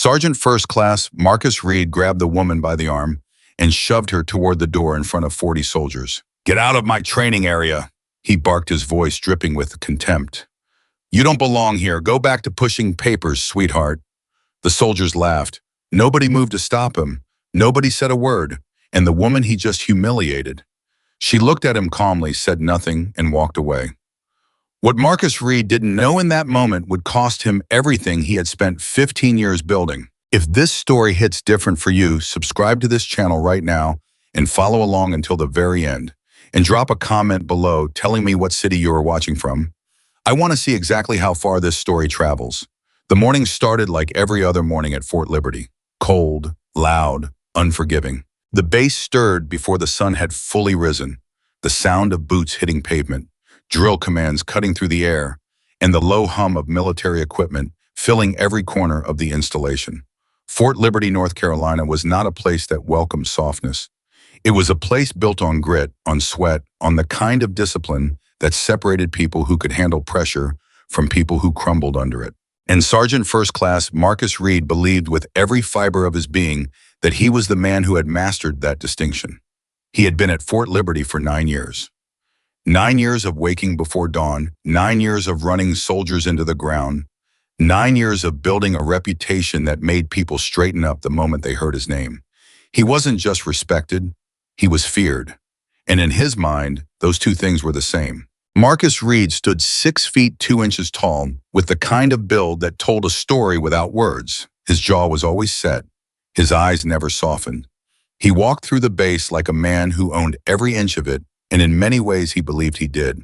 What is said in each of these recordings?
Sergeant First Class Marcus Reed grabbed the woman by the arm and shoved her toward the door in front of 40 soldiers. "Get out of my training area," he barked, his voice dripping with contempt. "You don't belong here. Go back to pushing papers, sweetheart." The soldiers laughed. Nobody moved to stop him. Nobody said a word. And the woman he just humiliated. She looked at him calmly, said nothing, and walked away. What Marcus Reed didn't know in that moment would cost him everything he had spent 15 years building. If this story hits different for you, subscribe to this channel right now and follow along until the very end. And drop a comment below telling me what city you are watching from. I want to see exactly how far this story travels. The morning started like every other morning at Fort Liberty. Cold, loud, unforgiving. The base stirred before the sun had fully risen. The sound of boots hitting pavement, drill commands cutting through the air, and the low hum of military equipment filling every corner of the installation. Fort Liberty, North Carolina was not a place that welcomed softness. It was a place built on grit, on sweat, on the kind of discipline that separated people who could handle pressure from people who crumbled under it. And Sergeant First Class Marcus Reed believed with every fiber of his being that he was the man who had mastered that distinction. He had been at Fort Liberty for 9 years. 9 years of waking before dawn, 9 years of running soldiers into the ground, 9 years of building a reputation that made people straighten up the moment they heard his name. He wasn't just respected, he was feared. And in his mind, those two things were the same. Marcus Reed stood 6 feet 2 inches tall, with the kind of build that told a story without words. His jaw was always set. His eyes never softened. He walked through the base like a man who owned every inch of it, and in many ways he believed he did.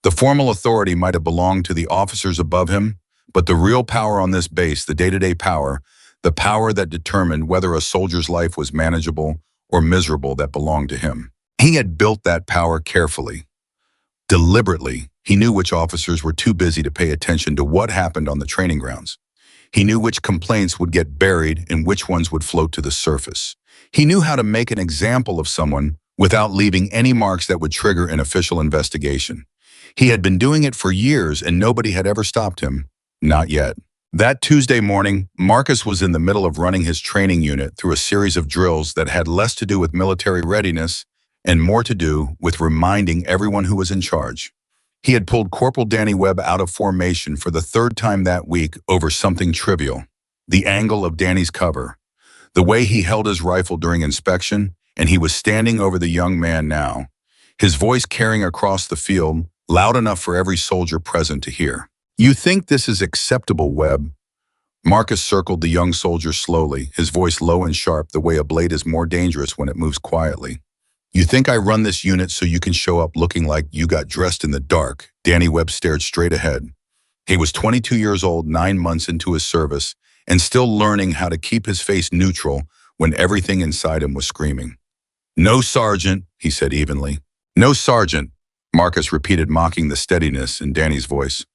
The formal authority might have belonged to the officers above him, but the real power on this base, the day-to-day power, the power that determined whether a soldier's life was manageable or miserable, that belonged to him. He had built that power carefully. Deliberately, he knew which officers were too busy to pay attention to what happened on the training grounds. He knew which complaints would get buried and which ones would float to the surface. He knew how to make an example of someone without leaving any marks that would trigger an official investigation. He had been doing it for years and nobody had ever stopped him. Not yet. That Tuesday morning, Marcus was in the middle of running his training unit through a series of drills that had less to do with military readiness and more to do with reminding everyone who was in charge. He had pulled Corporal Danny Webb out of formation for the 3rd time that week over something trivial. The angle of Danny's cover, the way he held his rifle during inspection, and he was standing over the young man now, his voice carrying across the field, loud enough for every soldier present to hear. "You think this is acceptable, Webb?" Marcus circled the young soldier slowly, his voice low and sharp, the way a blade is more dangerous when it moves quietly. "You think I run this unit so you can show up looking like you got dressed in the dark?" Danny Webb stared straight ahead. He was 22 years old, 9 months into his service, and still learning how to keep his face neutral when everything inside him was screaming. "No, Sergeant," he said evenly. "No, Sergeant," Marcus repeated, mocking the steadiness in Danny's voice.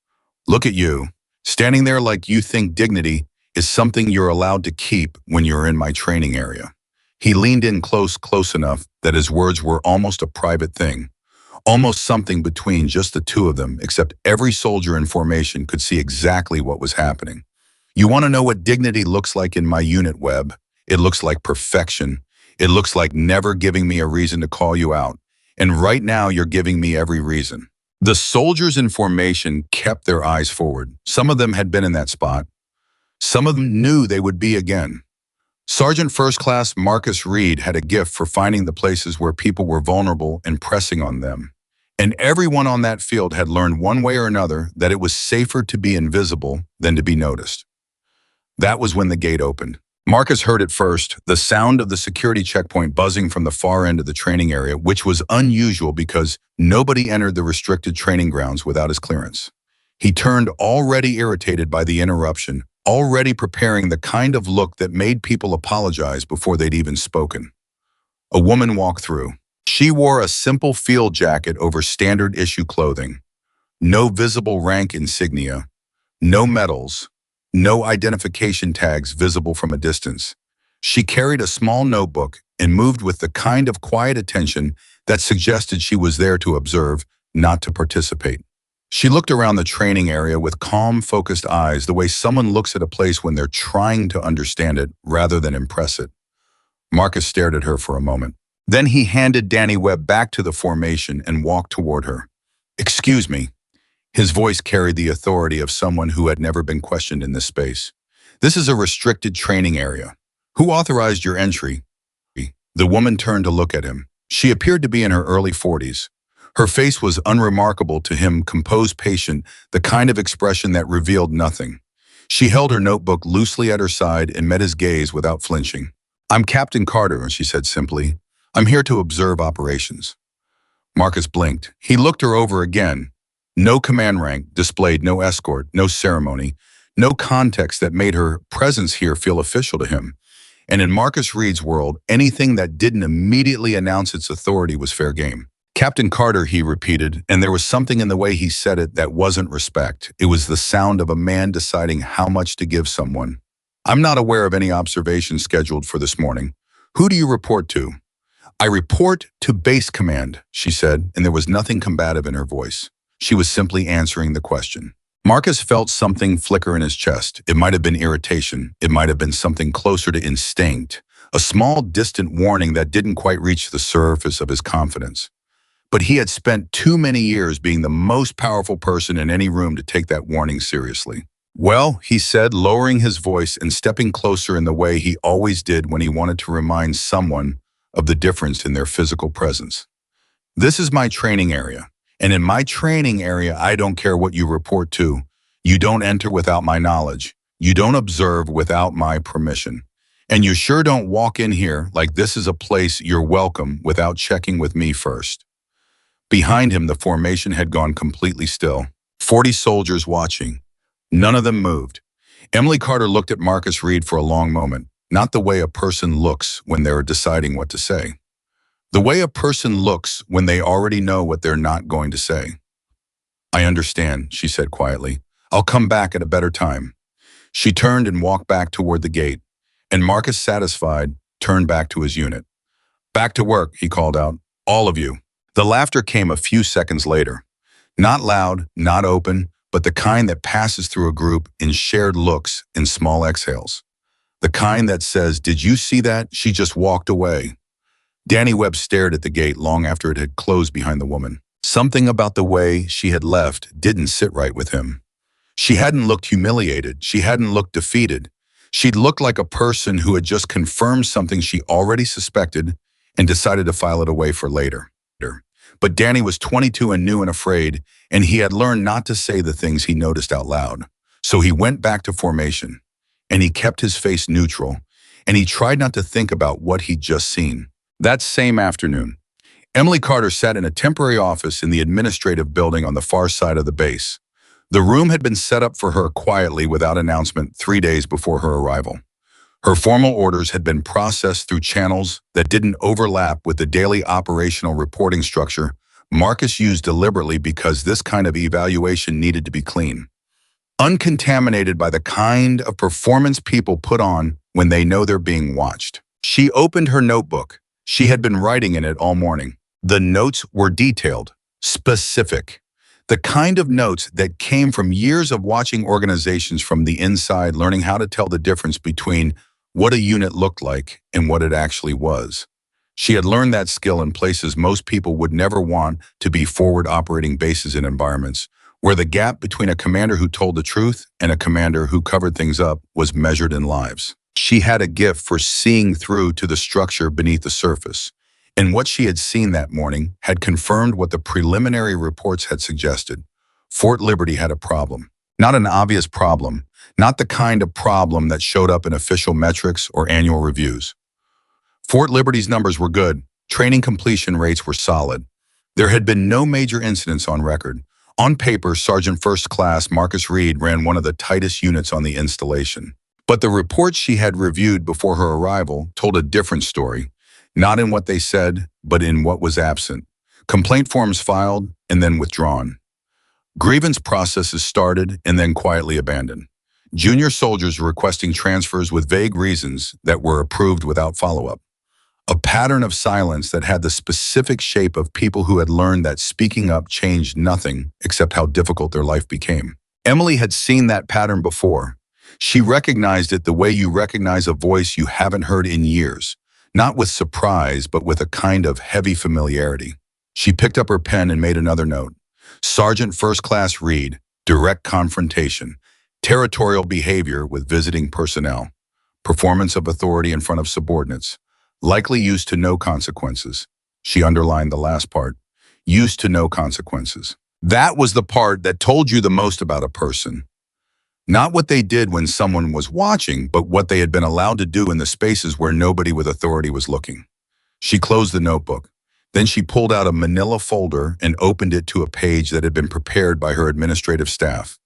"Look at you, standing there like you think dignity is something you're allowed to keep when you're in my training area." He leaned in close enough that his words were almost a private thing, almost something between just the two of them, except every soldier in formation could see exactly what was happening. "You want to know what dignity looks like in my unit, Webb? It looks like perfection. It looks like never giving me a reason to call you out. And right now you're giving me every reason." The soldiers in formation kept their eyes forward. Some of them had been in that spot. Some of them knew they would be again. Sergeant First Class Marcus Reed had a gift for finding the places where people were vulnerable and pressing on them. And everyone on that field had learned one way or another that it was safer to be invisible than to be noticed. That was when the gate opened. Marcus heard it first, the sound of the security checkpoint buzzing from the far end of the training area, which was unusual because nobody entered the restricted training grounds without his clearance. He turned, already irritated by the interruption, already preparing the kind of look that made people apologize before they'd even spoken. A woman walked through. She wore a simple field jacket over standard issue clothing. No visible rank insignia, no medals, no identification tags visible from a distance. She carried a small notebook and moved with the kind of quiet attention that suggested she was there to observe, not to participate. She looked around the training area with calm, focused eyes, the way someone looks at a place when they're trying to understand it rather than impress it. Marcus stared at her for a moment. Then he handed Danny Webb back to the formation and walked toward her. "Excuse me." His voice carried the authority of someone who had never been questioned in this space. "This is a restricted training area. Who authorized your entry?" The woman turned to look at him. She appeared to be in her early 40s. Her face was unremarkable to him, composed, patient, the kind of expression that revealed nothing. She held her notebook loosely at her side and met his gaze without flinching. "I'm Captain Carter," she said simply. "I'm here to observe operations." Marcus blinked. He looked her over again. No command rank displayed, no escort, no ceremony, no context that made her presence here feel official to him. And in Marcus Reed's world, anything that didn't immediately announce its authority was fair game. "Captain Carter," he repeated, and there was something in the way he said it that wasn't respect. It was the sound of a man deciding how much to give someone. "I'm not aware of any observations scheduled for this morning. Who do you report to?" "I report to Base Command," she said, and there was nothing combative in her voice. She was simply answering the question. Marcus felt something flicker in his chest. It might have been irritation. It might have been something closer to instinct, a small, distant warning that didn't quite reach the surface of his confidence. But he had spent too many years being the most powerful person in any room to take that warning seriously. "Well," he said, lowering his voice and stepping closer in the way he always did when he wanted to remind someone of the difference in their physical presence. "This is my training area. And in my training area, I don't care what you report to. You don't enter without my knowledge. You don't observe without my permission. And you sure don't walk in here like this is a place you're welcome without checking with me first." Behind him, the formation had gone completely still. 40 soldiers watching. None of them moved. Emily Carter looked at Marcus Reed for a long moment, not the way a person looks when they're deciding what to say. The way a person looks when they already know what they're not going to say. "I understand," she said quietly. "I'll come back at a better time." She turned and walked back toward the gate, and Marcus, satisfied, turned back to his unit. "Back to work," he called out. "All of you." The laughter came a few seconds later. Not loud, not open, but the kind that passes through a group in shared looks and small exhales. The kind that says, "Did you see that? She just walked away." Danny Webb stared at the gate long after it had closed behind the woman. Something about the way she had left didn't sit right with him. She hadn't looked humiliated. She hadn't looked defeated. She'd looked like a person who had just confirmed something she already suspected and decided to file it away for later. But Danny was 22 and new and afraid, and he had learned not to say the things he noticed out loud. So he went back to formation, and he kept his face neutral, and he tried not to think about what he'd just seen. That same afternoon, Emily Carter sat in a temporary office in the administrative building on the far side of the base. The room had been set up for her quietly without announcement 3 days before her arrival. Her formal orders had been processed through channels that didn't overlap with the daily operational reporting structure Marcus used deliberately because this kind of evaluation needed to be clean, uncontaminated by the kind of performance people put on when they know they're being watched. She opened her notebook. She had been writing in it all morning. The notes were detailed, specific. The kind of notes that came from years of watching organizations from the inside, learning how to tell the difference between what a unit looked like and what it actually was. She had learned that skill in places most people would never want to be, forward operating bases in environments where the gap between a commander who told the truth and a commander who covered things up was measured in lives. She had a gift for seeing through to the structure beneath the surface, and what she had seen that morning had confirmed what the preliminary reports had suggested. Fort Liberty had a problem. Not an obvious problem, not the kind of problem that showed up in official metrics or annual reviews. Fort Liberty's numbers were good. Training completion rates were solid. There had been no major incidents on record. On paper, Sergeant First Class Marcus Reed ran one of the tightest units on the installation. But the reports she had reviewed before her arrival told a different story, not in what they said, but in what was absent. Complaint forms filed and then withdrawn. Grievance processes started and then quietly abandoned. Junior soldiers requesting transfers with vague reasons that were approved without follow-up. A pattern of silence that had the specific shape of people who had learned that speaking up changed nothing except how difficult their life became. Emily had seen that pattern before. She recognized it the way you recognize a voice you haven't heard in years, not with surprise, but with a kind of heavy familiarity. She picked up her pen and made another note. Sergeant First Class Reed, direct confrontation, territorial behavior with visiting personnel, performance of authority in front of subordinates, likely used to no consequences. She underlined the last part, used to no consequences. That was the part that told you the most about a person. Not what they did when someone was watching, but what they had been allowed to do in the spaces where nobody with authority was looking. She closed the notebook. Then she pulled out a manila folder and opened it to a page that had been prepared by her administrative staff.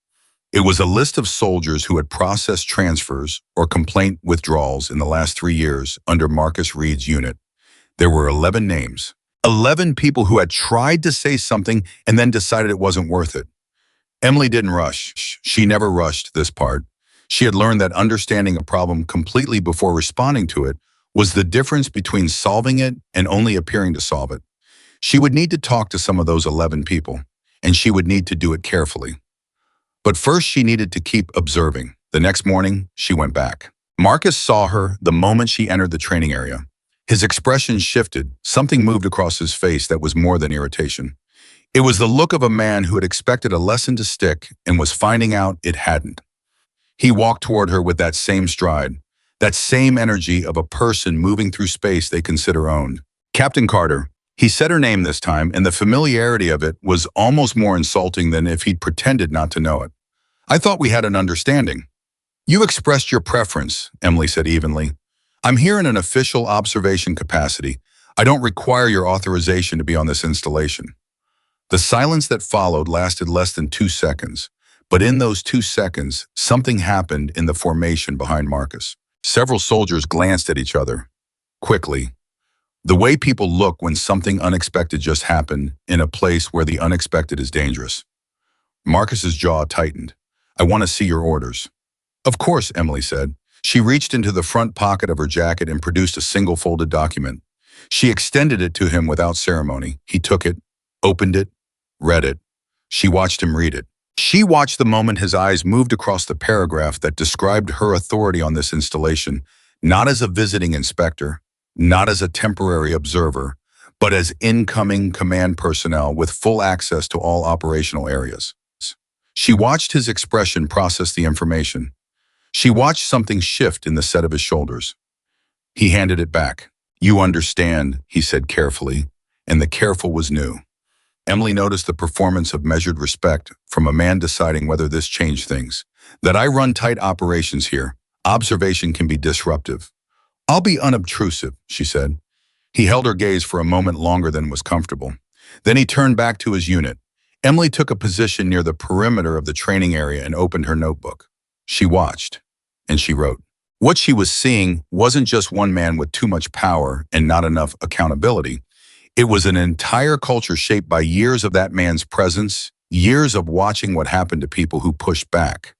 It was a list of soldiers who had processed transfers or complaint withdrawals in the last 3 years under Marcus Reed's unit. There were 11 names. 11 people who had tried to say something and then decided it wasn't worth it. Emily didn't rush. She never rushed this part. She had learned that understanding a problem completely before responding to it was the difference between solving it and only appearing to solve it. She would need to talk to some of those 11 people, and she would need to do it carefully. But first, she needed to keep observing. The next morning, she went back. Marcus saw her the moment she entered the training area. His expression shifted. Something moved across his face that was more than irritation. It was the look of a man who had expected a lesson to stick and was finding out it hadn't. He walked toward her with that same stride, that same energy of a person moving through space they consider owned. Captain Carter. He said her name this time, and the familiarity of it was almost more insulting than if he'd pretended not to know it. I thought we had an understanding. You expressed your preference, Emily said evenly. I'm here in an official observation capacity. I don't require your authorization to be on this installation. The silence that followed lasted less than 2 seconds, but in those 2 seconds, something happened in the formation behind Marcus. Several soldiers glanced at each other. Quickly. The way people look when something unexpected just happened in a place where the unexpected is dangerous. Marcus's jaw tightened. I want to see your orders. Of course, Emily said. She reached into the front pocket of her jacket and produced a single folded document. She extended it to him without ceremony. He took it, opened it, read it. She watched him read it. She watched the moment his eyes moved across the paragraph that described her authority on this installation, not as a visiting inspector, not as a temporary observer, but as incoming command personnel with full access to all operational areas. She watched his expression process the information. She watched something shift in the set of his shoulders. He handed it back. You understand, he said carefully, and the careful was new. Emily noticed the performance of measured respect from a man deciding whether this changed things. That I run tight operations here. Observation can be disruptive. I'll be unobtrusive, she said. He held her gaze for a moment longer than was comfortable. Then he turned back to his unit. Emily took a position near the perimeter of the training area and opened her notebook. She watched, and she wrote. What she was seeing wasn't just one man with too much power and not enough accountability. It was an entire culture shaped by years of that man's presence, years of watching what happened to people who pushed back.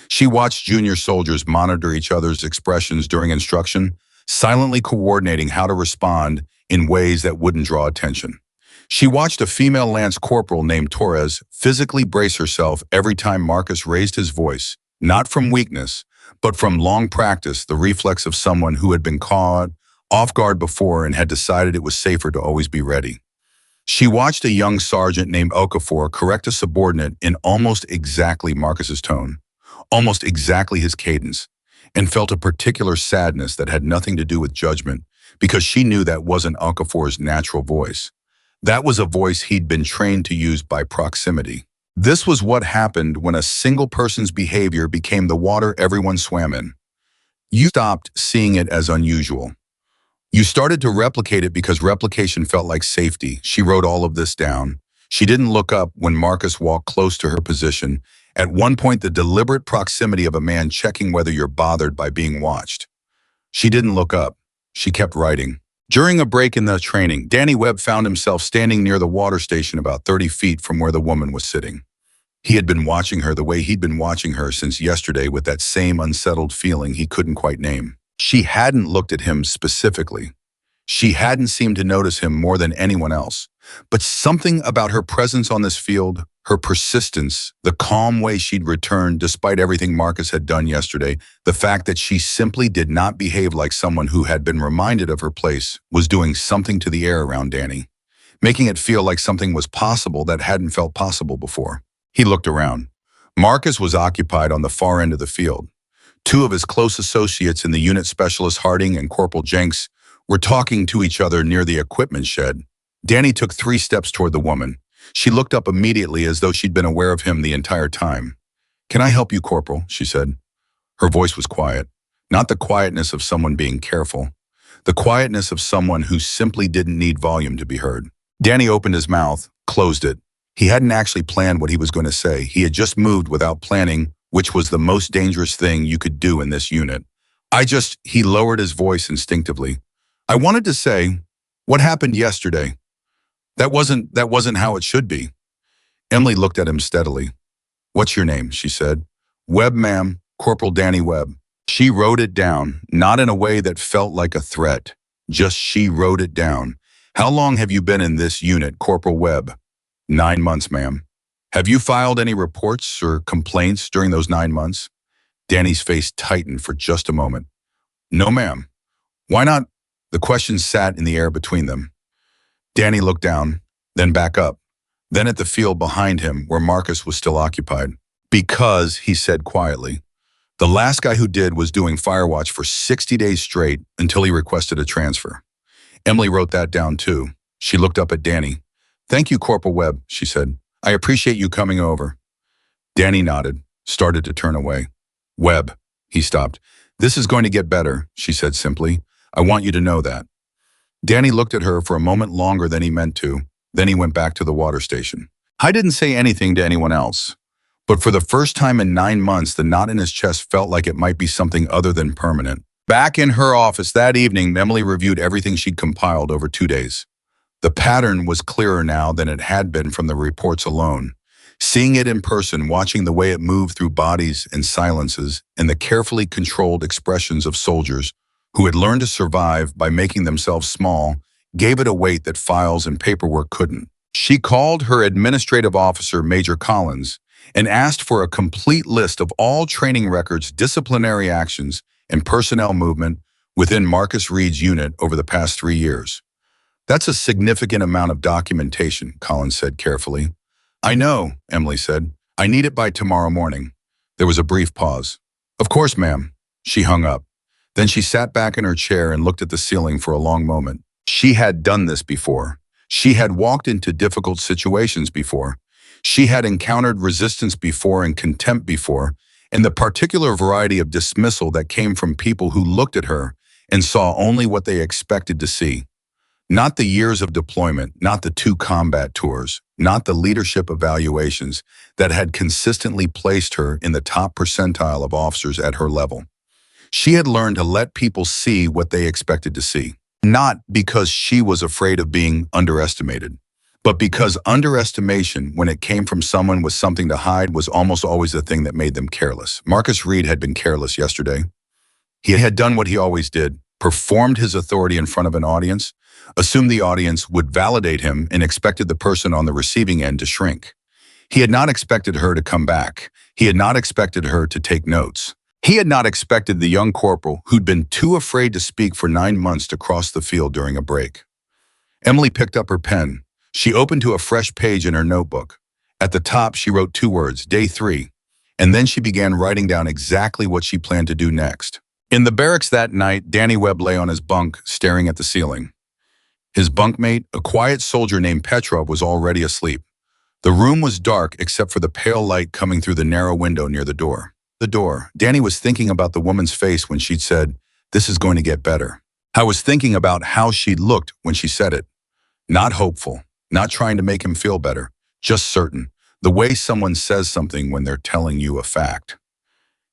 She watched junior soldiers monitor each other's expressions during instruction, silently coordinating how to respond in ways that wouldn't draw attention. She watched a female lance corporal named Torres physically brace herself every time Marcus raised his voice, not from weakness, but from long practice, the reflex of someone who had been caught off guard before and had decided it was safer to always be ready. She watched a young sergeant named Okafor correct a subordinate in almost exactly Marcus's tone, almost exactly his cadence, and felt a particular sadness that had nothing to do with judgment because she knew that wasn't Okafor's natural voice. That was a voice he'd been trained to use by proximity. This was what happened when a single person's behavior became the water everyone swam in. You stopped seeing it as unusual. You started to replicate it because replication felt like safety. She wrote all of this down. She didn't look up when Marcus walked close to her position. At one point, the deliberate proximity of a man checking whether you're bothered by being watched. She didn't look up. She kept writing. During a break in the training, Danny Webb found himself standing near the water station about 30 feet from where the woman was sitting. He had been watching her the way he'd been watching her since yesterday with that same unsettled feeling he couldn't quite name. She hadn't looked at him specifically. She hadn't seemed to notice him more than anyone else. But something about her presence on this field, her persistence, the calm way she'd returned despite everything Marcus had done yesterday, the fact that she simply did not behave like someone who had been reminded of her place, was doing something to the air around Danny, making it feel like something was possible that hadn't felt possible before. He looked around. Marcus was occupied on the far end of the field. Two of his close associates in the unit, Specialist Harding and Corporal Jenks, were talking to each other near the equipment shed. Danny took 3 steps toward the woman. She looked up immediately as though she'd been aware of him the entire time. "Can I help you, Corporal?" she said. Her voice was quiet, not the quietness of someone being careful, the quietness of someone who simply didn't need volume to be heard. Danny opened his mouth, closed it. He hadn't actually planned what he was going to say. He had just moved without planning, which was the most dangerous thing you could do in this unit. He lowered his voice instinctively. "I wanted to say, what happened yesterday? That wasn't how it should be." Emily looked at him steadily. "What's your name?" she said. "Webb, ma'am, Corporal Danny Webb." She wrote it down, not in a way that felt like a threat. Just she wrote it down. "How long have you been in this unit, Corporal Webb?" 9 months, ma'am." "Have you filed any reports or complaints during those 9 months?" Danny's face tightened for just a moment. "No, ma'am." "Why not?" The question sat in the air between them. Danny looked down, then back up, then at the field behind him where Marcus was still occupied. "Because," he said quietly, "the last guy who did was doing firewatch for 60 days straight until he requested a transfer." Emily wrote that down too. She looked up at Danny. "Thank you, Corporal Webb," she said. "I appreciate you coming over." Danny nodded, started to turn away. "Webb," he stopped. "This is going to get better," she said simply. "I want you to know that." Danny looked at her for a moment longer than he meant to. Then he went back to the water station. I didn't say anything to anyone else. But for the first time in 9 months, the knot in his chest felt like it might be something other than permanent. Back in her office that evening, Emily reviewed everything she'd compiled over 2 days. The pattern was clearer now than it had been from the reports alone. Seeing it in person, watching the way it moved through bodies and silences, and the carefully controlled expressions of soldiers who had learned to survive by making themselves small, gave it a weight that files and paperwork couldn't. She called her administrative officer, Major Collins, and asked for a complete list of all training records, disciplinary actions, and personnel movement within Marcus Reed's unit over the past 3 years. "That's a significant amount of documentation," Collins said carefully. "I know," Emily said. "I need it by tomorrow morning." There was a brief pause. "Of course, ma'am." She hung up. Then she sat back in her chair and looked at the ceiling for a long moment. She had done this before. She had walked into difficult situations before. She had encountered resistance before and contempt before, and the particular variety of dismissal that came from people who looked at her and saw only what they expected to see. Not the years of deployment, not the 2 combat tours, not the leadership evaluations that had consistently placed her in the top percentile of officers at her level. She had learned to let people see what they expected to see, not because she was afraid of being underestimated, but because underestimation, when it came from someone with something to hide, was almost always the thing that made them careless. Marcus Reed had been careless yesterday. He had done what he always did, performed his authority in front of an audience, assumed the audience would validate him, and expected the person on the receiving end to shrink. He had not expected her to come back. He had not expected her to take notes. He had not expected the young corporal who'd been too afraid to speak for 9 months to cross the field during a break. Emily picked up her pen. She opened to a fresh page in her notebook. At the top, she wrote 2 words, "Day 3," and then she began writing down exactly what she planned to do next. In the barracks that night, Danny Webb lay on his bunk, staring at the ceiling. His bunkmate, a quiet soldier named Petrov, was already asleep. The room was dark except for the pale light coming through the narrow window near the door. Danny was thinking about the woman's face when she'd said, "This is going to get better." I was thinking about how she'd looked when she said it. Not hopeful, not trying to make him feel better, just certain. The way someone says something when they're telling you a fact.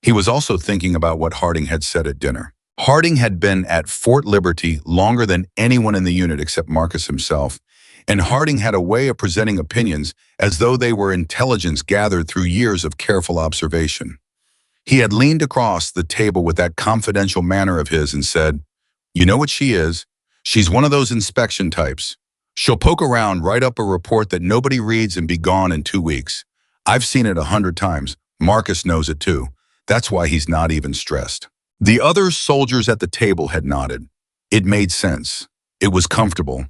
He was also thinking about what Harding had said at dinner. Harding had been at Fort Liberty longer than anyone in the unit except Marcus himself, and Harding had a way of presenting opinions as though they were intelligence gathered through years of careful observation. He had leaned across the table with that confidential manner of his and said, "You know what she is? She's one of those inspection types. She'll poke around, write up a report that nobody reads and be gone in 2 weeks. I've seen it 100 times. Marcus knows it too. That's why he's not even stressed. The other soldiers at the table had nodded. It made sense. It was comfortable.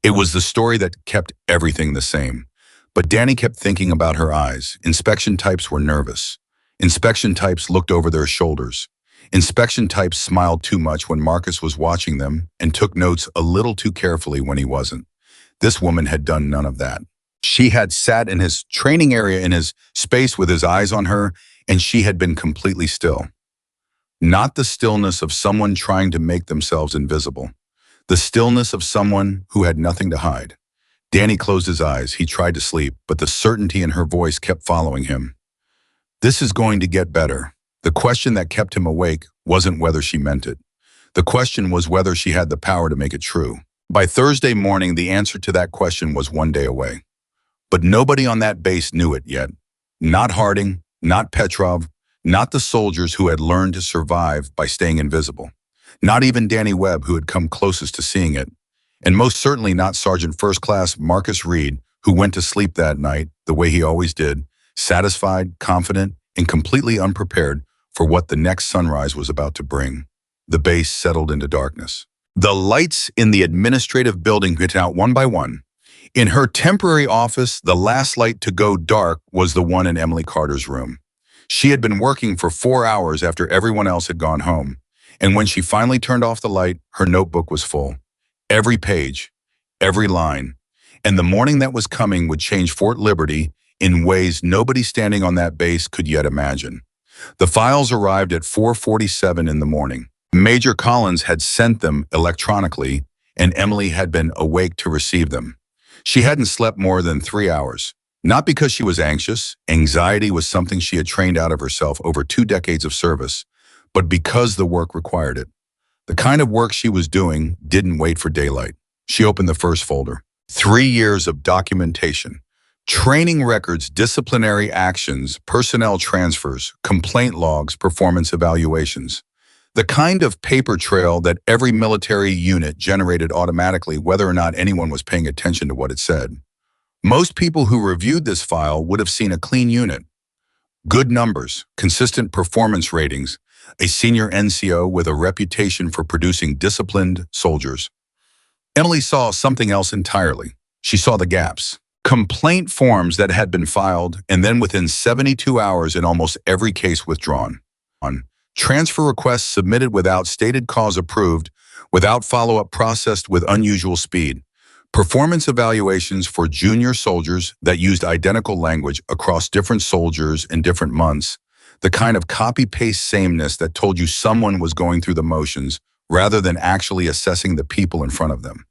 It was the story that kept everything the same. But Danny kept thinking about her eyes. Inspection types were nervous. Inspection types looked over their shoulders. Inspection types smiled too much when Marcus was watching them and took notes a little too carefully when he wasn't. This woman had done none of that. She had sat in his training area in his space with his eyes on her, and she had been completely still. Not the stillness of someone trying to make themselves invisible. The stillness of someone who had nothing to hide. Danny closed his eyes. He tried to sleep, but the certainty in her voice kept following him. This is going to get better. The question that kept him awake wasn't whether she meant it. The question was whether she had the power to make it true. By Thursday morning, the answer to that question was 1 day away. But nobody on that base knew it yet. Not Harding, not Petrov, not the soldiers who had learned to survive by staying invisible. Not even Danny Webb, who had come closest to seeing it. And most certainly not Sergeant First Class Marcus Reed, who went to sleep that night the way he always did, satisfied, confident, and completely unprepared for what the next sunrise was about to bring. The base settled into darkness. The lights in the administrative building went out one by one. In her temporary office, the last light to go dark was the one in Emily Carter's room. She had been working for 4 hours after everyone else had gone home, and when she finally turned off the light, her notebook was full. Every page, every line, and the morning that was coming would change Fort Liberty in ways nobody standing on that base could yet imagine. The files arrived at 4:47 in the morning. Major Collins had sent them electronically, and Emily had been awake to receive them. She hadn't slept more than 3 hours. Not because she was anxious. Anxiety was something she had trained out of herself over 2 decades of service, but because the work required it. The kind of work she was doing didn't wait for daylight. She opened the first folder. 3 years of documentation. Training records, disciplinary actions, personnel transfers, complaint logs, performance evaluations. The kind of paper trail that every military unit generated automatically whether or not anyone was paying attention to what it said. Most people who reviewed this file would have seen a clean unit. Good numbers, consistent performance ratings, a senior NCO with a reputation for producing disciplined soldiers. Emily saw something else entirely. She saw the gaps. Complaint forms that had been filed and then within 72 hours in almost every case withdrawn. Transfer requests submitted without stated cause approved, without follow-up processed with unusual speed. Performance evaluations for junior soldiers that used identical language across different soldiers in different months. The kind of copy-paste sameness that told you someone was going through the motions rather than actually assessing the people in front of them.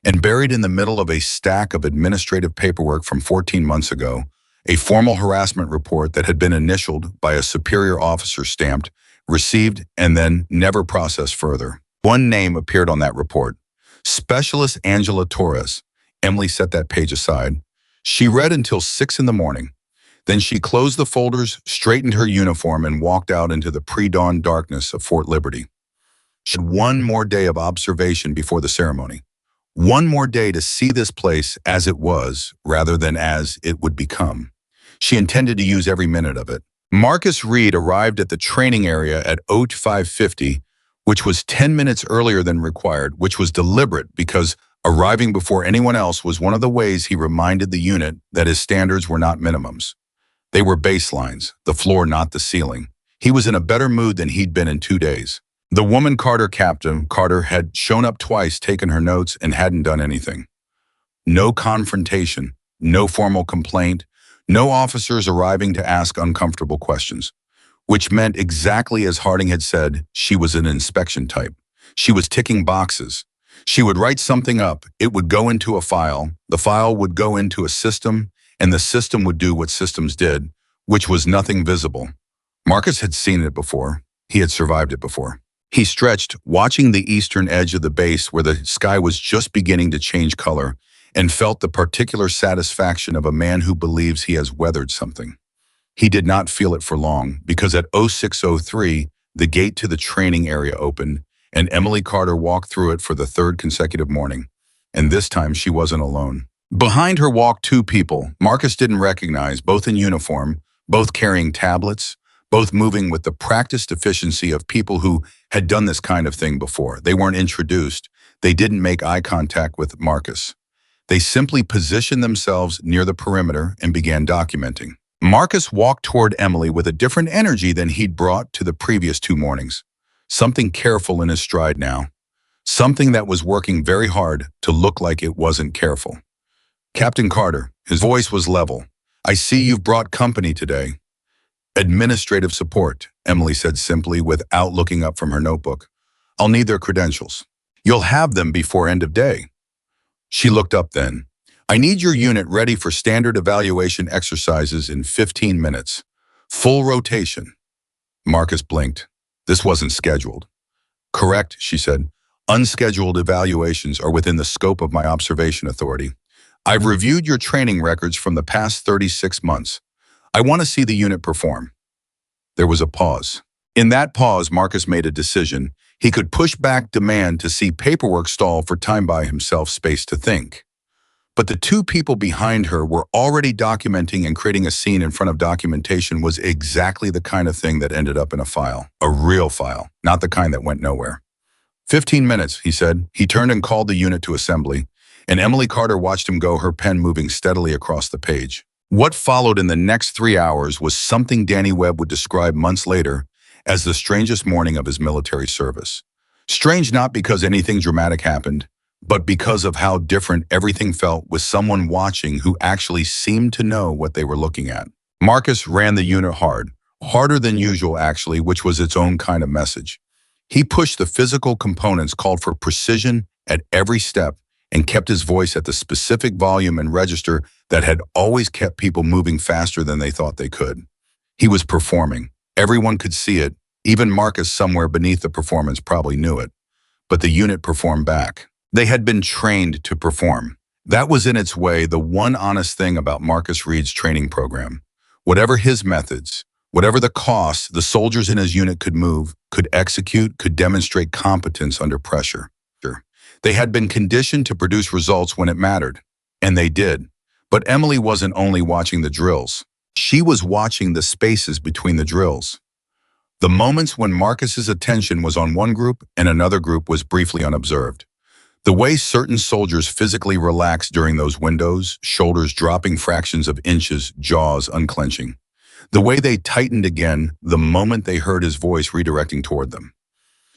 And buried in the middle of a stack of administrative paperwork from 14 months ago, a formal harassment report that had been initialed by a superior officer stamped, received, and then never processed further. One name appeared on that report. Specialist Angela Torres. Emily set that page aside. She read until 6 in the morning. Then she closed the folders, straightened her uniform, and walked out into the pre-dawn darkness of Fort Liberty. She had one more day of observation before the ceremony. One more day to see this place as it was, rather than as it would become. She intended to use every minute of it. Marcus Reed arrived at the training area at 05:50, which was 10 minutes earlier than required, which was deliberate because arriving before anyone else was one of the ways he reminded the unit that his standards were not minimums. They were baselines, the floor, not the ceiling. He was in a better mood than he'd been in 2 days. The woman Captain Carter had shown up twice, taken her notes, and hadn't done anything. No confrontation, no formal complaint, no officers arriving to ask uncomfortable questions, which meant exactly as Harding had said, she was an inspection type. She was ticking boxes. She would write something up, it would go into a file, the file would go into a system, and the system would do what systems did, which was nothing visible. Marcus had seen it before. He had survived it before. He stretched, watching the eastern edge of the base where the sky was just beginning to change color, and felt the particular satisfaction of a man who believes he has weathered something. He did not feel it for long, because at 06:03, the gate to the training area opened, and Emily Carter walked through it for the third consecutive morning. And this time she wasn't alone. Behind her walked two people Marcus didn't recognize, both in uniform, both carrying tablets, both moving with the practiced efficiency of people who had done this kind of thing before. They weren't introduced. They didn't make eye contact with Marcus. They simply positioned themselves near the perimeter and began documenting. Marcus walked toward Emily with a different energy than he'd brought to the previous 2 mornings. Something careful in his stride now. Something that was working very hard to look like it wasn't careful. "Captain Carter," his voice was level. "I see you've brought company today." "Administrative support," Emily said simply without looking up from her notebook. "I'll need their credentials." "You'll have them before end of day." She looked up then. "I need your unit ready for standard evaluation exercises in 15 minutes. Full rotation." Marcus blinked. This wasn't scheduled. "Correct," she said. "Unscheduled evaluations are within the scope of my observation authority. I've reviewed your training records from the past 36 months. I want to see the unit perform." There was a pause. In that pause, Marcus made a decision. He could push back demand to see paperwork stall for time, by himself space to think. But the two people behind her were already documenting, and creating a scene in front of documentation was exactly the kind of thing that ended up in a file. A real file, not the kind that went nowhere. 15 minutes, he said. He turned and called the unit to assembly, and Emily Carter watched him go, her pen moving steadily across the page. What followed in the next 3 hours was something Danny Webb would describe months later as the strangest morning of his military service. Strange not because anything dramatic happened, but because of how different everything felt with someone watching who actually seemed to know what they were looking at. Marcus ran the unit hard, harder than usual actually, which was its own kind of message. He pushed the physical components, called for precision at every step, and kept his voice at the specific volume and register that had always kept people moving faster than they thought they could. He was performing. Everyone could see it. Even Marcus, somewhere beneath the performance, probably knew it. But the unit performed back. They had been trained to perform. That was in its way the one honest thing about Marcus Reed's training program. Whatever his methods, whatever the cost, the soldiers in his unit could move, could execute, could demonstrate competence under pressure. They had been conditioned to produce results when it mattered, and they did. But Emily wasn't only watching the drills. She was watching the spaces between the drills. The moments when Marcus's attention was on one group and another group was briefly unobserved. The way certain soldiers physically relaxed during those windows, shoulders dropping fractions of inches, jaws unclenching. The way they tightened again the moment they heard his voice redirecting toward them.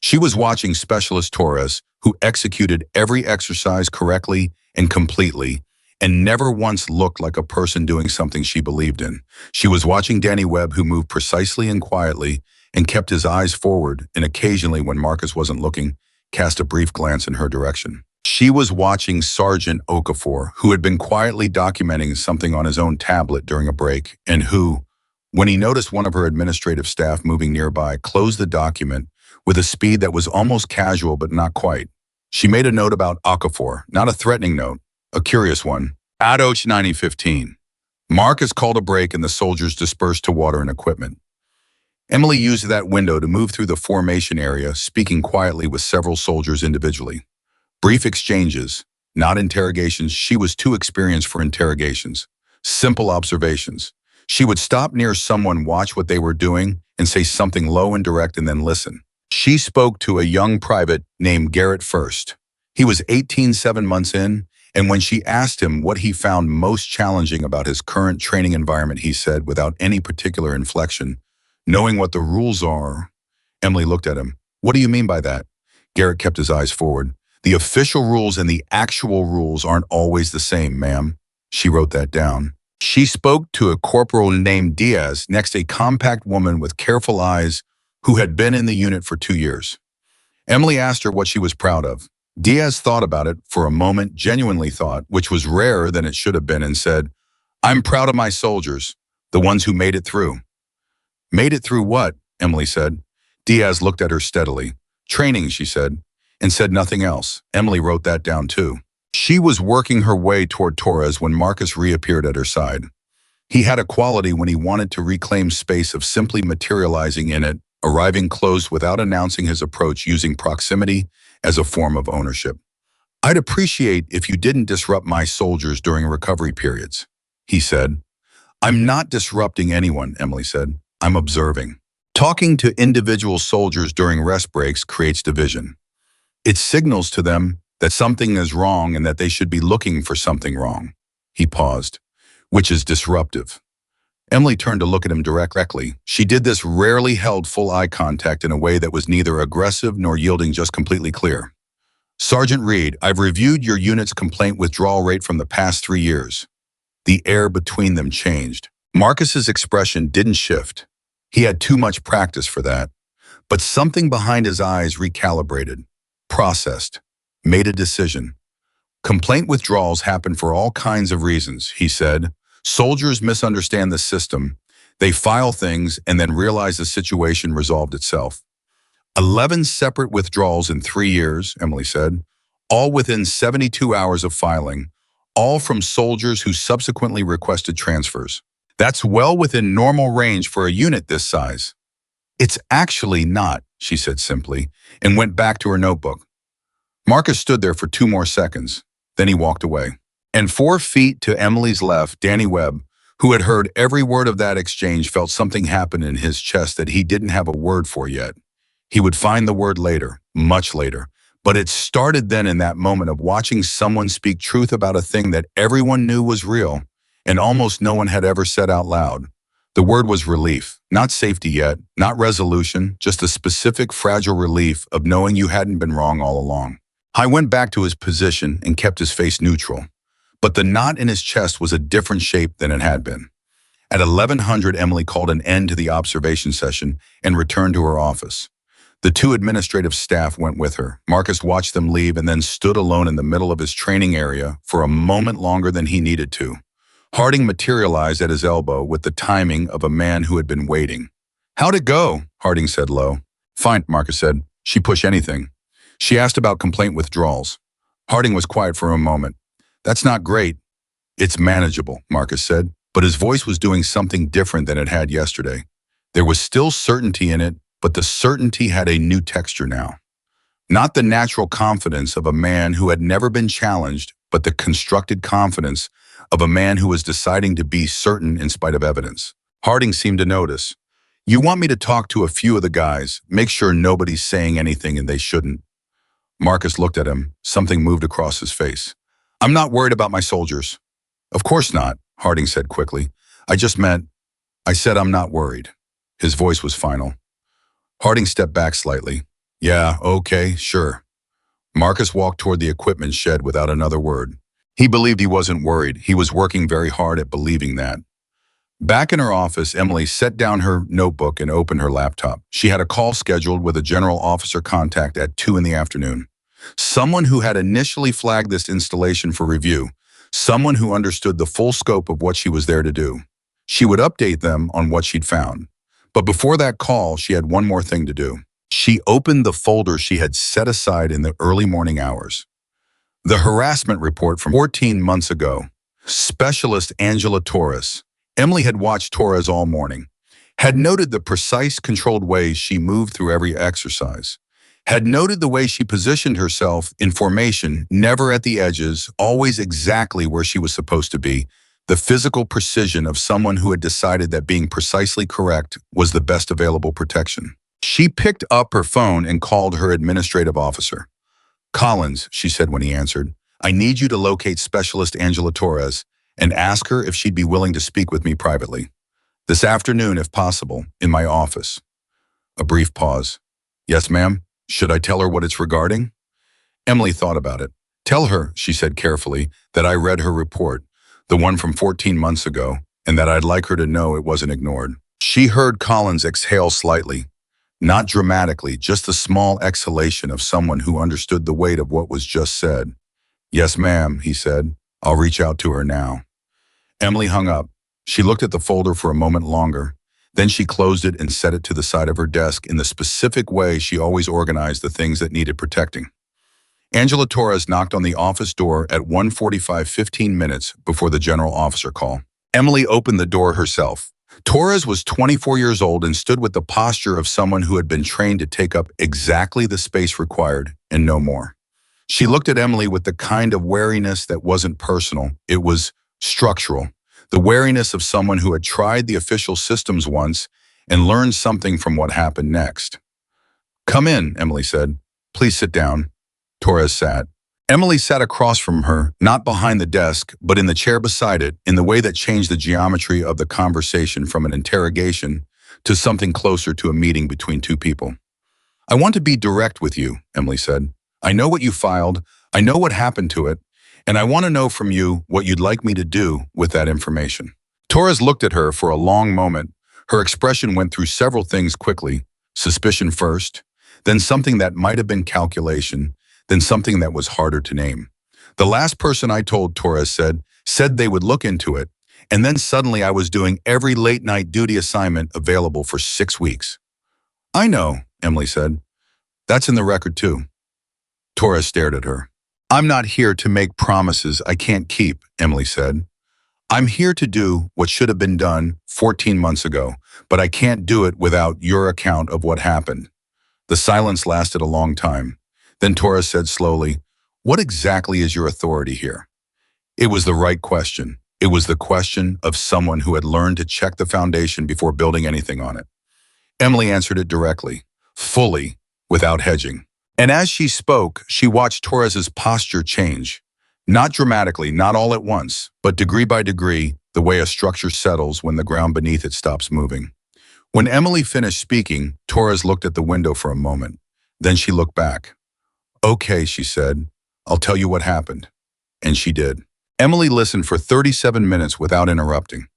She was watching Specialist Torres, who executed every exercise correctly and completely, and never once looked like a person doing something she believed in. She was watching Danny Webb, who moved precisely and quietly and kept his eyes forward, and occasionally, when Marcus wasn't looking, cast a brief glance in her direction. She was watching Sergeant Okafor, who had been quietly documenting something on his own tablet during a break, and who, when he noticed one of her administrative staff moving nearby, closed the document with a speed that was almost casual but not quite. She made a note about Okafor, not a threatening note, a curious one. Adoch 9015. Marcus called a break and the soldiers dispersed to water and equipment. Emily used that window to move through the formation area, speaking quietly with several soldiers individually. Brief exchanges, not interrogations. She was too experienced for interrogations. Simple observations. She would stop near someone, watch what they were doing, and say something low and direct, and then listen. She spoke to a young private named Garrett first. He was 18, 7 months in, and when she asked him what he found most challenging about his current training environment, he said, without any particular inflection, "Knowing what the rules are." Emily looked at him. "What do you mean by that?" Garrett kept his eyes forward. "The official rules and the actual rules aren't always the same, ma'am." She wrote that down. She spoke to a corporal named Diaz, next a compact woman with careful eyes who had been in the unit for 2 years. Emily asked her what she was proud of. Diaz thought about it for a moment, genuinely thought, which was rarer than it should have been, and said, "I'm proud of my soldiers, the ones who made it through." "Made it through what?" Emily said. Diaz looked at her steadily. "Training," she said, and said nothing else. Emily wrote that down too. She was working her way toward Torres when Marcus reappeared at her side. He had a quality when he wanted to reclaim space of simply materializing in it, arriving close without announcing his approach, using proximity as a form of ownership. "I'd appreciate if you didn't disrupt my soldiers during recovery periods," he said. "I'm not disrupting anyone," Emily said. "I'm observing." Talking to individual soldiers during rest breaks creates division. It signals to them that something is wrong and that they should be looking for something wrong. He paused, which is disruptive. Emily turned to look at him directly. She did this, rarely held full eye contact in a way that was neither aggressive nor yielding, just completely clear. "Sergeant Reed, I've reviewed your unit's complaint withdrawal rate from the past 3 years." The air between them changed. Marcus's expression didn't shift. He had too much practice for that. But something behind his eyes recalibrated, processed, made a decision. "Complaint withdrawals happen for all kinds of reasons," he said. "Soldiers misunderstand the system. They file things and then realize the situation resolved itself." 11 separate withdrawals in 3 years, Emily said, all within 72 hours of filing, all from soldiers who subsequently requested transfers. "That's well within normal range for a unit this size." "It's actually not," she said simply, and went back to her notebook. Marcus stood there for 2 more seconds. Then he walked away. And 4 feet to Emily's left, Danny Webb, who had heard every word of that exchange, felt something happen in his chest that he didn't have a word for yet. He would find the word later, much later. But it started then, in that moment of watching someone speak truth about a thing that everyone knew was real and almost no one had ever said out loud. The word was relief, not safety yet, not resolution, just a specific, fragile relief of knowing you hadn't been wrong all along. He went back to his position and kept his face neutral. But the knot in his chest was a different shape than it had been. At 1100, Emily called an end to the observation session and returned to her office. The 2 administrative staff went with her. Marcus watched them leave and then stood alone in the middle of his training area for a moment longer than he needed to. Harding materialized at his elbow with the timing of a man who had been waiting. "How'd it go?" Harding said low. "Fine," Marcus said. "She push anything." She asked about complaint withdrawals. Harding was quiet for a moment. "That's not great." "It's manageable," Marcus said, but his voice was doing something different than it had yesterday. There was still certainty in it, but the certainty had a new texture now. Not the natural confidence of a man who had never been challenged, but the constructed confidence of a man who was deciding to be certain in spite of evidence. Harding seemed to notice. "You want me to talk to a few of the guys, make sure nobody's saying anything and they shouldn't." Marcus looked at him. Something moved across his face. "I'm not worried about my soldiers." "Of course not," Harding said quickly. I said I'm not worried." His voice was final. Harding stepped back slightly. "Yeah, okay, sure." Marcus walked toward the equipment shed without another word. He believed he wasn't worried. He was working very hard at believing that. Back in her office, Emily set down her notebook and opened her laptop. She had a call scheduled with a general officer contact at 2 in the afternoon. Someone who had initially flagged this installation for review. Someone who understood the full scope of what she was there to do. She would update them on what she'd found. But before that call, she had one more thing to do. She opened the folder she had set aside in the early morning hours. The harassment report from 14 months ago. Specialist Angela Torres. Emily had watched Torres all morning, had noted the precise, controlled ways she moved through every exercise, had noted the way she positioned herself in formation, never at the edges, always exactly where she was supposed to be, the physical precision of someone who had decided that being precisely correct was the best available protection. She picked up her phone and called her administrative officer. "Collins," she said when he answered, "I need you to locate Specialist Angela Torres and ask her if she'd be willing to speak with me privately. This afternoon, if possible, in my office." A brief pause. "Yes, ma'am. Should I tell her what it's regarding?" Emily thought about it. "Tell her," she said carefully, "that I read her report, the one from 14 months ago, and that I'd like her to know it wasn't ignored." She heard Collins exhale slightly. Not dramatically, just the small exhalation of someone who understood the weight of what was just said. "Yes, ma'am," he said. "I'll reach out to her now." Emily hung up. She looked at the folder for a moment longer. Then she closed it and set it to the side of her desk in the specific way she always organized the things that needed protecting. Angela Torres knocked on the office door at 1:45, 15 minutes before the general officer call. Emily opened the door herself. Torres was 24 years old and stood with the posture of someone who had been trained to take up exactly the space required and no more. She looked at Emily with the kind of wariness that wasn't personal, it was structural. The wariness of someone who had tried the official systems once and learned something from what happened next. "Come in," Emily said. "Please sit down." Torres sat. Emily sat across from her, not behind the desk, but in the chair beside it, in the way that changed the geometry of the conversation from an interrogation to something closer to a meeting between two people. "I want to be direct with you," Emily said. "I know what you filed, I know what happened to it, and I want to know from you what you'd like me to do with that information." Torres looked at her for a long moment. Her expression went through several things quickly: suspicion first, then something that might have been calculation, then something that was harder to name. "The last person I told," Torres said they would look into it, and then suddenly I was doing every late-night duty assignment available for 6 weeks. "I know," Emily said. "That's in the record too." Torres stared at her. "I'm not here to make promises I can't keep," Emily said. "I'm here to do what should have been done 14 months ago, but I can't do it without your account of what happened." The silence lasted a long time. Then Torres said slowly, "What exactly is your authority here?" It was the right question. It was the question of someone who had learned to check the foundation before building anything on it. Emily answered it directly, fully, without hedging. And as she spoke, she watched Torres's posture change. Not dramatically, not all at once, but degree by degree, the way a structure settles when the ground beneath it stops moving. When Emily finished speaking, Torres looked at the window for a moment. Then she looked back. "Okay," she said, "I'll tell you what happened." And she did. Emily listened for 37 minutes without interrupting.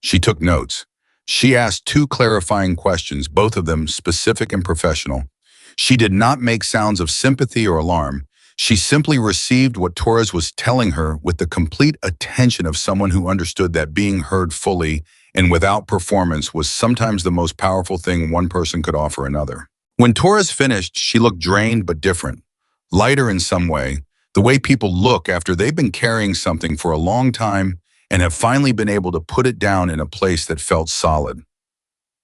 She took notes. She asked 2 clarifying questions, both of them specific and professional. She did not make sounds of sympathy or alarm. She simply received what Torres was telling her with the complete attention of someone who understood that being heard fully and without performance was sometimes the most powerful thing one person could offer another. When Torres finished, she looked drained but different. Lighter in some way, the way people look after they've been carrying something for a long time and have finally been able to put it down in a place that felt solid.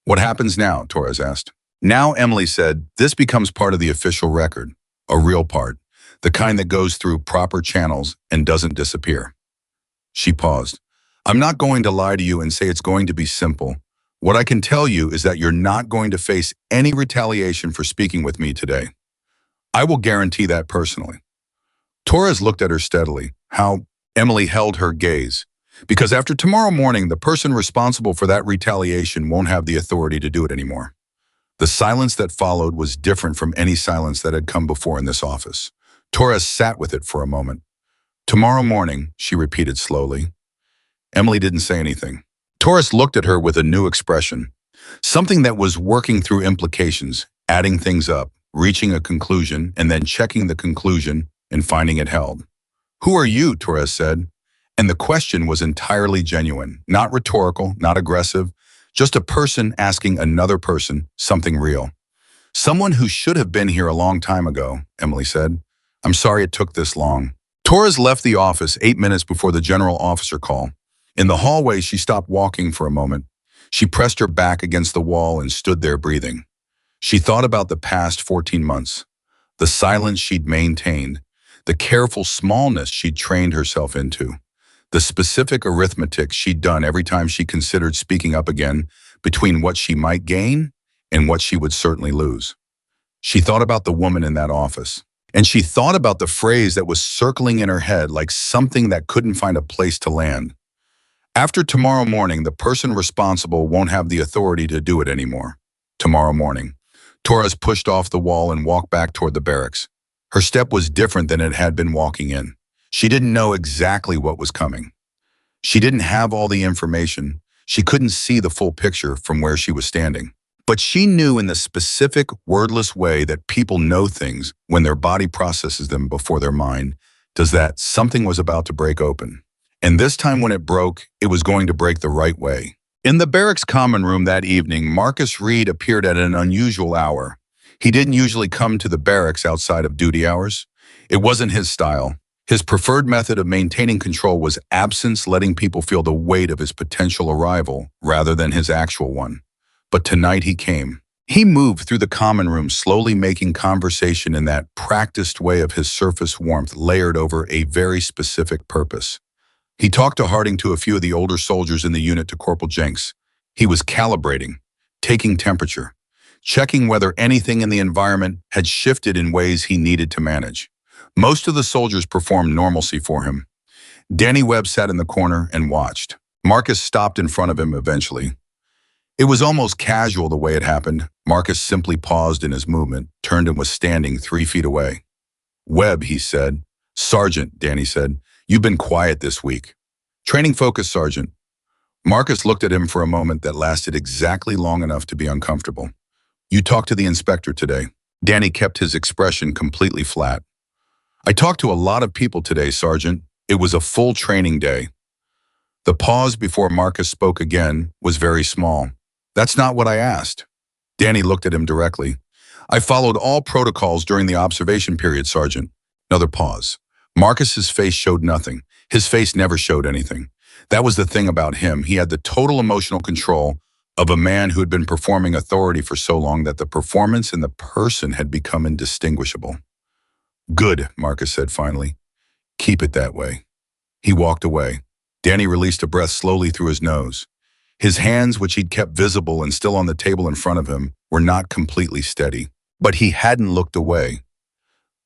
"What happens now?" Torres asked. "Now," Emily said, "this becomes part of the official record, a real part, the kind that goes through proper channels and doesn't disappear." She paused. "I'm not going to lie to you and say it's going to be simple. What I can tell you is that you're not going to face any retaliation for speaking with me today. I will guarantee that personally." Torres looked at her steadily. "How?" Emily held her gaze. "Because after tomorrow morning, the person responsible for that retaliation won't have the authority to do it anymore." The silence that followed was different from any silence that had come before in this office. Torres sat with it for a moment. "Tomorrow morning," she repeated slowly. Emily didn't say anything. Torres looked at her with a new expression, something that was working through implications, adding things up, reaching a conclusion, and then checking the conclusion and finding it held. "Who are you?" Torres said. And the question was entirely genuine, not rhetorical, not aggressive, just a person asking another person something real. "Someone who should have been here a long time ago," Emily said. "I'm sorry it took this long." Torres left the office 8 minutes before the general officer call. In the hallway, she stopped walking for a moment. She pressed her back against the wall and stood there breathing. She thought about the past 14 months, the silence she'd maintained, the careful smallness she'd trained herself into, the specific arithmetic she'd done every time she considered speaking up again between what she might gain and what she would certainly lose. She thought about the woman in that office, and she thought about the phrase that was circling in her head like something that couldn't find a place to land. "After tomorrow morning, the person responsible won't have the authority to do it anymore." Tomorrow morning. Torres pushed off the wall and walked back toward the barracks. Her step was different than it had been walking in. She didn't know exactly what was coming. She didn't have all the information. She couldn't see the full picture from where she was standing. But she knew in the specific, wordless way that people know things when their body processes them before their mind does that something was about to break open. And this time when it broke, it was going to break the right way. In the barracks common room that evening, Marcus Reed appeared at an unusual hour. He didn't usually come to the barracks outside of duty hours. It wasn't his style. His preferred method of maintaining control was absence, letting people feel the weight of his potential arrival rather than his actual one. But tonight he came. He moved through the common room, slowly making conversation in that practiced way of his surface warmth layered over a very specific purpose. He talked to Harding, to a few of the older soldiers in the unit, to Corporal Jenks. He was calibrating, taking temperature, checking whether anything in the environment had shifted in ways he needed to manage. Most of the soldiers performed normalcy for him. Danny Webb sat in the corner and watched. Marcus stopped in front of him eventually. It was almost casual the way it happened. Marcus simply paused in his movement, turned, and was standing 3 feet away. "Webb," he said. "Sergeant," Danny said. "You've been quiet this week." "Training focus, Sergeant." Marcus looked at him for a moment that lasted exactly long enough to be uncomfortable. "You talked to the inspector today." Danny kept his expression completely flat. "I talked to a lot of people today, Sergeant. It was a full training day." The pause before Marcus spoke again was very small. "That's not what I asked." Danny looked at him directly. "I followed all protocols during the observation period, Sergeant." Another pause. Marcus's face showed nothing. His face never showed anything. That was the thing about him. He had the total emotional control of a man who had been performing authority for so long that the performance and the person had become indistinguishable. "Good," Marcus said finally. "Keep it that way." He walked away. Danny released a breath slowly through his nose. His hands, which he'd kept visible and still on the table in front of him, were not completely steady. But he hadn't looked away.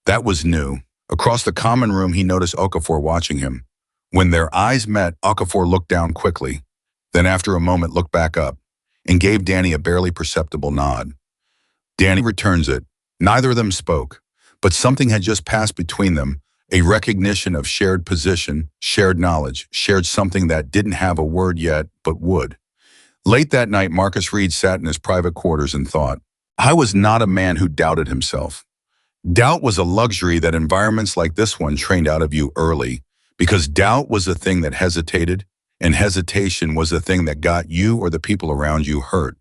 That was new. Across the common room, he noticed Okafor watching him. When their eyes met, Okafor looked down quickly, then after a moment looked back up and gave Danny a barely perceptible nod. Danny returns it. Neither of them spoke, but something had just passed between them, a recognition of shared position, shared knowledge, shared something that didn't have a word yet, but would. Late that night, Marcus Reed sat in his private quarters and thought, "I was not a man who doubted himself. Doubt was a luxury that environments like this one trained out of you early, because doubt was the thing that hesitated, and hesitation was the thing that got you or the people around you hurt."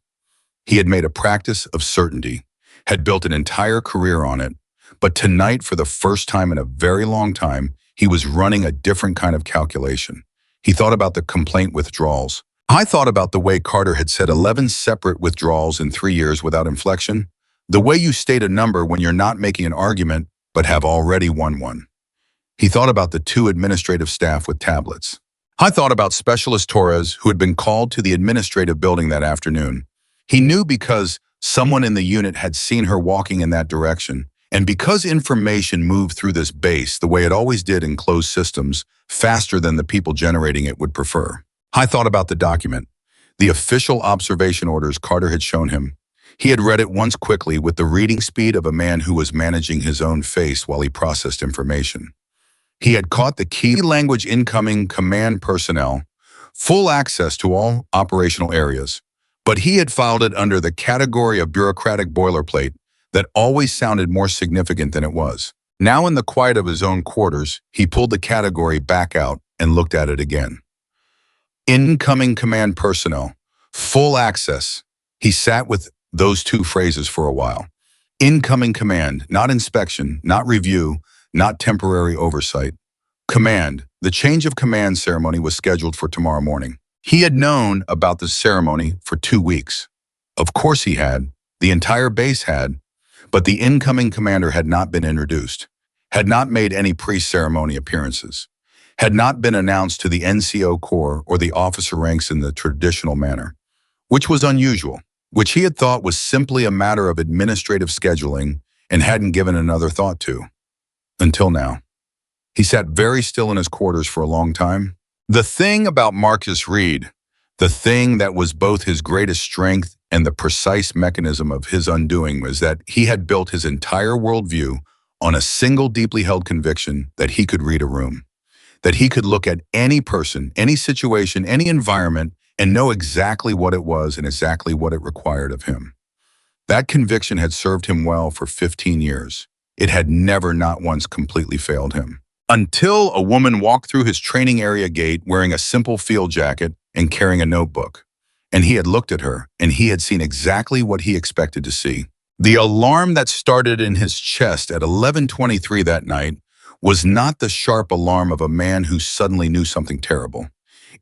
He had made a practice of certainty, had built an entire career on it, but tonight, for the first time in a very long time, he was running a different kind of calculation. He thought about the complaint withdrawals. "I thought about the way Carter had said 11 separate withdrawals in 3 years without inflection. The way you state a number when you're not making an argument, but have already won one." He thought about the 2 administrative staff with tablets. "I thought about Specialist Torres, who had been called to the administrative building that afternoon. He knew because someone in the unit had seen her walking in that direction, and because information moved through this base the way it always did in closed systems, faster than the people generating it would prefer. I thought about the document, the official observation orders Carter had shown him. He had read it once quickly with the reading speed of a man who was managing his own face while he processed information. He had caught the key language: incoming command personnel, full access to all operational areas, but he had filed it under the category of bureaucratic boilerplate that always sounded more significant than it was. Now, in the quiet of his own quarters, he pulled the category back out and looked at it again. Incoming command personnel, full access. He sat with those 2 phrases for a while. Incoming command, not inspection, not review, not temporary oversight. Command. The change of command ceremony was scheduled for tomorrow morning. He had known about the ceremony for 2 weeks. Of course he had. The entire base had. But the incoming commander had not been introduced, had not made any pre-ceremony appearances, had not been announced to the NCO Corps or the officer ranks in the traditional manner, which was unusual, which he had thought was simply a matter of administrative scheduling and hadn't given another thought to. Until now. He sat very still in his quarters for a long time. The thing about Marcus Reed, the thing that was both his greatest strength and the precise mechanism of his undoing, was that he had built his entire worldview on a single deeply held conviction that he could read a room, that he could look at any person, any situation, any environment, and know exactly what it was and exactly what it required of him. That conviction had served him well for 15 years. It had never, not once, completely failed him. Until a woman walked through his training area gate wearing a simple field jacket and carrying a notebook. And he had looked at her, and he had seen exactly what he expected to see. The alarm that started in his chest at 11:23 that night was not the sharp alarm of a man who suddenly knew something terrible.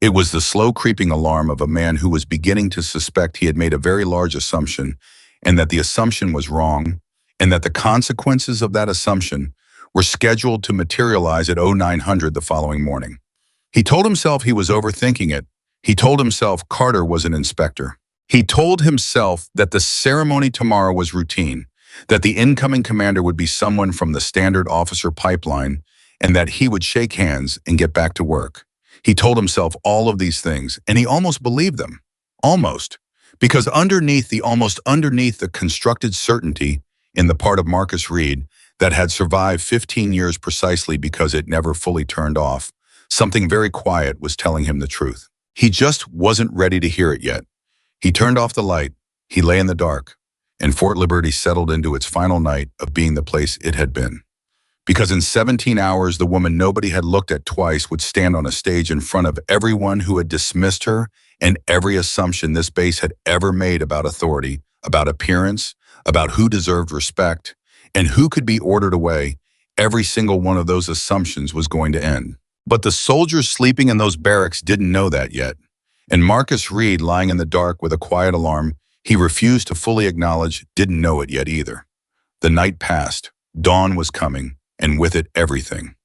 It was the slow creeping alarm of a man who was beginning to suspect he had made a very large assumption, and that the assumption was wrong, and that the consequences of that assumption were scheduled to materialize at 0900 the following morning. He told himself he was overthinking it. He told himself Carter was an inspector. He told himself that the ceremony tomorrow was routine, that the incoming commander would be someone from the standard officer pipeline, and that he would shake hands and get back to work. He told himself all of these things, and he almost believed them. Almost. Because underneath the constructed certainty in the part of Marcus Reed that had survived 15 years precisely because it never fully turned off, something very quiet was telling him the truth. He just wasn't ready to hear it yet. He turned off the light. He lay in the dark, and Fort Liberty settled into its final night of being the place it had been. Because in 17 hours, the woman nobody had looked at twice would stand on a stage in front of everyone who had dismissed her and every assumption this base had ever made about authority, about appearance, about who deserved respect, and who could be ordered away. Every single one of those assumptions was going to end. But the soldiers sleeping in those barracks didn't know that yet. And Marcus Reed, lying in the dark with a quiet alarm he refused to fully acknowledge, didn't know it yet either. The night passed. Dawn was coming, and with it everything.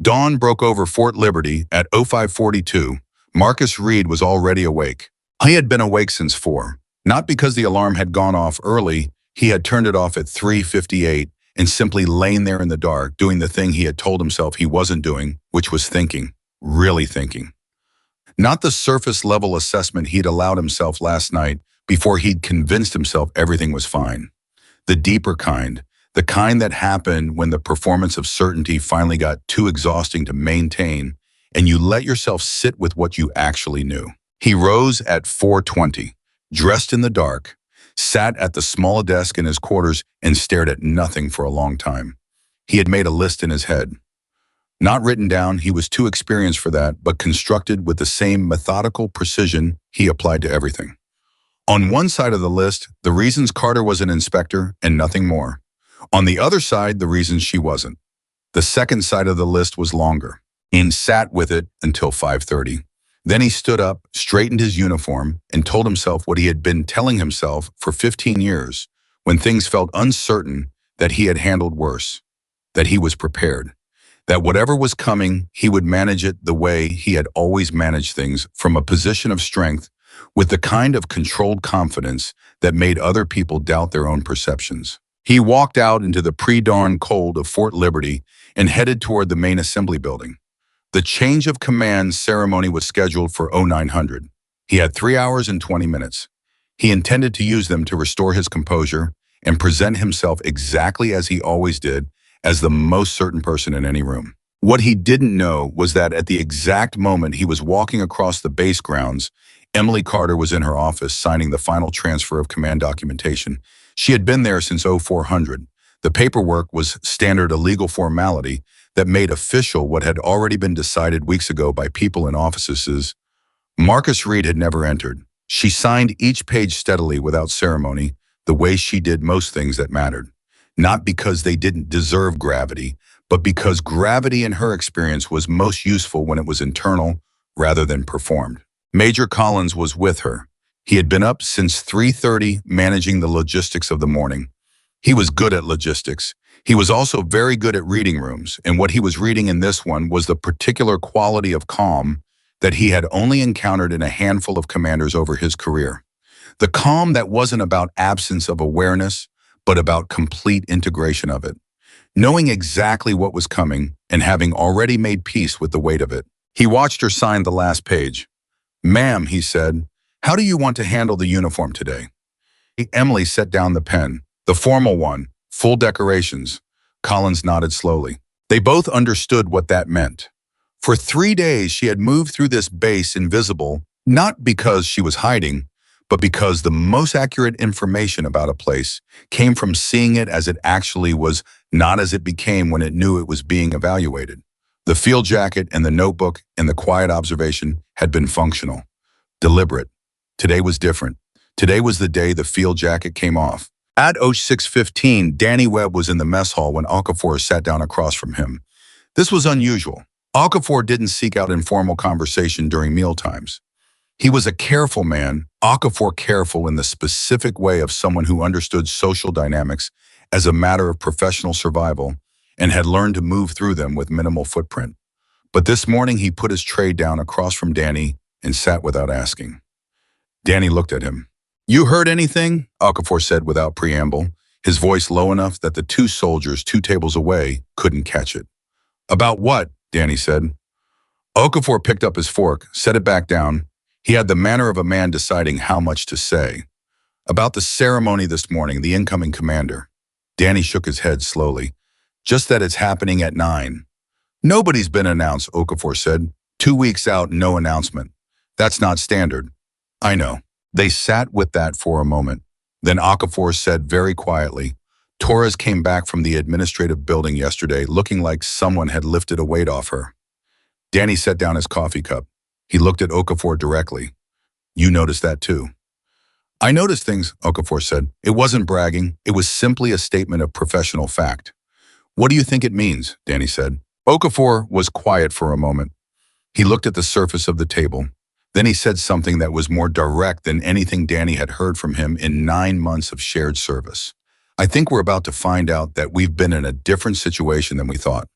Dawn broke over Fort Liberty at 0542. Marcus Reed was already awake. He had been awake since 4. Not because the alarm had gone off early, he had turned it off at 3:58 and simply lain there in the dark, doing the thing he had told himself he wasn't doing, which was thinking, really thinking. Not the surface-level assessment he'd allowed himself last night before he'd convinced himself everything was fine. The deeper kind, the kind that happened when the performance of certainty finally got too exhausting to maintain, and you let yourself sit with what you actually knew. He rose at 4:20, dressed in the dark, sat at the small desk in his quarters and stared at nothing for a long time. He had made a list in his head. Not written down, he was too experienced for that, but constructed with the same methodical precision he applied to everything. On one side of the list, the reasons Carter was an inspector and nothing more. On the other side, the reasons she wasn't. The second side of the list was longer. He sat with it until 5:30. Then he stood up, straightened his uniform, and told himself what he had been telling himself for 15 years, when things felt uncertain, that he had handled worse, that he was prepared, that whatever was coming, he would manage it the way he had always managed things, from a position of strength, with the kind of controlled confidence that made other people doubt their own perceptions. He walked out into the pre-dawn cold of Fort Liberty and headed toward the main assembly building. The change of command ceremony was scheduled for 0900. He had 3 hours and 20 minutes. He intended to use them to restore his composure and present himself exactly as he always did, as the most certain person in any room. What he didn't know was that at the exact moment he was walking across the base grounds, Emily Carter was in her office signing the final transfer of command documentation. She had been there since 0400. The paperwork was standard illegal formality that made official what had already been decided weeks ago by people in offices. Marcus Reed had never entered. She signed each page steadily without ceremony, the way she did most things that mattered. Not because they didn't deserve gravity, but because gravity in her experience was most useful when it was internal rather than performed. Major Collins was with her. He had been up since 3:30 managing the logistics of the morning. He was good at logistics. He was also very good at reading rooms, and what he was reading in this one was the particular quality of calm that he had only encountered in a handful of commanders over his career. The calm that wasn't about absence of awareness, but about complete integration of it. Knowing exactly what was coming and having already made peace with the weight of it. He watched her sign the last page. "Ma'am," he said, "how do you want to handle the uniform today?" Emily set down the pen. The formal one, full decorations. Collins nodded slowly. They both understood what that meant. For 3 days, she had moved through this base invisible, not because she was hiding, but because the most accurate information about a place came from seeing it as it actually was, not as it became when it knew it was being evaluated. The field jacket and the notebook and the quiet observation had been functional, deliberate. Today was different. Today was the day the field jacket came off. At 06:15, Danny Webb was in the mess hall when Okafor sat down across from him. This was unusual. Okafor didn't seek out informal conversation during mealtimes. He was a careful man, Okafor careful in the specific way of someone who understood social dynamics as a matter of professional survival and had learned to move through them with minimal footprint. But this morning he put his tray down across from Danny and sat without asking. Danny looked at him. "You heard anything?" Okafor said without preamble, his voice low enough that the two soldiers 2 tables away couldn't catch it. "About what?" Danny said. Okafor picked up his fork, set it back down. He had the manner of a man deciding how much to say. "About the ceremony this morning, the incoming commander." Danny shook his head slowly. "Just that it's happening at 9. "Nobody's been announced," Okafor said. 2 weeks out, no announcement. That's not standard." "I know." They sat with that for a moment. Then Okafor said very quietly, "Torres came back from the administrative building yesterday looking like someone had lifted a weight off her." Danny set down his coffee cup. He looked at Okafor directly. "You noticed that too?" "I noticed things," Okafor said. "It wasn't bragging. It was simply a statement of professional fact." "What do you think it means?" Danny said. Okafor was quiet for a moment. He looked at the surface of the table. Then he said something that was more direct than anything Danny had heard from him in 9 months of shared service. "I think we're about to find out that we've been in a different situation than we thought.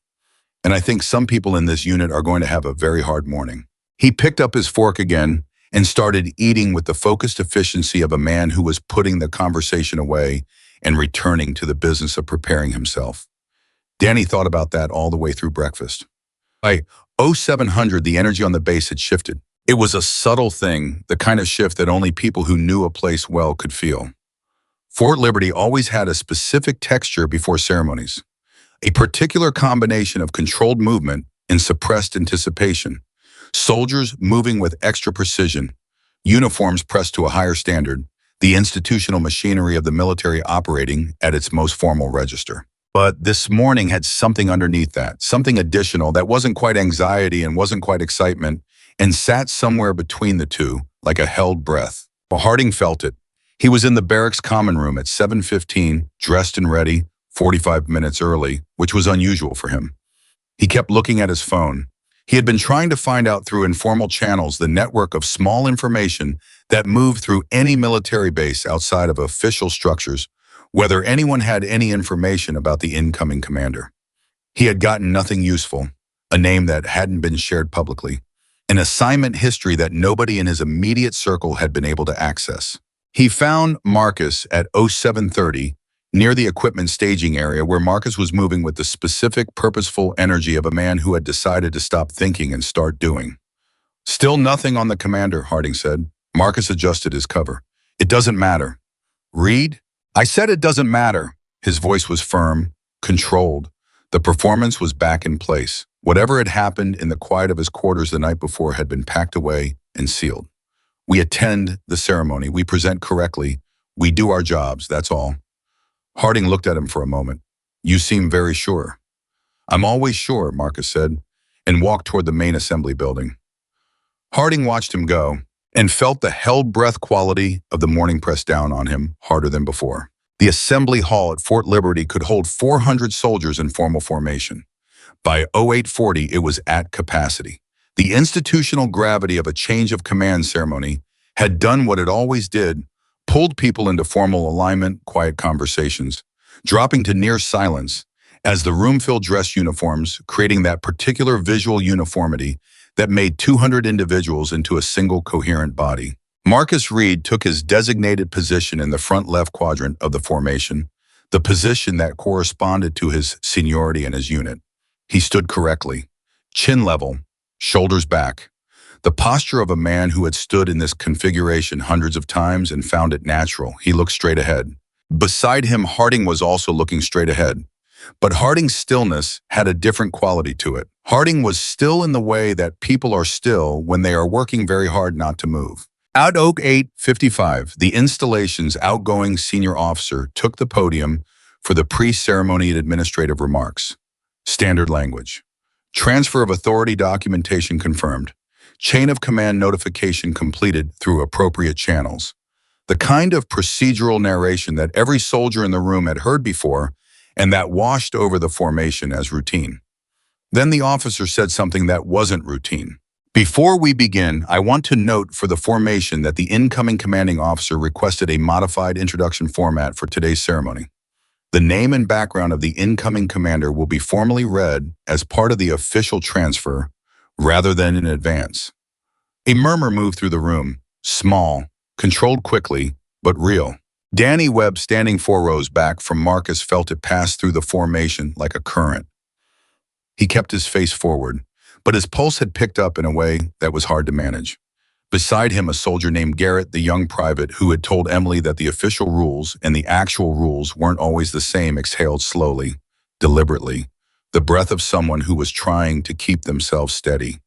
And I think some people in this unit are going to have a very hard morning." He picked up his fork again and started eating with the focused efficiency of a man who was putting the conversation away and returning to the business of preparing himself. Danny thought about that all the way through breakfast. By 0700, the energy on the base had shifted. It was a subtle thing, the kind of shift that only people who knew a place well could feel. Fort Liberty always had a specific texture before ceremonies, a particular combination of controlled movement and suppressed anticipation. Soldiers moving with extra precision, uniforms pressed to a higher standard, the institutional machinery of the military operating at its most formal register. But this morning had something underneath that, something additional that wasn't quite anxiety and wasn't quite excitement, and sat somewhere between the two, like a held breath. But Harding felt it. He was in the barracks common room at 7:15, dressed and ready, 45 minutes early, which was unusual for him. He kept looking at his phone. He had been trying to find out through informal channels the network of small information that moved through any military base outside of official structures, whether anyone had any information about the incoming commander. He had gotten nothing useful, a name that hadn't been shared publicly, an assignment history that nobody in his immediate circle had been able to access. He found Marcus at 0730, near the equipment staging area where Marcus was moving with the specific, purposeful energy of a man who had decided to stop thinking and start doing. "Still nothing on the commander," Harding said. Marcus adjusted his cover. "It doesn't matter." "Reed?" "I said it doesn't matter." His voice was firm, controlled. The performance was back in place. Whatever had happened in the quiet of his quarters the night before had been packed away and sealed. "We attend the ceremony. We present correctly. We do our jobs, that's all." Harding looked at him for a moment. "You seem very sure." "I'm always sure," Marcus said, and walked toward the main assembly building. Harding watched him go and felt the held breath quality of the morning press down on him harder than before. The assembly hall at Fort Liberty could hold 400 soldiers in formal formation. By 0840, it was at capacity. The institutional gravity of a change of command ceremony had done what it always did, pulled people into formal alignment, quiet conversations, dropping to near silence as the room filled dress uniforms, creating that particular visual uniformity that made 200 individuals into a single coherent body. Marcus Reed took his designated position in the front left quadrant of the formation, the position that corresponded to his seniority in his unit. He stood correctly, chin level, shoulders back, the posture of a man who had stood in this configuration hundreds of times and found it natural. He looked straight ahead. Beside him, Harding was also looking straight ahead. But Harding's stillness had a different quality to it. Harding was still in the way that people are still when they are working very hard not to move. At 0855, the installation's outgoing senior officer took the podium for the pre-ceremony administrative remarks. Standard language. Transfer of authority documentation confirmed. Chain of command notification completed through appropriate channels. The kind of procedural narration that every soldier in the room had heard before and that washed over the formation as routine. Then the officer said something that wasn't routine. Before we begin, I want to note for the formation that the incoming commanding officer requested a modified introduction format for today's ceremony. The name and background of the incoming commander will be formally read as part of the official transfer rather than in advance. A murmur moved through the room, small, controlled quickly, but real. Danny Webb, standing 4 rows back from Marcus, felt it pass through the formation like a current. He kept his face forward, but his pulse had picked up in a way that was hard to manage. Beside him, a soldier named Garrett, the young private who had told Emily that the official rules and the actual rules weren't always the same, exhaled slowly, deliberately, the breath of someone who was trying to keep themselves steady.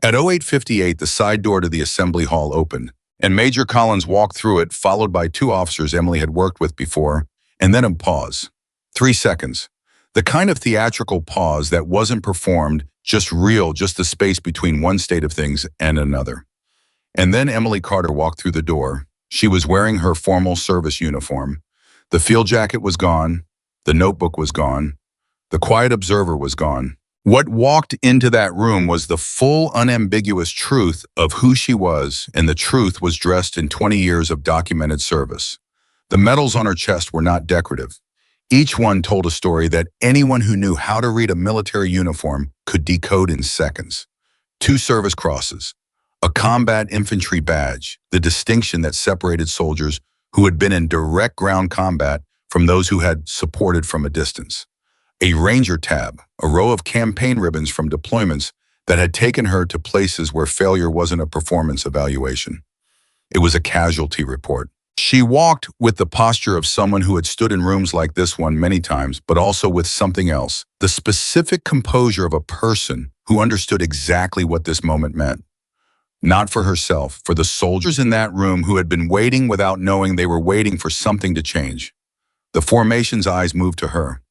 At 08:58, the side door to the assembly hall opened, and Major Collins walked through it, followed by 2 officers Emily had worked with before, and then a pause. 3 seconds. The kind of theatrical pause that wasn't performed, just real, just the space between one state of things and another. And then Emily Carter walked through the door. She was wearing her formal service uniform. The field jacket was gone. The notebook was gone. The quiet observer was gone. What walked into that room was the full, unambiguous truth of who she was, and the truth was dressed in 20 years of documented service. The medals on her chest were not decorative. Each one told a story that anyone who knew how to read a military uniform could decode in seconds. 2 service crosses, a combat infantry badge, the distinction that separated soldiers who had been in direct ground combat from those who had supported from a distance. A ranger tab, a row of campaign ribbons from deployments that had taken her to places where failure wasn't a performance evaluation. It was a casualty report. She walked with the posture of someone who had stood in rooms like this one many times, but also with something else, the specific composure of a person who understood exactly what this moment meant. Not for herself, for the soldiers in that room who had been waiting without knowing they were waiting for something to change. The formation's eyes moved to her.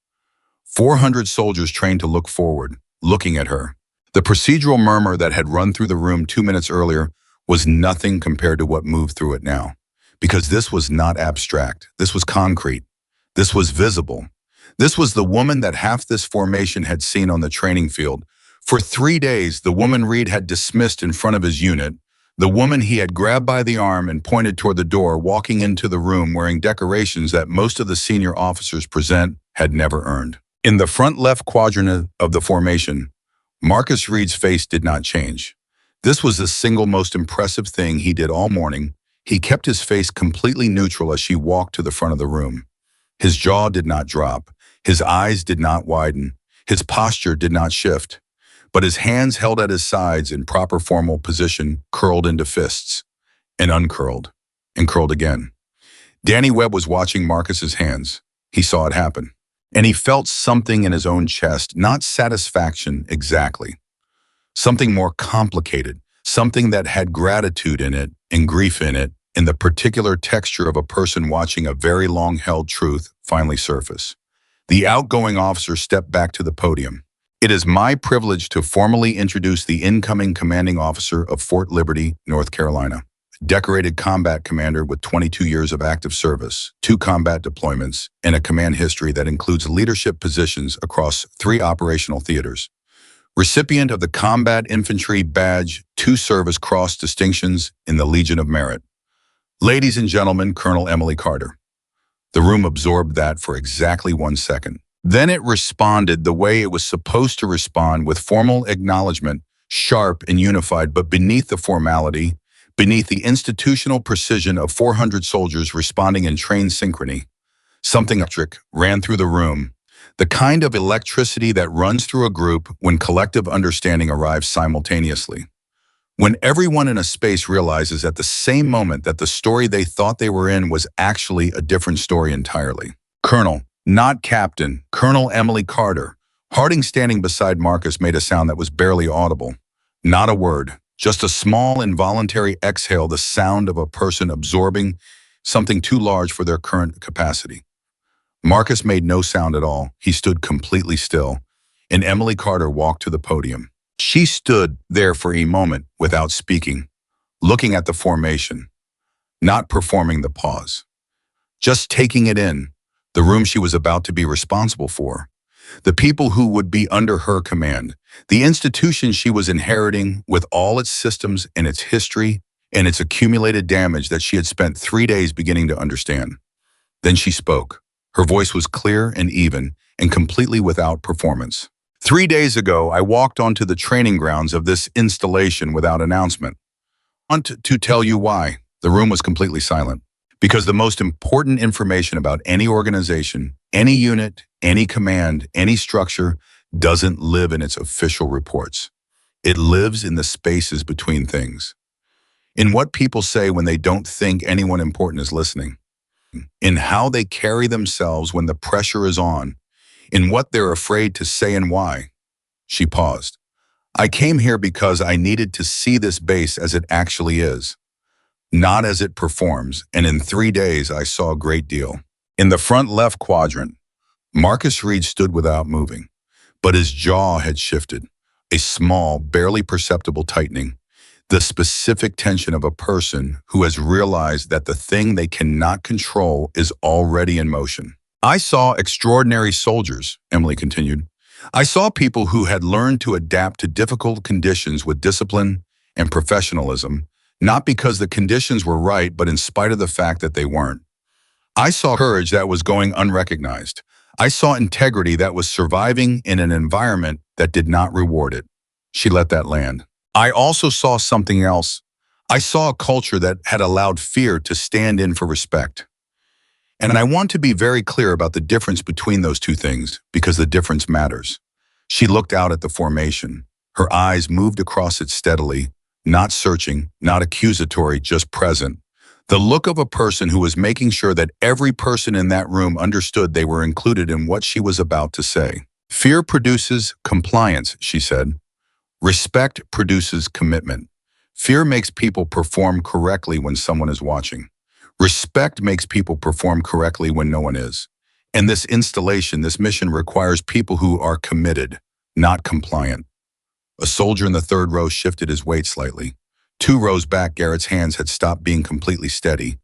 400 soldiers trained to look forward, looking at her. The procedural murmur that had run through the room 2 minutes earlier was nothing compared to what moved through it now. Because this was not abstract. This was concrete. This was visible. This was the woman that half this formation had seen on the training field. For 3 days, the woman Reed had dismissed in front of his unit, the woman he had grabbed by the arm and pointed toward the door, walking into the room wearing decorations that most of the senior officers present had never earned. In the front left quadrant of the formation, Marcus Reed's face did not change. This was the single most impressive thing he did all morning. He kept his face completely neutral as she walked to the front of the room. His jaw did not drop. His eyes did not widen. His posture did not shift. But his hands held at his sides in proper formal position, curled into fists, and uncurled, and curled again. Danny Webb was watching Marcus's hands. He saw it happen. And he felt something in his own chest, not satisfaction exactly. Something more complicated, something that had gratitude in it and grief in it, in the particular texture of a person watching a very long-held truth finally surface. The outgoing officer stepped back to the podium. It is my privilege to formally introduce the incoming commanding officer of Fort Liberty, North Carolina. Decorated combat commander with 22 years of active service, 2 combat deployments, and a command history that includes leadership positions across 3 operational theaters. Recipient of the Combat Infantry Badge, 2 Service Cross distinctions in the Legion of Merit. Ladies and gentlemen, Colonel Emily Carter. The room absorbed that for exactly 1 second. Then it responded the way it was supposed to respond, with formal acknowledgement, sharp and unified, but beneath the formality, beneath the institutional precision of 400 soldiers responding in trained synchrony. Something electric ran through the room. The kind of electricity that runs through a group when collective understanding arrives simultaneously. When everyone in a space realizes at the same moment that the story they thought they were in was actually a different story entirely. Colonel, not Captain, Colonel Emily Carter. Harding, standing beside Marcus, made a sound that was barely audible. Not a word, just a small involuntary exhale, the sound of a person absorbing something too large for their current capacity. Marcus made no sound at all. He stood completely still, and Emily Carter walked to the podium. She stood there for a moment without speaking, looking at the formation. not performing the pause. Just taking it in, the room she was about to be responsible for, the people who would be under her command, the institution she was inheriting with all its systems and its history and its accumulated damage that she had spent 3 days beginning to understand. Then she spoke. Her voice was clear and even and completely without performance. 3 days ago, I walked onto the training grounds of this installation without announcement. I want to tell you why. The room was completely silent. Because the most important information about any organization, any unit, any command, any structure doesn't live in its official reports. It lives in the spaces between things. In what people say when they don't think anyone important is listening. In how they carry themselves when the pressure is on. In what they're afraid to say and why. She paused. I came here because I needed to see this base as it actually is, not as it performs, and in 3 days I saw a great deal. In the front left quadrant, Marcus Reed stood without moving, but his jaw had shifted, a small, barely perceptible tightening, the specific tension of a person who has realized that the thing they cannot control is already in motion. I saw extraordinary soldiers, Emily continued. I saw people who had learned to adapt to difficult conditions with discipline and professionalism, not because the conditions were right, but in spite of the fact that they weren't. I saw courage that was going unrecognized. I saw integrity that was surviving in an environment that did not reward it. She let that land. I also saw something else. I saw a culture that had allowed fear to stand in for respect. And I want to be very clear about the difference between those two things, because the difference matters. She looked out at the formation. Her eyes moved across it steadily, not searching, not accusatory, just present. The look of a person who was making sure that every person in that room understood they were included in what she was about to say. Fear produces compliance, she said. Respect produces commitment. Fear makes people perform correctly when someone is watching. Respect makes people perform correctly when no one is. And this installation, this mission requires people who are committed, not compliant. A soldier in the third row shifted his weight slightly. 2 rows back, Garrett's hands had stopped being completely steady.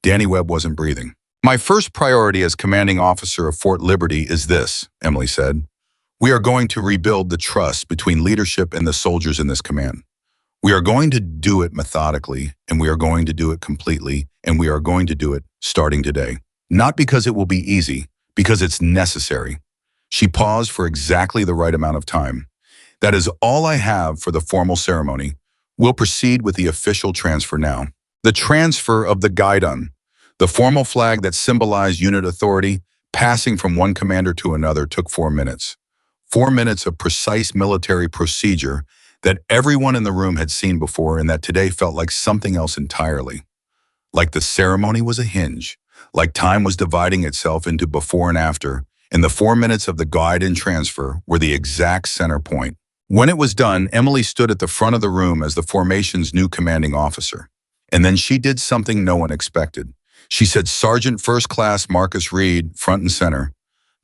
Danny Webb wasn't breathing. My first priority as commanding officer of Fort Liberty is this, Emily said. We are going to rebuild the trust between leadership and the soldiers in this command. We are going to do it methodically, and we are going to do it completely, and we are going to do it starting today. Not because it will be easy, because it's necessary. She paused for exactly the right amount of time. That is all I have for the formal ceremony. We'll proceed with the official transfer now. The transfer of the guidon, the formal flag that symbolized unit authority, passing from one commander to another, took 4 minutes. 4 minutes of precise military procedure that everyone in the room had seen before and that today felt like something else entirely. Like the ceremony was a hinge, like time was dividing itself into before and after, and the 4 minutes of the guidon transfer were the exact center point. When it was done, Emily stood at the front of the room as the formation's new commanding officer. And then she did something no one expected. She said, Sergeant First Class Marcus Reed, front and center.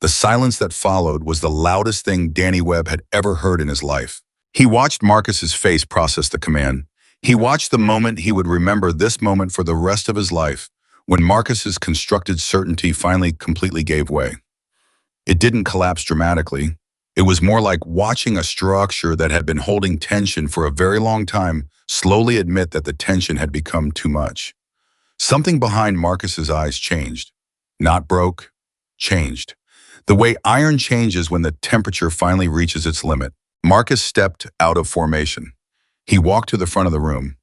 The silence that followed was the loudest thing Danny Webb had ever heard in his life. He watched Marcus's face process the command. He watched the moment he would remember this moment for the rest of his life, when Marcus's constructed certainty finally completely gave way. It didn't collapse dramatically. It was more like watching a structure that had been holding tension for a very long time slowly admit that the tension had become too much. Something behind Marcus's eyes changed. Not broke, changed. The way iron changes when the temperature finally reaches its limit. Marcus stepped out of formation. He walked to the front of the room.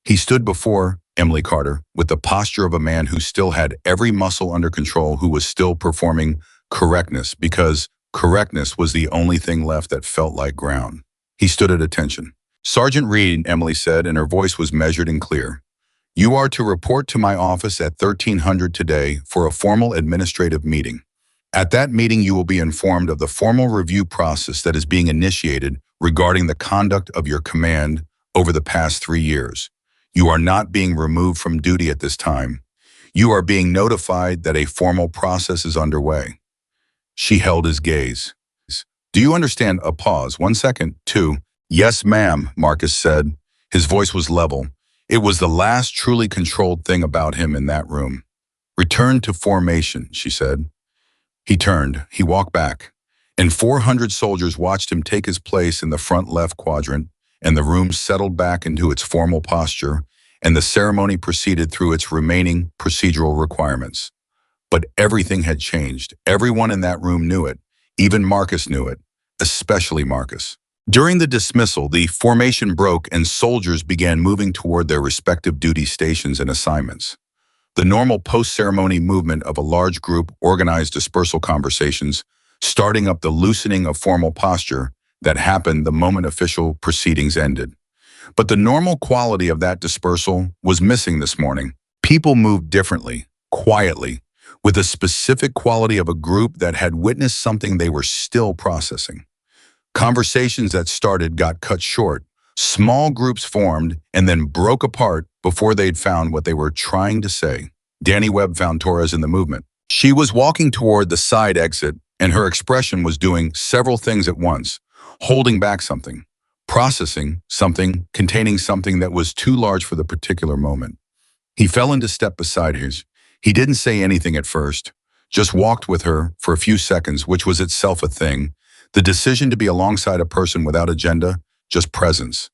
He stood before Emily Carter with the posture of a man who still had every muscle under control, who was still performing correctness, because correctness was the only thing left that felt like ground. He stood at attention. Sergeant Reed, Emily said, and her voice was measured and clear. You are to report to my office at 1300 today for a formal administrative meeting. At that meeting, you will be informed of the formal review process that is being initiated regarding the conduct of your command over the past 3 years. You are not being removed from duty at this time. You are being notified that a formal process is underway. She held his gaze. Do you understand? A pause. 1 second. 2. Yes, ma'am, Marcus said. His voice was level. It was the last truly controlled thing about him in that room. Return to formation, she said. He turned. He walked back. And 400 soldiers watched him take his place in the front left quadrant, and the room settled back into its formal posture, and the ceremony proceeded through its remaining procedural requirements. But everything had changed. Everyone in that room knew it. Even Marcus knew it, especially Marcus. During the dismissal, the formation broke and soldiers began moving toward their respective duty stations and assignments. The normal post-ceremony movement of a large group organized dispersal conversations, starting up the loosening of formal posture that happened the moment official proceedings ended. But the normal quality of that dispersal was missing this morning. People moved differently, quietly, with a specific quality of a group that had witnessed something they were still processing. Conversations that started got cut short. Small groups formed and then broke apart before they'd found what they were trying to say. Danny Webb found Torres in the movement. She was walking toward the side exit, and her expression was doing several things at once, holding back something, processing something, containing something that was too large for the particular moment. He fell into step beside her. He didn't say anything at first, just walked with her for a few seconds, which was itself a thing. The decision to be alongside a person without agenda, just presence.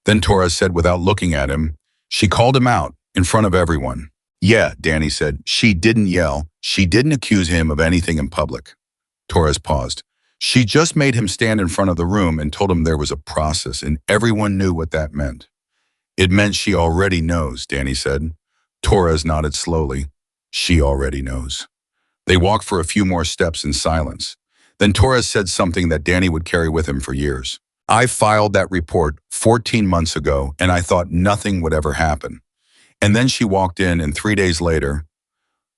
Then Torres said without looking at him, she called him out in front of everyone. Yeah, Danny said. She didn't yell. She didn't accuse him of anything in public. Torres paused. She just made him stand in front of the room and told him there was a process, and everyone knew what that meant. It meant she already knows, Danny said. Torres nodded slowly. She already knows. They walked for a few more steps in silence. Then Torres said something that Danny would carry with him for years. I filed that report 14 months ago, and I thought nothing would ever happen. And then she walked in, and 3 days later,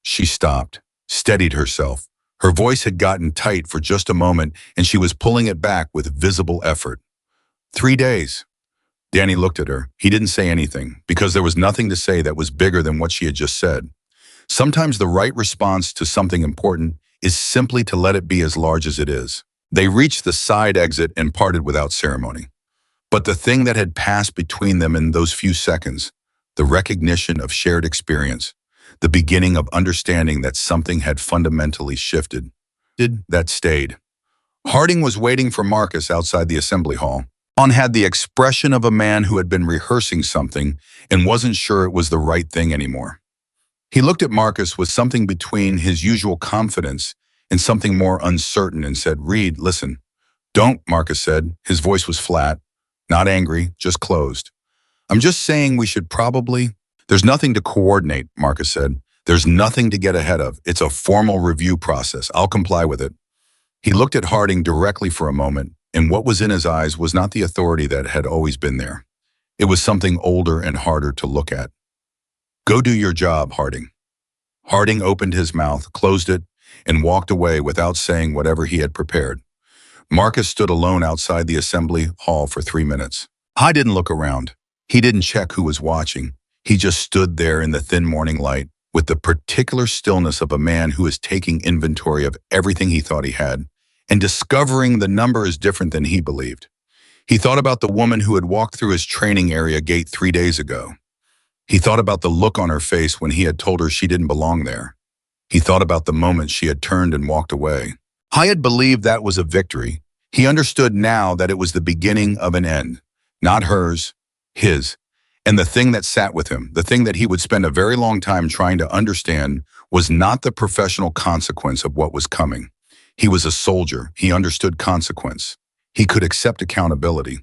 she stopped, steadied herself. Her voice had gotten tight for just a moment, and she was pulling it back with visible effort. 3 days. Danny looked at her. He didn't say anything, because there was nothing to say that was bigger than what she had just said. Sometimes the right response to something important is simply to let it be as large as it is. They reached the side exit and parted without ceremony. But the thing that had passed between them in those few seconds, the recognition of shared experience, the beginning of understanding that something had fundamentally shifted, that stayed. Harding was waiting for Marcus outside the assembly hall. On had the expression of a man who had been rehearsing something and wasn't sure it was the right thing anymore. He looked at Marcus with something between his usual confidence and something more uncertain and said, Reed, listen. Don't, Marcus said. His voice was flat, not angry, just closed. I'm just saying we should probably... There's nothing to coordinate, Marcus said. There's nothing to get ahead of. It's a formal review process. I'll comply with it. He looked at Harding directly for a moment, and what was in his eyes was not the authority that had always been there. It was something older and harder to look at. Go do your job, Harding. Harding opened his mouth, closed it, and walked away without saying whatever he had prepared. Marcus stood alone outside the assembly hall for 3 minutes. I didn't look around. He didn't check who was watching. He just stood there in the thin morning light with the particular stillness of a man who is taking inventory of everything he thought he had and discovering the number is different than he believed. He thought about the woman who had walked through his training area gate 3 days ago. He thought about the look on her face when he had told her she didn't belong there. He thought about the moment she had turned and walked away. Hyatt believed that was a victory. He understood now that it was the beginning of an end, not hers, his. And the thing that sat with him, the thing that he would spend a very long time trying to understand, was not the professional consequence of what was coming. He was a soldier. He understood consequence. He could accept accountability.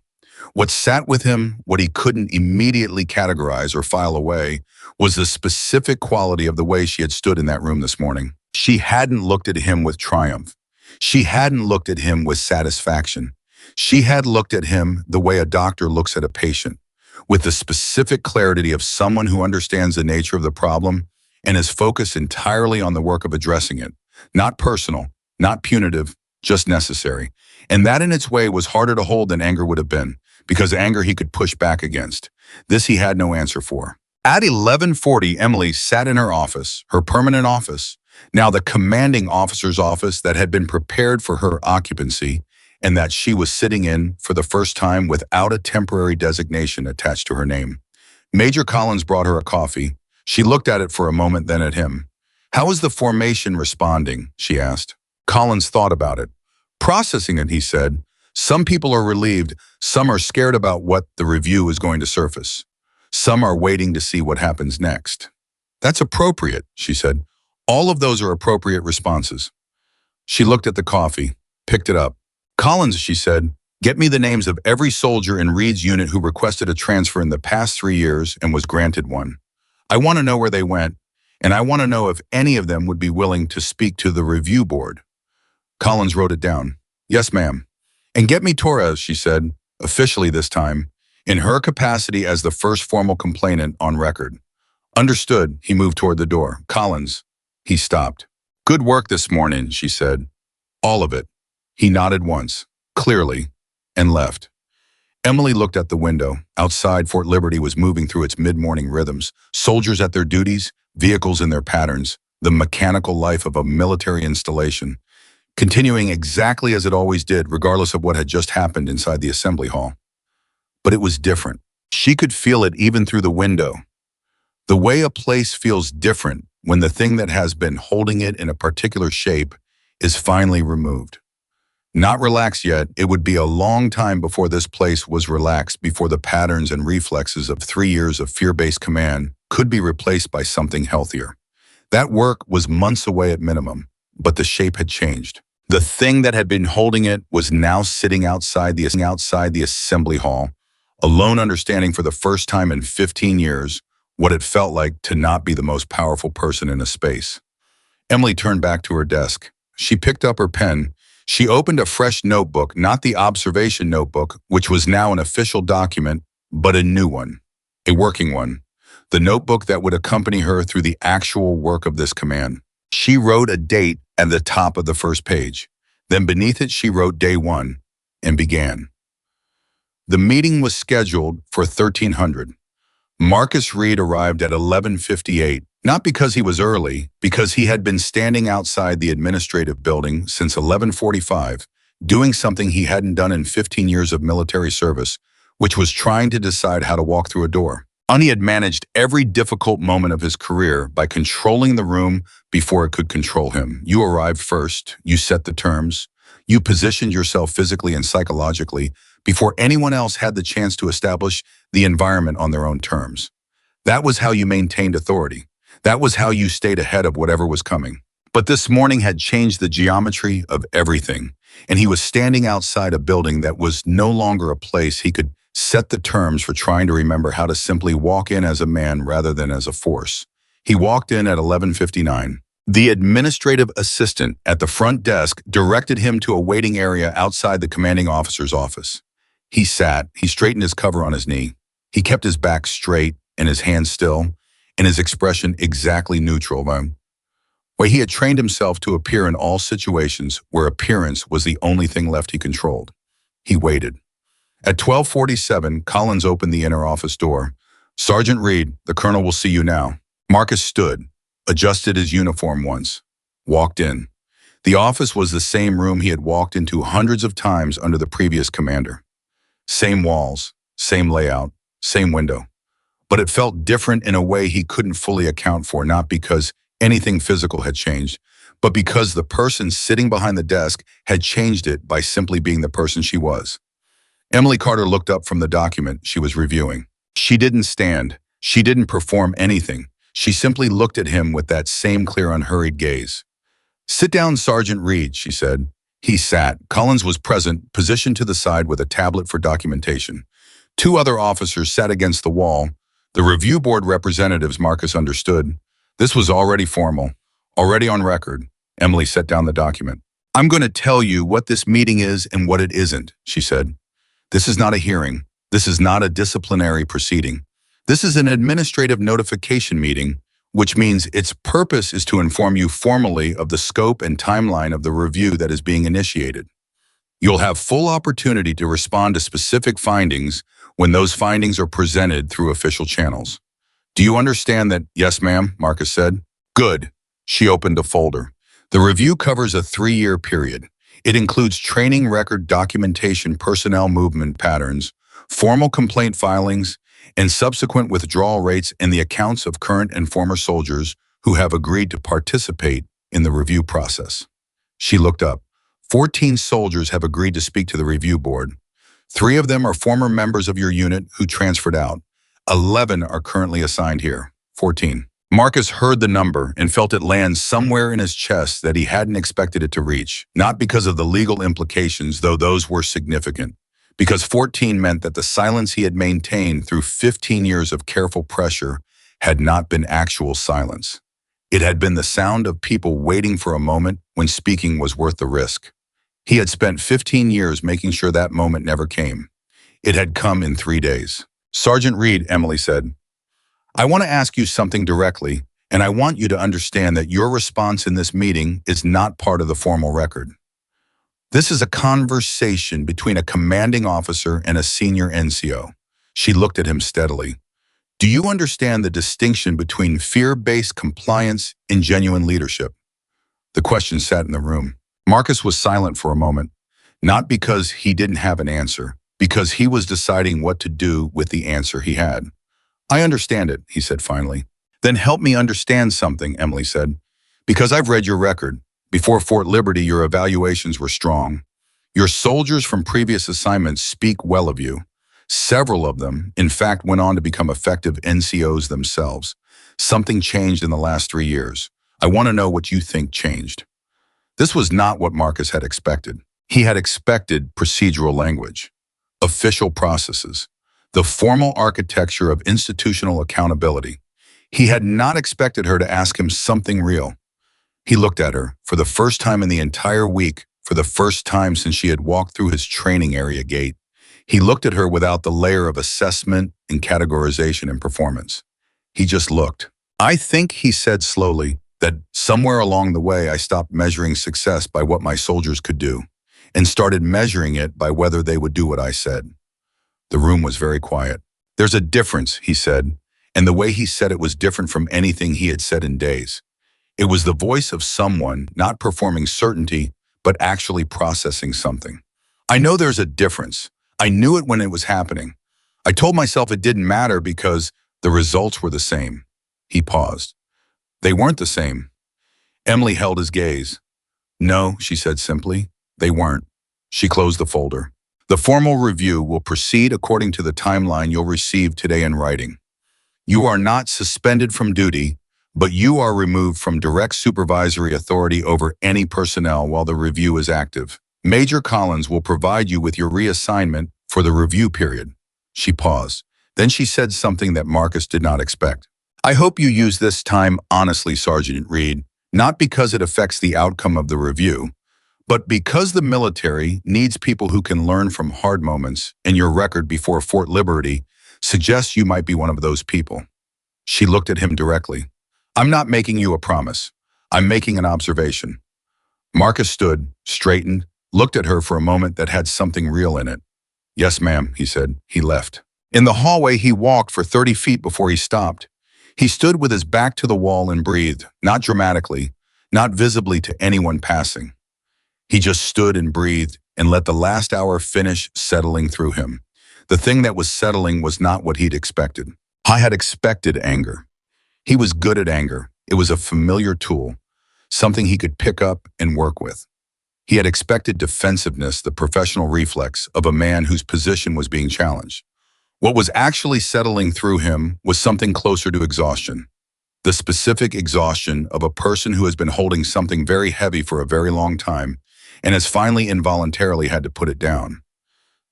What sat with him, what he couldn't immediately categorize or file away, was the specific quality of the way she had stood in that room this morning. She hadn't looked at him with triumph. She hadn't looked at him with satisfaction. She had looked at him the way a doctor looks at a patient, with the specific clarity of someone who understands the nature of the problem and is focused entirely on the work of addressing it. Not personal, not punitive, just necessary. And that in its way was harder to hold than anger would have been, because anger he could push back against. This he had no answer for. At 11:40, Emily sat in her office, her permanent office, now the commanding officer's office that had been prepared for her occupancy, and that she was sitting in for the first time without a temporary designation attached to her name. Major Collins brought her a coffee. She looked at it for a moment, then at him. "How is the formation responding?" she asked. Collins thought about it. "Processing it," he said. "Some people are relieved, some are scared about what the review is going to surface. Some are waiting to see what happens next." "That's appropriate," she said. "All of those are appropriate responses." She looked at the coffee, picked it up. "Collins," she said, "get me the names of every soldier in Reed's unit who requested a transfer in the past 3 years and was granted one. I want to know where they went, and I want to know if any of them would be willing to speak to the review board." Collins wrote it down. "Yes, ma'am." "And get me Torres," she said, officially this time, in her capacity as the first formal complainant on record. "Understood." He moved toward the door. "Collins." He stopped. "Good work this morning," she said. "All of it." He nodded once, clearly, and left. Emily looked at the window. Outside, Fort Liberty was moving through its mid-morning rhythms. Soldiers at their duties, vehicles in their patterns, the mechanical life of a military installation, continuing exactly as it always did, regardless of what had just happened inside the assembly hall. But it was different. She could feel it even through the window. The way a place feels different when the thing that has been holding it in a particular shape is finally removed. Not relaxed yet, it would be a long time before this place was relaxed, before the patterns and reflexes of 3 years of fear-based command could be replaced by something healthier. That work was months away at minimum, but the shape had changed. The thing that had been holding it was now sitting outside the assembly hall, alone, understanding for the first time in 15 years what it felt like to not be the most powerful person in a space. Emily turned back to her desk. She picked up her pen. She opened a fresh notebook, not the observation notebook, which was now an official document, but a new one, a working one, the notebook that would accompany her through the actual work of this command. She wrote a date at the top of the first page. Then beneath it, she wrote day 1 and began. The meeting was scheduled for 1300. Marcus Reed arrived at 11:58, not because he was early, because he had been standing outside the administrative building since 11:45, doing something he hadn't done in 15 years of military service, which was trying to decide how to walk through a door. Ani had managed every difficult moment of his career by controlling the room before it could control him. You arrived first, you set the terms, you positioned yourself physically and psychologically before anyone else had the chance to establish the environment on their own terms. That was how you maintained authority. That was how you stayed ahead of whatever was coming. But this morning had changed the geometry of everything, and he was standing outside a building that was no longer a place he could set the terms for, trying to remember how to simply walk in as a man rather than as a force. He walked in at 11:59. The administrative assistant at the front desk directed him to a waiting area outside the commanding officer's office. He sat, he straightened his cover on his knee. He kept his back straight and his hands still, and his expression exactly neutral. Where he had trained himself to appear in all situations where appearance was the only thing left he controlled. He waited. At 12:47, Collins opened the inner office door. "Sergeant Reed, the colonel will see you now." Marcus stood, adjusted his uniform once, walked in. The office was the same room he had walked into hundreds of times under the previous commander. Same walls, same layout, same window. But it felt different in a way he couldn't fully account for, not because anything physical had changed, but because the person sitting behind the desk had changed it by simply being the person she was. Emily Carter looked up from the document she was reviewing. She didn't stand. She didn't perform anything. She simply looked at him with that same clear, unhurried gaze. "Sit down, Sergeant Reed," she said. He sat. Collins was present, positioned to the side with a tablet for documentation. 2 other officers sat against the wall. The review board representatives, Marcus understood. This was already formal, already on record. Emily set down the document. "I'm going to tell you what this meeting is and what it isn't," she said. "This is not a hearing. This is not a disciplinary proceeding. This is an administrative notification meeting, which means its purpose is to inform you formally of the scope and timeline of the review that is being initiated. You'll have full opportunity to respond to specific findings when those findings are presented through official channels. Do you understand that?" "Yes, ma'am," Marcus said. "Good." She opened a folder. "The review covers a 3-year period. It includes training record documentation, personnel movement patterns, formal complaint filings, and subsequent withdrawal rates and the accounts of current and former soldiers who have agreed to participate in the review process. She looked up. 14 soldiers have agreed to speak to the review board. 3 of them are former members of your unit who transferred out. 11 are currently assigned here. 14. Marcus heard the number and felt it land somewhere in his chest that he hadn't expected it to reach, not because of the legal implications, though those were significant, because 14 meant that the silence he had maintained through 15 years of careful pressure had not been actual silence. It had been the sound of people waiting for a moment when speaking was worth the risk. He had spent 15 years making sure that moment never came. It had come in 3 days. "Sergeant Reed," Emily said, "I want to ask you something directly, and I want you to understand that your response in this meeting is not part of the formal record. This is a conversation between a commanding officer and a senior NCO." She looked at him steadily. "Do you understand the distinction between fear-based compliance and genuine leadership?" The question sat in the room. Marcus was silent for a moment, not because he didn't have an answer, because he was deciding what to do with the answer he had. "I understand it," he said finally. "Then help me understand something," Emily said. "Because I've read your record. Before Fort Liberty, your evaluations were strong. Your soldiers from previous assignments speak well of you. Several of them, in fact, went on to become effective NCOs themselves. Something changed in the last 3 years. I want to know what you think changed." This was not what Marcus had expected. He had expected procedural language, official processes, the formal architecture of institutional accountability. He had not expected her to ask him something real. He looked at her, for the first time in the entire week, for the first time since she had walked through his training area gate. He looked at her without the layer of assessment and categorization and performance. He just looked. "I think," he said slowly, "that somewhere along the way I stopped measuring success by what my soldiers could do and started measuring it by whether they would do what I said." The room was very quiet. "There's a difference," he said, and the way he said it was different from anything he had said in days. It was the voice of someone not performing certainty, but actually processing something. "I know there's a difference. I knew it when it was happening. I told myself it didn't matter because the results were the same." He paused. "They weren't the same." Emily held his gaze. "No," she said simply, "they weren't." She closed the folder. "The formal review will proceed according to the timeline you'll receive today in writing. You are not suspended from duty, but you are removed from direct supervisory authority over any personnel while the review is active. Major Collins will provide you with your reassignment for the review period." She paused. Then she said something that Marcus did not expect. "I hope you use this time honestly, Sergeant Reed, not because it affects the outcome of the review, but because the military needs people who can learn from hard moments, and your record before Fort Liberty suggests you might be one of those people." She looked at him directly. "I'm not making you a promise. I'm making an observation." Marcus stood, straightened, looked at her for a moment that had something real in it. "Yes, ma'am," he said. He left. In the hallway, he walked for 30 feet before he stopped. He stood with his back to the wall and breathed, not dramatically, not visibly to anyone passing. He just stood and breathed and let the last hour finish settling through him. The thing that was settling was not what he'd expected. I had expected anger. He was good at anger. It was a familiar tool, something he could pick up and work with. He had expected defensiveness, the professional reflex of a man whose position was being challenged. What was actually settling through him was something closer to exhaustion. The specific exhaustion of a person who has been holding something very heavy for a very long time and has finally involuntarily had to put it down.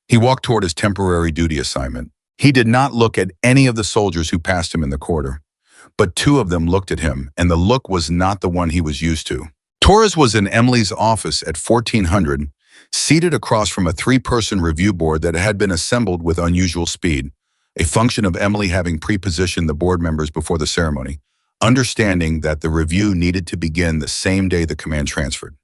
He walked toward his temporary duty assignment. He did not look at any of the soldiers who passed him in the corridor, but 2 of them looked at him, and the look was not the one he was used to. Torres was in Emily's office at 1400, seated across from a 3-person review board that had been assembled with unusual speed, a function of Emily having pre-positioned the board members before the ceremony, understanding that the review needed to begin the same day the command transferred.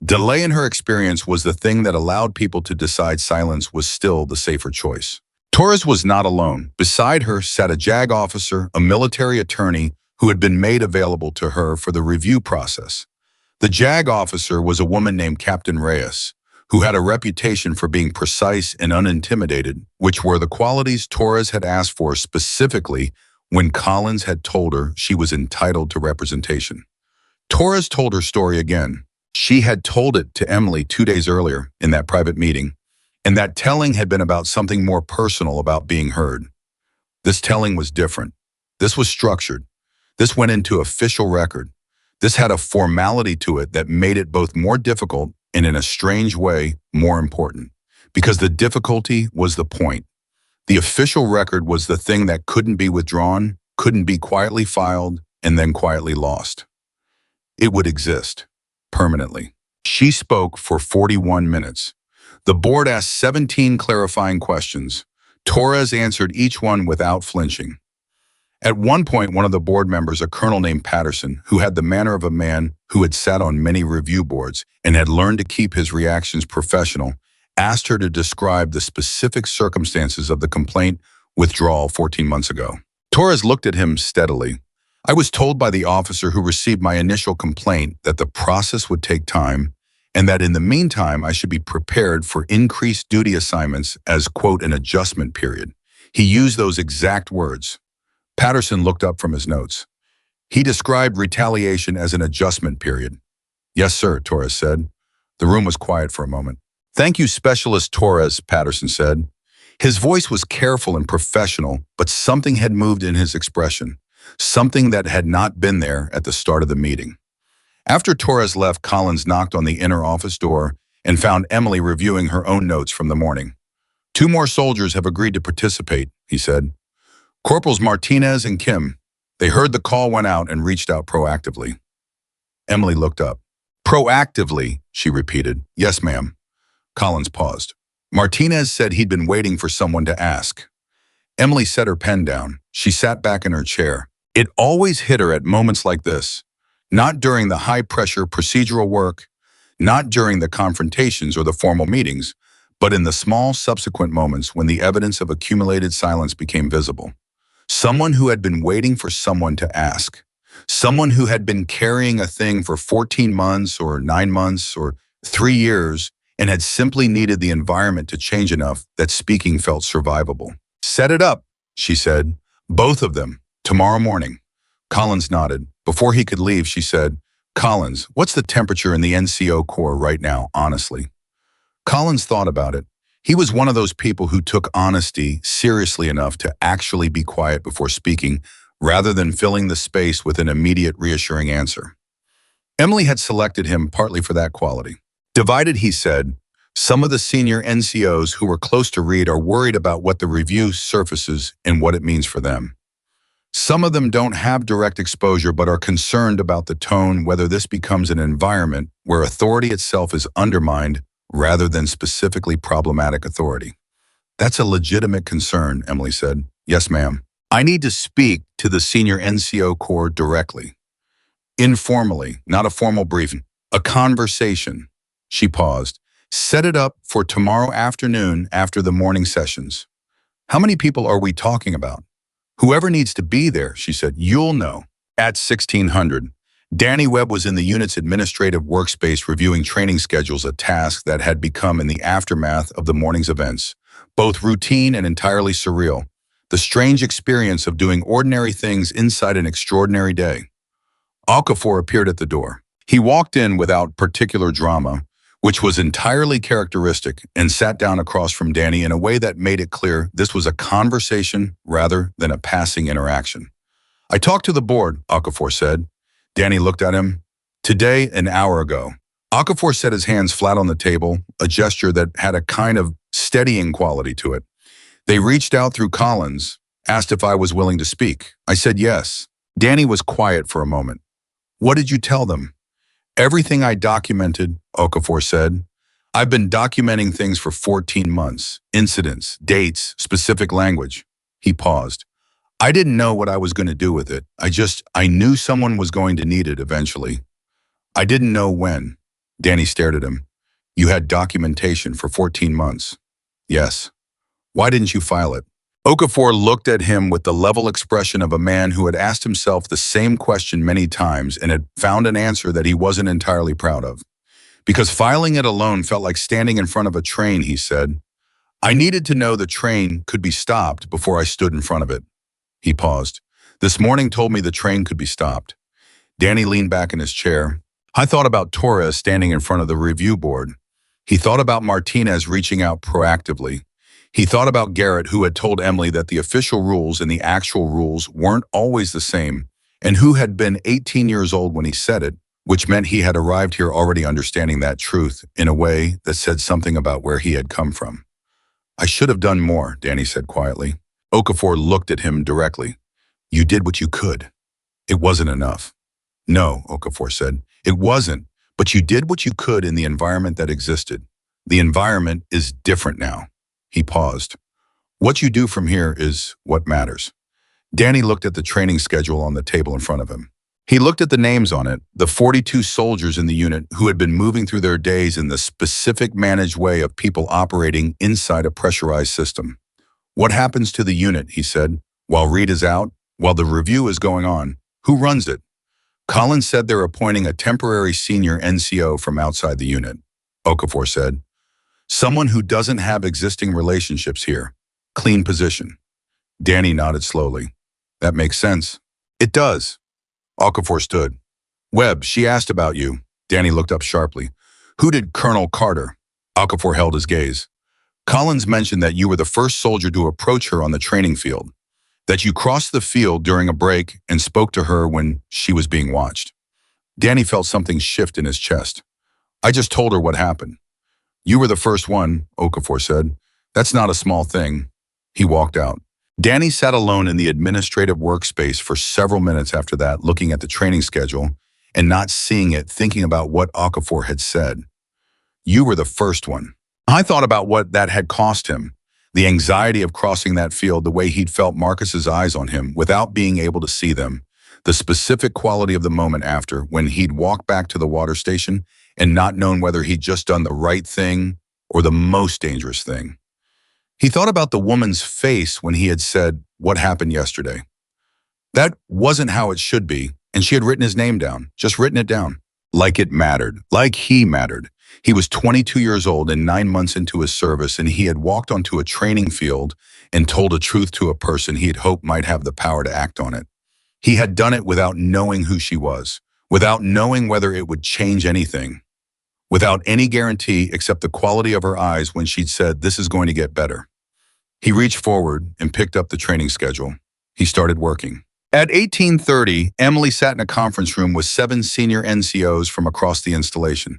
Delay in her experience was the thing that allowed people to decide silence was still the safer choice. Torres was not alone. Beside her sat a JAG officer, a military attorney who had been made available to her for the review process. The JAG officer was a woman named Captain Reyes, who had a reputation for being precise and unintimidated, which were the qualities Torres had asked for specifically when Collins had told her she was entitled to representation. Torres told her story again. She had told it to Emily 2 days earlier in that private meeting, and that telling had been about something more personal, about being heard. This telling was different. This was structured. This went into official record. This had a formality to it that made it both more difficult and, in a strange way, more important. Because the difficulty was the point. The official record was the thing that couldn't be withdrawn, couldn't be quietly filed, and then quietly lost. It would exist, permanently. She spoke for 41 minutes. The board asked 17 clarifying questions. Torres answered each one without flinching. At one point, one of the board members, a colonel named Patterson, who had the manner of a man who had sat on many review boards and had learned to keep his reactions professional, asked her to describe the specific circumstances of the complaint withdrawal 14 months ago. Torres looked at him steadily. I was told by the officer who received my initial complaint that the process would take time and that in the meantime I should be prepared for increased duty assignments as, quote, an adjustment period. He used those exact words. Patterson looked up from his notes. He described retaliation as an adjustment period. Yes, sir, Torres said. The room was quiet for a moment. Thank you, Specialist Torres, Patterson said. His voice was careful and professional, but something had moved in his expression, something that had not been there at the start of the meeting. After Torres left, Collins knocked on the inner office door and found Emily reviewing her own notes from the morning. 2 more soldiers have agreed to participate, he said. Corporals Martinez and Kim. They heard the call went out and reached out proactively. Emily looked up. Proactively, she repeated. Yes, ma'am. Collins paused. Martinez said he'd been waiting for someone to ask. Emily set her pen down. She sat back in her chair. It always hit her at moments like this. Not during the high-pressure procedural work, not during the confrontations or the formal meetings, but in the small subsequent moments when the evidence of accumulated silence became visible. Someone who had been waiting for someone to ask. Someone who had been carrying a thing for 14 months or 9 months or 3 years and had simply needed the environment to change enough that speaking felt survivable. Set it up, she said. Both of them, tomorrow morning. Collins nodded. Before he could leave, she said, Collins, what's the temperature in the NCO Corps right now, honestly? Collins thought about it. He was one of those people who took honesty seriously enough to actually be quiet before speaking, rather than filling the space with an immediate reassuring answer. Emily had selected him partly for that quality. Divided, he said, some of the senior NCOs who were close to Reed are worried about what the review surfaces and what it means for them. Some of them don't have direct exposure but are concerned about the tone, whether this becomes an environment where authority itself is undermined rather than specifically problematic authority. That's a legitimate concern, Emily said. Yes, ma'am. I need to speak to the senior NCO Corps directly. Informally, not a formal briefing. A conversation. She paused. Set it up for tomorrow afternoon after the morning sessions. How many people are we talking about? Whoever needs to be there, she said. You'll know. At 1600. Danny Webb was in the unit's administrative workspace reviewing training schedules, a task that had become, in the aftermath of the morning's events, both routine and entirely surreal. The strange experience of doing ordinary things inside an extraordinary day. Okafor appeared at the door. He walked in without particular drama, which was entirely characteristic, and sat down across from Danny in a way that made it clear this was a conversation rather than a passing interaction. I talked to the board, Okafor said. Danny looked at him. Today, an hour ago. Okafor set his hands flat on the table, a gesture that had a kind of steadying quality to it. They reached out through Collins, asked if I was willing to speak. I said yes. Danny was quiet for a moment. What did you tell them? Everything I documented, Okafor said. I've been documenting things for 14 months. Incidents, dates, specific language. He paused. I didn't know what I was going to do with it. I knew someone was going to need it eventually. I didn't know when. Danny stared at him. You had documentation for 14 months. Yes. Why didn't you file it? Okafor looked at him with the level expression of a man who had asked himself the same question many times and had found an answer that he wasn't entirely proud of. Because filing it alone felt like standing in front of a train, he said. I needed to know the train could be stopped before I stood in front of it. He paused. This morning told me the train could be stopped. Danny leaned back in his chair. I thought about Torres standing in front of the review board. He thought about Martinez reaching out proactively. He thought about Garrett, who had told Emily that the official rules and the actual rules weren't always the same, and who had been 18 years old when he said it, which meant he had arrived here already understanding that truth in a way that said something about where he had come from. I should have done more, Danny said quietly. Okafor looked at him directly. You did what you could. It wasn't enough. No, Okafor said. It wasn't, but you did what you could in the environment that existed. The environment is different now. He paused. What you do from here is what matters. Danny looked at the training schedule on the table in front of him. He looked at the names on it, the 42 soldiers in the unit who had been moving through their days in the specific managed way of people operating inside a pressurized system. What happens to the unit, he said, while Reed is out, while the review is going on? Who runs it? Collins said they're appointing a temporary senior NCO from outside the unit. Okafor said, someone who doesn't have existing relationships here. Clean position. Danny nodded slowly. That makes sense. It does. Okafor stood. Webb, she asked about you. Danny looked up sharply. Who did Colonel Carter? Okafor held his gaze. Collins mentioned that you were the first soldier to approach her on the training field, that you crossed the field during a break and spoke to her when she was being watched. Danny felt something shift in his chest. I just told her what happened. You were the first one, Okafor said. That's not a small thing. He walked out. Danny sat alone in the administrative workspace for several minutes after that, looking at the training schedule and not seeing it, thinking about what Okafor had said. You were the first one. I thought about what that had cost him, the anxiety of crossing that field, the way he'd felt Marcus's eyes on him without being able to see them, the specific quality of the moment after when he'd walked back to the water station and not known whether he'd just done the right thing or the most dangerous thing. He thought about the woman's face when he had said, what happened yesterday? That wasn't how it should be, and she had written his name down, just written it down. Like it mattered, like he mattered. He was 22 years old and 9 months into his service, and he had walked onto a training field and told a truth to a person he had hoped might have the power to act on it. He had done it without knowing who she was, without knowing whether it would change anything, without any guarantee except the quality of her eyes when she'd said, this is going to get better. He reached forward and picked up the training schedule. He started working. At 18:30, Emily sat in a conference room with 7 senior NCOs from across the installation.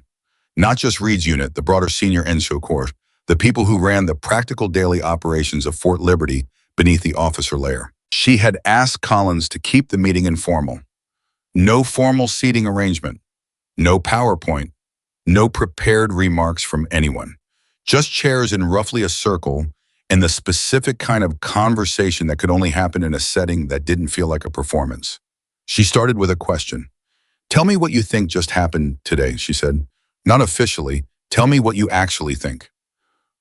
Not just Reed's unit, the broader senior NCO Corps, the people who ran the practical daily operations of Fort Liberty beneath the officer layer. She had asked Collins to keep the meeting informal. No formal seating arrangement, no PowerPoint, no prepared remarks from anyone. Just chairs in roughly a circle and the specific kind of conversation that could only happen in a setting that didn't feel like a performance. She started with a question. Tell me what you think just happened today, she said. Not officially. Tell me what you actually think.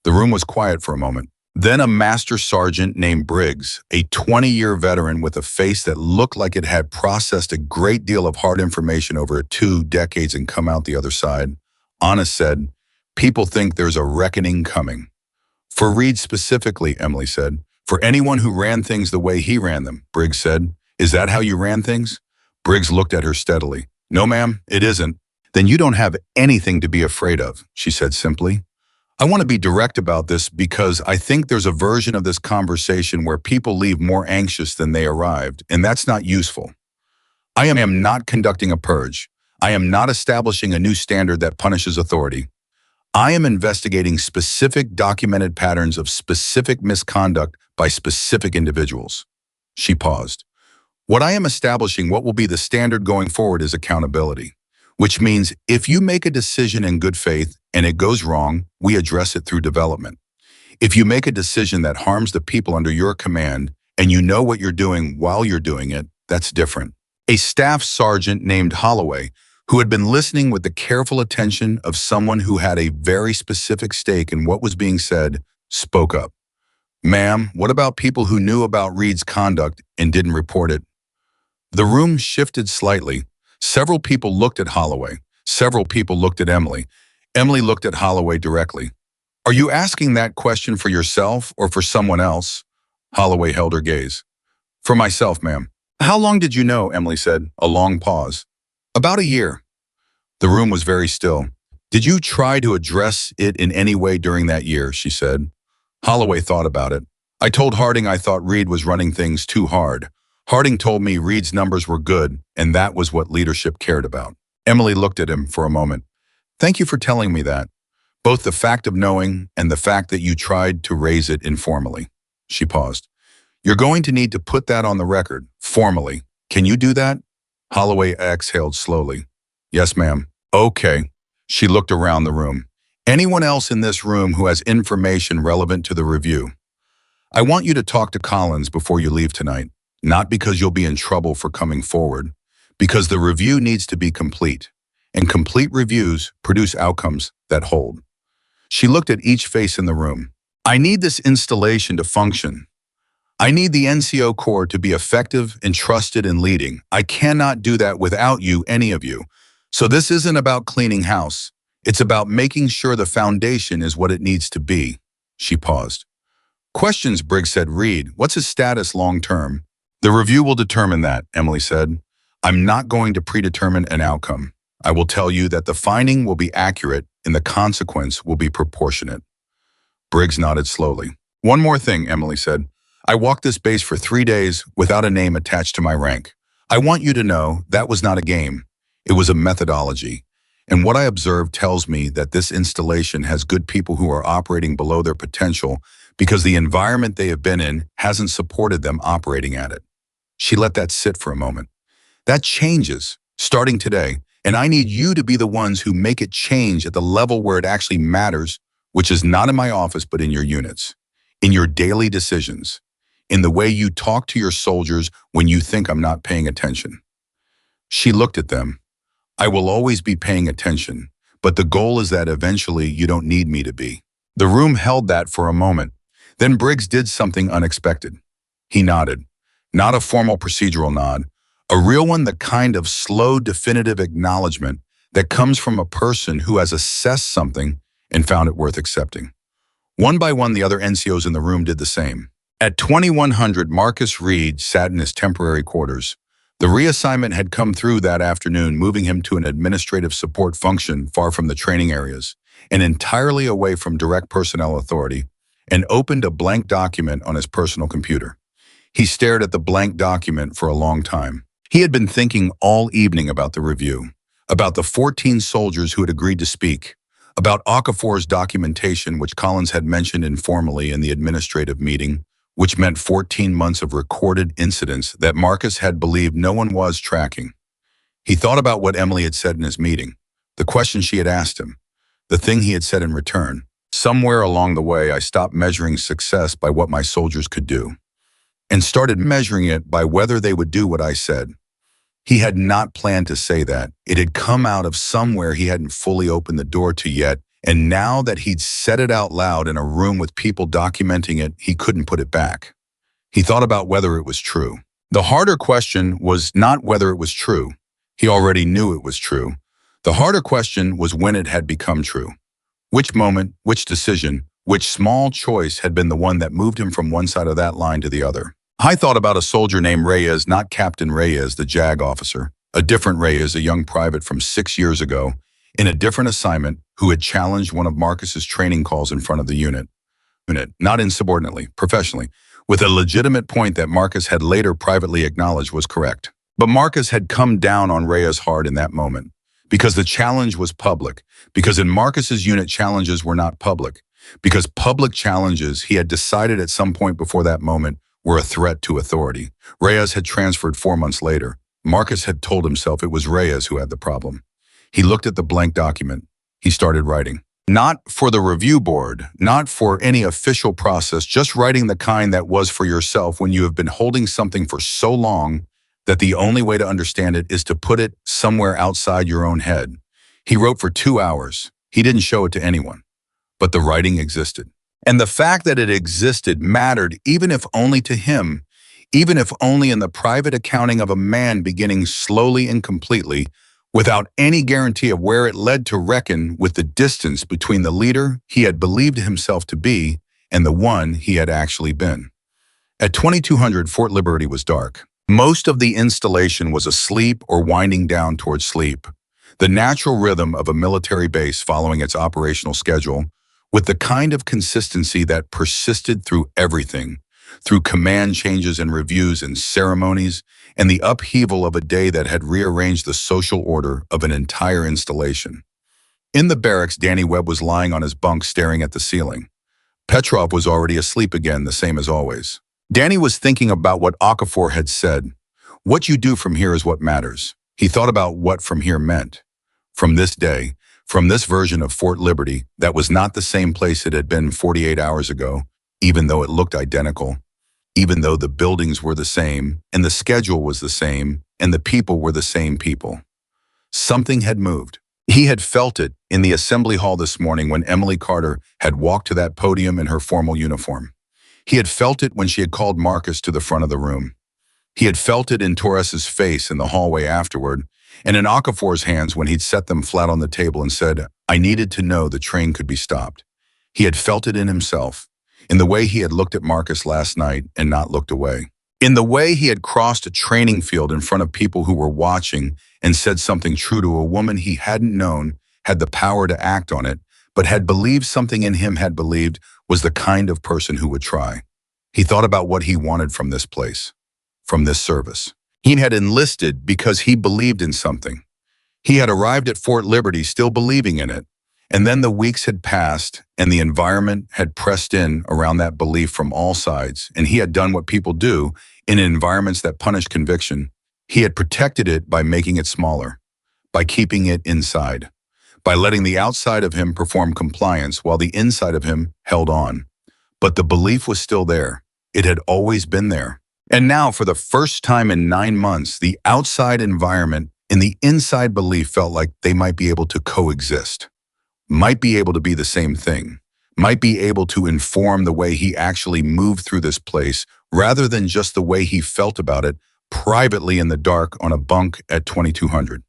The room was quiet for a moment. Then a master sergeant named Briggs, a 20-year veteran with a face that looked like it had processed a great deal of hard information over 2 decades and come out the other side, honest said, people think there's a reckoning coming. For Reed specifically, Emily said. For anyone who ran things the way he ran them, Briggs said. Is that how you ran things? Briggs looked at her steadily. No, ma'am, it isn't. Then you don't have anything to be afraid of, she said simply. I want to be direct about this because I think there's a version of this conversation where people leave more anxious than they arrived, and that's not useful. I am not conducting a purge. I am not establishing a new standard that punishes authority. I am investigating specific documented patterns of specific misconduct by specific individuals. She paused. What I am establishing, what will be the standard going forward, is accountability, which means if you make a decision in good faith and it goes wrong, we address it through development. If you make a decision that harms the people under your command and you know what you're doing while you're doing it, that's different. A staff sergeant named Holloway, who had been listening with the careful attention of someone who had a very specific stake in what was being said, spoke up. Ma'am, what about people who knew about Reed's conduct and didn't report it? The room shifted slightly. Several people looked at Holloway. Several people looked at Emily. Emily looked at Holloway directly. Are you asking that question for yourself or for someone else? Holloway held her gaze. For myself, ma'am. How long did you know? Emily said, a long pause. About a year. The room was very still. Did you try to address it in any way during that year? She said. Holloway thought about it. I told Harding I thought Reed was running things too hard. Harding told me Reed's numbers were good, and that was what leadership cared about. Emily looked at him for a moment. Thank you for telling me that. Both the fact of knowing and the fact that you tried to raise it informally. She paused. You're going to need to put that on the record, formally. Can you do that? Holloway exhaled slowly. Yes, ma'am. Okay. She looked around the room. Anyone else in this room who has information relevant to the review? I want you to talk to Collins before you leave tonight, not because you'll be in trouble for coming forward, because the review needs to be complete, and complete reviews produce outcomes that hold. She looked at each face in the room. I need this installation to function. I need the NCO Corps to be effective and trusted in leading. I cannot do that without you, any of you. So this isn't about cleaning house. It's about making sure the foundation is what it needs to be. She paused. Questions, Briggs said. Reed, what's his status long term? The review will determine that, Emily said. I'm not going to predetermine an outcome. I will tell you that the finding will be accurate and the consequence will be proportionate. Briggs nodded slowly. One more thing, Emily said. I walked this base for 3 days without a name attached to my rank. I want you to know that was not a game. It was a methodology. And what I observed tells me that this installation has good people who are operating below their potential because the environment they have been in hasn't supported them operating at it. She let that sit for a moment. That changes, starting today, and I need you to be the ones who make it change at the level where it actually matters, which is not in my office but in your units, in your daily decisions, in the way you talk to your soldiers when you think I'm not paying attention. She looked at them. I will always be paying attention, but the goal is that eventually you don't need me to be. The room held that for a moment. Then Briggs did something unexpected. He nodded. Not a formal procedural nod, a real one, the kind of slow, definitive acknowledgement that comes from a person who has assessed something and found it worth accepting. One by one, the other NCOs in the room did the same. At 2100, Marcus Reed sat in his temporary quarters. The reassignment had come through that afternoon, moving him to an administrative support function far from the training areas and entirely away from direct personnel authority, and opened a blank document on his personal computer. He stared at the blank document for a long time. He had been thinking all evening about the review, about the 14 soldiers who had agreed to speak, about Okafor's documentation, which Collins had mentioned informally in the administrative meeting, which meant 14 months of recorded incidents that Marcus had believed no one was tracking. He thought about what Emily had said in his meeting, the question she had asked him, the thing he had said in return. Somewhere along the way, I stopped measuring success by what my soldiers could do, and started measuring it by whether they would do what I said. He had not planned to say that. It had come out of somewhere he hadn't fully opened the door to yet, and now that he'd said it out loud in a room with people documenting it, he couldn't put it back. He thought about whether it was true. The harder question was not whether it was true. He already knew it was true. The harder question was when it had become true. Which moment, which decision, which small choice had been the one that moved him from one side of that line to the other. I thought about a soldier named Reyes, not Captain Reyes, the JAG officer, a different Reyes, a young private from 6 years ago, in a different assignment, who had challenged one of Marcus's training calls in front of the unit, not insubordinately, professionally, with a legitimate point that Marcus had later privately acknowledged was correct. But Marcus had come down on Reyes hard in that moment, because the challenge was public, because in Marcus's unit challenges were not public, because public challenges, he had decided at some point before that moment, were a threat to authority. Reyes had transferred 4 months later. Marcus had told himself it was Reyes who had the problem. He looked at the blank document. He started writing. Not for the review board, not for any official process, just writing the kind that was for yourself when you have been holding something for so long that the only way to understand it is to put it somewhere outside your own head. He wrote for 2 hours. He didn't show it to anyone, but the writing existed. And the fact that it existed mattered, even if only to him, even if only in the private accounting of a man beginning slowly and completely without any guarantee of where it led to reckon with the distance between the leader he had believed himself to be and the one he had actually been. At 2200, Fort Liberty was dark. Most of the installation was asleep or winding down towards sleep, the natural rhythm of a military base following its operational schedule, with the kind of consistency that persisted through everything, through command changes and reviews and ceremonies, and the upheaval of a day that had rearranged the social order of an entire installation. In the barracks, Danny Webb was lying on his bunk staring at the ceiling. Petrov was already asleep again, the same as always. Danny was thinking about what Okafor had said. What you do from here is what matters. He thought about what from here meant. From this day, from this version of Fort Liberty, that was not the same place it had been 48 hours ago, even though it looked identical, even though the buildings were the same, and the schedule was the same, and the people were the same people. Something had moved. He had felt it in the assembly hall this morning when Emily Carter had walked to that podium in her formal uniform. He had felt it when she had called Marcus to the front of the room. He had felt it in Torres's face in the hallway afterward, and in Okafor's hands when he'd set them flat on the table and said, "I needed to know the train could be stopped." He had felt it in himself, in the way he had looked at Marcus last night and not looked away, in the way he had crossed a training field in front of people who were watching and said something true to a woman he hadn't known had the power to act on it, but had believed something in him had believed was the kind of person who would try. He thought about what he wanted from this place, from this service. He had enlisted because he believed in something. He had arrived at Fort Liberty still believing in it, and then the weeks had passed and the environment had pressed in around that belief from all sides, and he had done what people do in environments that punish conviction. He had protected it by making it smaller, by keeping it inside, by letting the outside of him perform compliance while the inside of him held on. But the belief was still there. It had always been there. And now, for the first time in 9 months, the outside environment and the inside belief felt like they might be able to coexist, might be able to be the same thing, might be able to inform the way he actually moved through this place rather than just the way he felt about it privately in the dark on a bunk at 2200.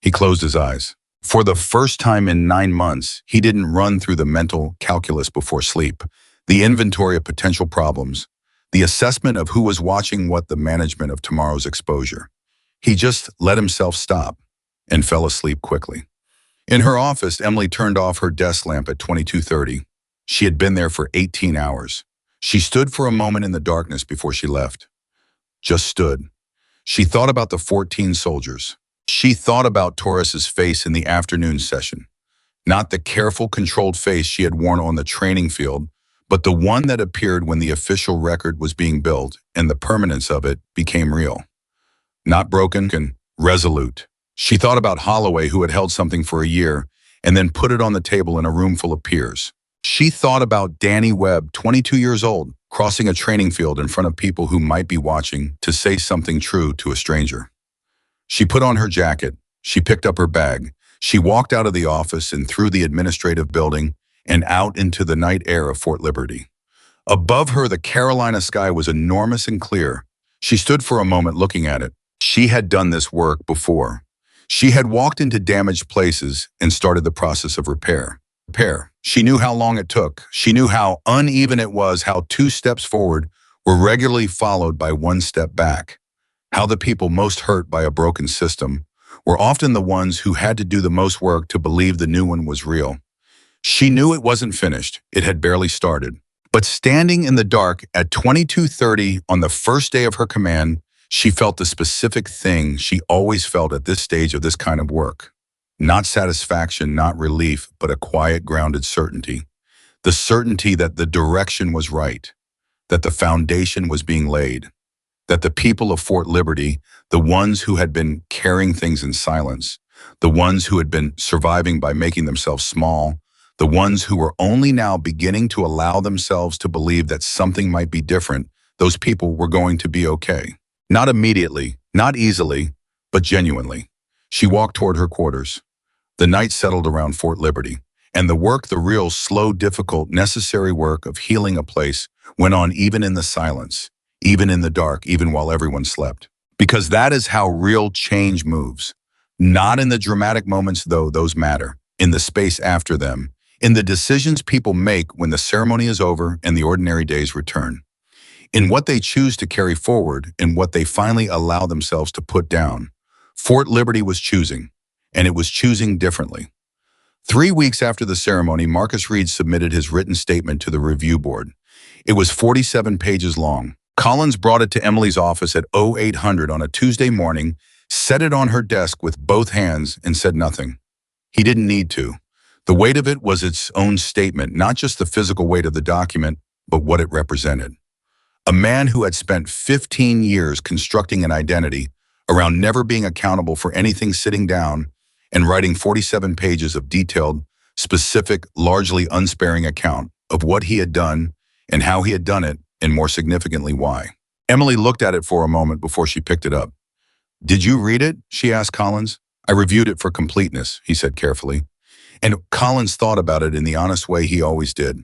He closed his eyes. For the first time in 9 months, he didn't run through the mental calculus before sleep, the inventory of potential problems, the assessment of who was watching what, the management of tomorrow's exposure. He just let himself stop and fell asleep quickly. In her office, Emily turned off her desk lamp at 22:30. She had been there for 18 hours. She stood for a moment in the darkness before she left. Just stood. She thought about the 14 soldiers. She thought about Torres's face in the afternoon session. Not the careful, controlled face she had worn on the training field, but the one that appeared when the official record was being built and the permanence of it became real. Not broken, and resolute. She thought about Holloway, who had held something for a year and then put it on the table in a room full of peers. She thought about Danny Webb, 22 years old, crossing a training field in front of people who might be watching to say something true to a stranger. She put on her jacket. She picked up her bag. She walked out of the office and through the administrative building and out into the night air of Fort Liberty. Above her, the Carolina sky was enormous and clear. She stood for a moment looking at it. She had done this work before. She had walked into damaged places and started the process of repair. She knew how long it took. She knew how uneven it was, how 2 steps forward were regularly followed by 1 step back, how the people most hurt by a broken system were often the ones who had to do the most work to believe the new one was real. She knew it wasn't finished. It had barely started. But standing in the dark at 22:30 on the first day of her command, she felt the specific thing she always felt at this stage of this kind of work. Not satisfaction, not relief, but a quiet, grounded certainty. The certainty that the direction was right, that the foundation was being laid, that the people of Fort Liberty, the ones who had been carrying things in silence, the ones who had been surviving by making themselves small, the ones who were only now beginning to allow themselves to believe that something might be different, those people were going to be okay. Not immediately, not easily, but genuinely. She walked toward her quarters. The night settled around Fort Liberty, and the work, the real, slow, difficult, necessary work of healing a place went on even in the silence, even in the dark, even while everyone slept. Because that is how real change moves. Not in the dramatic moments, though those matter, in the space after them, in the decisions people make when the ceremony is over and the ordinary days return, in what they choose to carry forward and what they finally allow themselves to put down. Fort Liberty was choosing, and it was choosing differently. 3 weeks after the ceremony, Marcus Reed submitted his written statement to the review board. It was 47 pages long. Collins brought it to Emily's office at 0800 on a Tuesday morning, set it on her desk with both hands, and said nothing. He didn't need to. The weight of it was its own statement, not just the physical weight of the document, but what it represented. A man who had spent 15 years constructing an identity around never being accountable for anything, sitting down and writing 47 pages of detailed, specific, largely unsparing account of what he had done and how he had done it, and more significantly, why. Emily looked at it for a moment before she picked it up. "Did you read it?" she asked Collins. "I reviewed it for completeness," he said carefully. And Collins thought about it in the honest way he always did.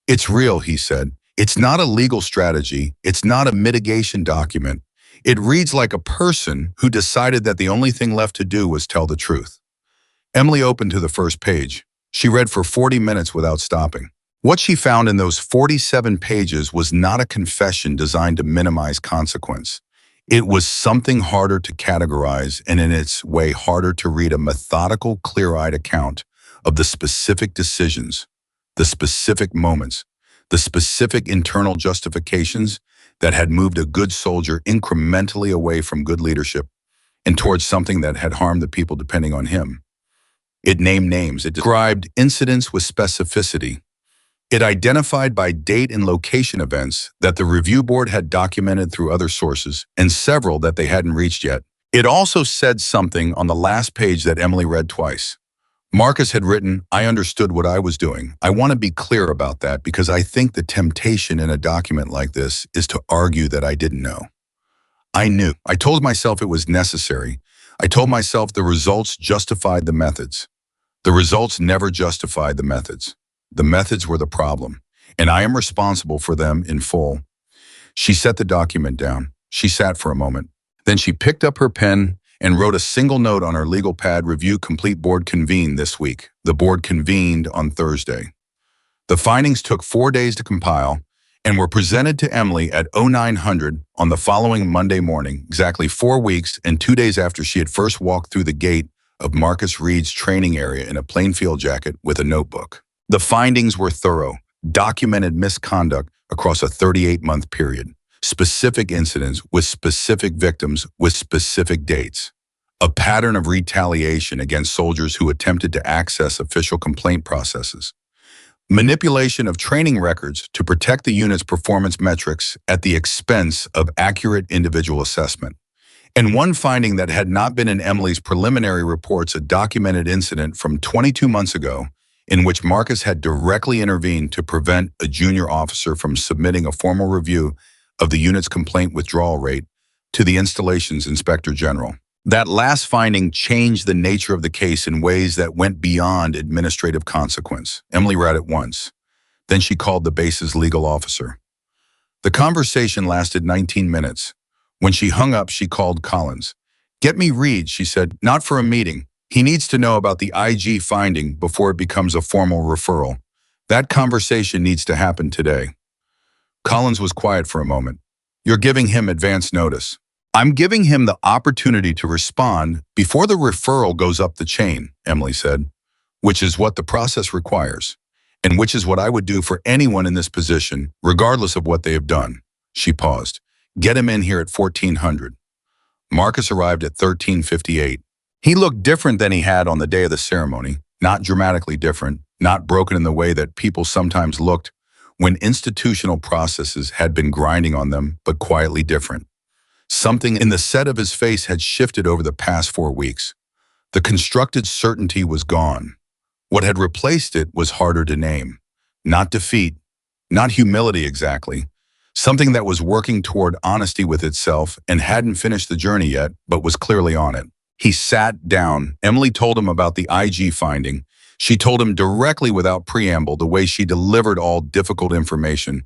"It's real," he said. "It's not a legal strategy. It's not a mitigation document. It reads like a person who decided that the only thing left to do was tell the truth." Emily opened to the first page. She read for 40 minutes without stopping. What she found in those 47 pages was not a confession designed to minimize consequence. It was something harder to categorize and, in its way, harder to read: a methodical, clear-eyed account of the specific decisions, the specific moments, the specific internal justifications that had moved a good soldier incrementally away from good leadership and towards something that had harmed the people depending on him. It named names. It described incidents with specificity. It identified by date and location events that the review board had documented through other sources, and several that they hadn't reached yet. It also said something on the last page that Emily read twice. Marcus had written, "I understood what I was doing. I want to be clear about that because I think the temptation in a document like this is to argue that I didn't know. I knew. I told myself it was necessary. I told myself the results justified the methods. The results never justified the methods. The methods were the problem, and I am responsible for them in full." She set the document down. She sat for a moment. Then she picked up her pen and wrote a single note on her legal pad: "Review complete. Board convened this week." The board convened on Thursday. The findings took 4 days to compile and were presented to Emily at 0900 on the following Monday morning, exactly 4 weeks and 2 days after she had first walked through the gate of Marcus Reed's training area in a plain field jacket with a notebook. The findings were thorough, documented misconduct across a 38-month period, specific incidents with specific victims with specific dates, a pattern of retaliation against soldiers who attempted to access official complaint processes, manipulation of training records to protect the unit's performance metrics at the expense of accurate individual assessment, and one finding that had not been in Emily's preliminary reports: a documented incident from 22 months ago in which Marcus had directly intervened to prevent a junior officer from submitting a formal review of the unit's complaint withdrawal rate to the installation's inspector general. That last finding changed the nature of the case in ways that went beyond administrative consequence. Emily read it once. Then she called the base's legal officer. The conversation lasted 19 minutes. When she hung up, she called Collins. "Get me Reed," she said, "not for a meeting. He needs to know about the IG finding before it becomes a formal referral. That conversation needs to happen today." Collins was quiet for a moment. "You're giving him advance notice." "I'm giving him the opportunity to respond before the referral goes up the chain," Emily said, "which is what the process requires, and which is what I would do for anyone in this position, regardless of what they have done." She paused. "Get him in here at 1400. Marcus arrived at 1358. He looked different than he had on the day of the ceremony, not dramatically different, not broken in the way that people sometimes looked when institutional processes had been grinding on them, but quietly different. Something in the set of his face had shifted over the past 4 weeks. The constructed certainty was gone. What had replaced it was harder to name. Not defeat, not humility exactly. Something that was working toward honesty with itself and hadn't finished the journey yet, but was clearly on it. He sat down. Emily told him about the IG finding. She told him directly without preamble, the way she delivered all difficult information,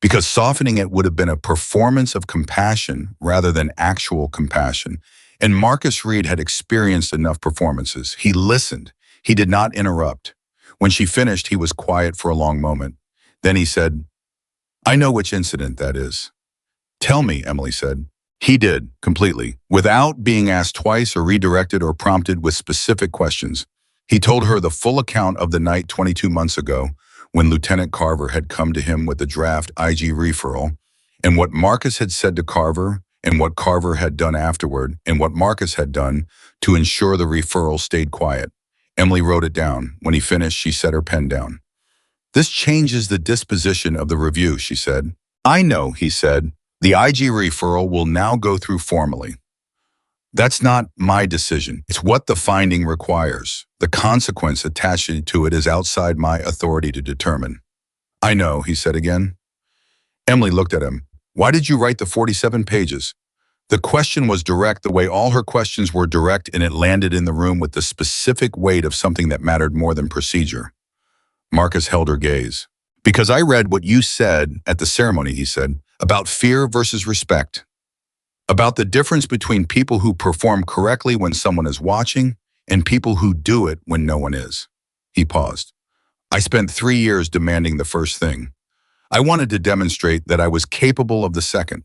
because softening it would have been a performance of compassion rather than actual compassion. And Marcus Reed had experienced enough performances. He listened. He did not interrupt. When she finished, he was quiet for a long moment. Then he said, "I know which incident that is." "Tell me," Emily said. He did, completely, without being asked twice or redirected or prompted with specific questions. He told her the full account of the night 22 months ago when Lieutenant Carver had come to him with the draft IG referral, and what Marcus had said to Carver, and what Carver had done afterward, and what Marcus had done to ensure the referral stayed quiet. Emily wrote it down. When he finished, she set her pen down. "This changes the disposition of the review," she said. "I know," he said. "The IG referral will now go through formally. That's not my decision. It's what the finding requires. The consequence attached to it is outside my authority to determine." "I know," he said again. Emily looked at him. "Why did you write the 47 pages?" The question was direct the way all her questions were direct, and it landed in the room with the specific weight of something that mattered more than procedure. Marcus held her gaze. "Because I read what you said at the ceremony," he said, "about fear versus respect. About the difference between people who perform correctly when someone is watching and people who do it when no one is." He paused. "I spent 3 years demanding the first thing. I wanted to demonstrate that I was capable of the second.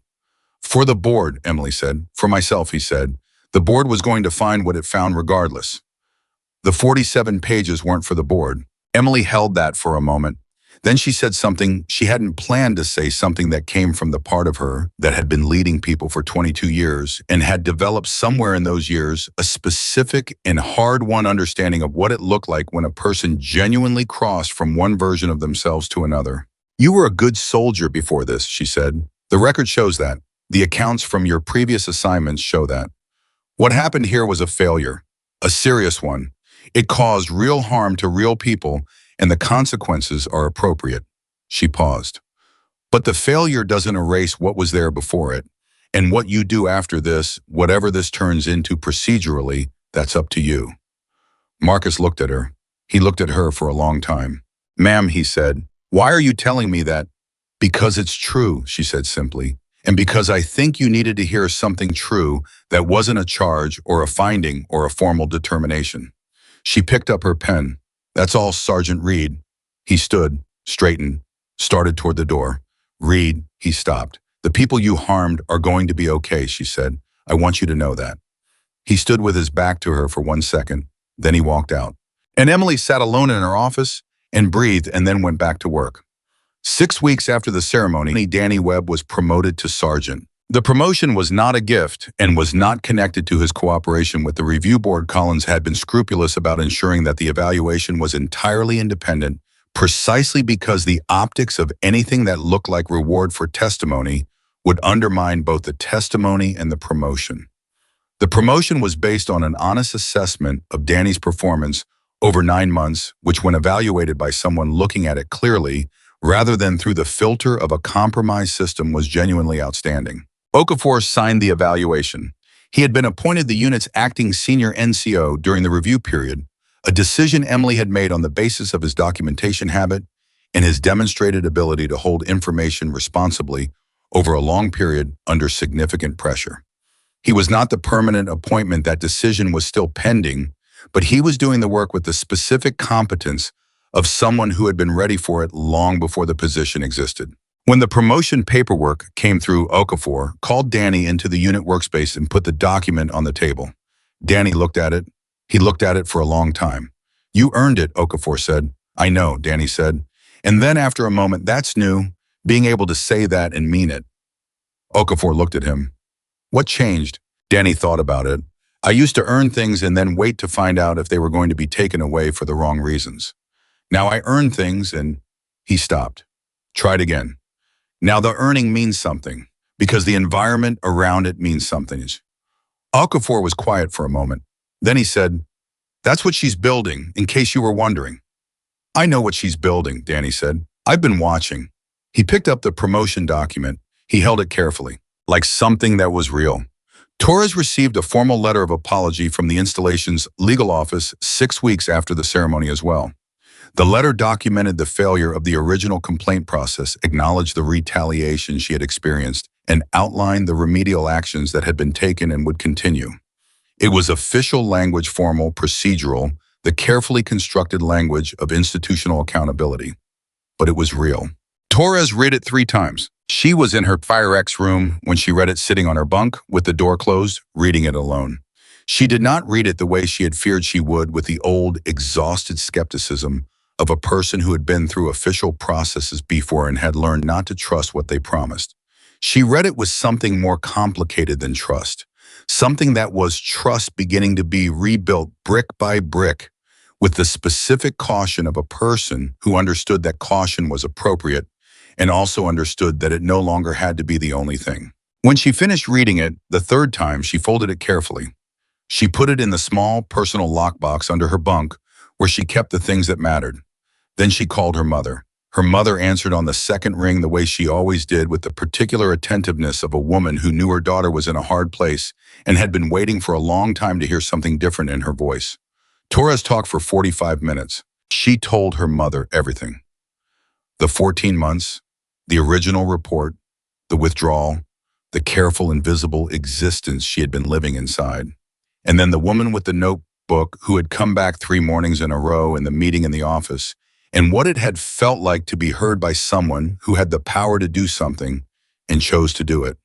For the board," Emily said. "For myself," he said. "The board was going to find what it found regardless. The 47 pages weren't for the board." Emily held that for a moment. Then she said something she hadn't planned to say, something that came from the part of her that had been leading people for 22 years and had developed somewhere in those years a specific and hard-won understanding of what it looked like when a person genuinely crossed from one version of themselves to another. "You were a good soldier before this," she said. "The record shows that. The accounts from your previous assignments show that. What happened here was a failure, a serious one. It caused real harm to real people, and the consequences are appropriate." She paused. "But the failure doesn't erase what was there before it. And what you do after this, whatever this turns into procedurally, that's up to you." Marcus looked at her. He looked at her for a long time. "Ma'am," he said, "why are you telling me that?" "Because it's true," she said simply. "And because I think you needed to hear something true that wasn't a charge or a finding or a formal determination." She picked up her pen. "That's all, Sergeant Reed." He stood, straightened, started toward the door. "Reed," he stopped. "The people you harmed are going to be okay," she said. "I want you to know that." He stood with his back to her for 1 second. Then he walked out. And Emily sat alone in her office and breathed and then went back to work. 6 weeks after the ceremony, Danny Webb was promoted to sergeant. The promotion was not a gift and was not connected to his cooperation with the review board. Collins had been scrupulous about ensuring that the evaluation was entirely independent, precisely because the optics of anything that looked like reward for testimony would undermine both the testimony and the promotion. The promotion was based on an honest assessment of Danny's performance over 9 months, which, when evaluated by someone looking at it clearly, rather than through the filter of a compromised system, was genuinely outstanding. Okafor signed the evaluation. He had been appointed the unit's acting senior NCO during the review period, a decision Emily had made on the basis of his documentation habit and his demonstrated ability to hold information responsibly over a long period under significant pressure. He was not the permanent appointment. That decision was still pending, but he was doing the work with the specific competence of someone who had been ready for it long before the position existed. When the promotion paperwork came through, Okafor called Danny into the unit workspace and put the document on the table. Danny looked at it. He looked at it for a long time. "You earned it," Okafor said. "I know," Danny said. And then after a moment, "That's new, being able to say that and mean it." Okafor looked at him. "What changed?" Danny thought about it. "I used to earn things and then wait to find out if they were going to be taken away for the wrong reasons. Now I earn things and..." He stopped. "Tried again. Now the earning means something, because the environment around it means something." Okafor was quiet for a moment. Then he said, "That's what she's building, in case you were wondering." "I know what she's building," Danny said. "I've been watching." He picked up the promotion document. He held it carefully, like something that was real. Torres received a formal letter of apology from the installation's legal office 6 weeks after the ceremony as well. The letter documented the failure of the original complaint process, acknowledged the retaliation she had experienced, and outlined the remedial actions that had been taken and would continue. It was official language, formal, procedural, the carefully constructed language of institutional accountability. But it was real. Torres read it 3 times. She was in her Fire X room when she read it, sitting on her bunk with the door closed, reading it alone. She did not read it the way she had feared she would, with the old, exhausted skepticism of a person who had been through official processes before and had learned not to trust what they promised. She read it with something more complicated than trust, something that was trust beginning to be rebuilt brick by brick, with the specific caution of a person who understood that caution was appropriate and also understood that it no longer had to be the only thing. When she finished reading it the 3rd time, she folded it carefully. She put it in the small personal lockbox under her bunk where she kept the things that mattered. Then she called her mother. Her mother answered on the 2nd ring the way she always did, with the particular attentiveness of a woman who knew her daughter was in a hard place and had been waiting for a long time to hear something different in her voice. Torres talked for 45 minutes. She told her mother everything. The 14 months, the original report, the withdrawal, the careful, invisible existence she had been living inside. And then the woman with the notebook who had come back 3 mornings in a row, and the meeting in the office, and what it had felt like to be heard by someone who had the power to do something and chose to do it.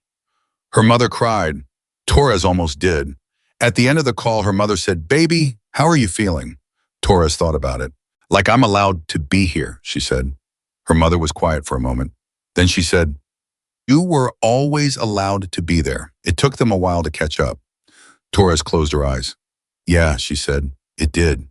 Her mother cried. Torres almost did. At the end of the call, her mother said, "Baby, how are you feeling?" Torres thought about it. "Like I'm allowed to be here," she said. Her mother was quiet for a moment. Then she said, "You were always allowed to be there." It took them a while to catch up. Torres closed her eyes. "Yeah," she said, "it did."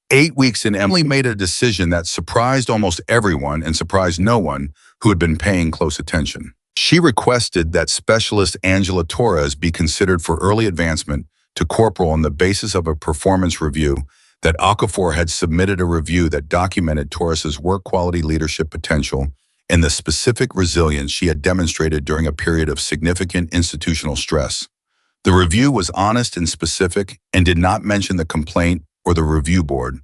8 weeks in, Emily made a decision that surprised almost everyone and surprised no one who had been paying close attention. She requested that Specialist Angela Torres be considered for early advancement to corporal on the basis of a performance review, that Okafor had submitted a review that documented Torres's work quality, leadership potential, and the specific resilience she had demonstrated during a period of significant institutional stress. The review was honest and specific and did not mention the complaint or the review board.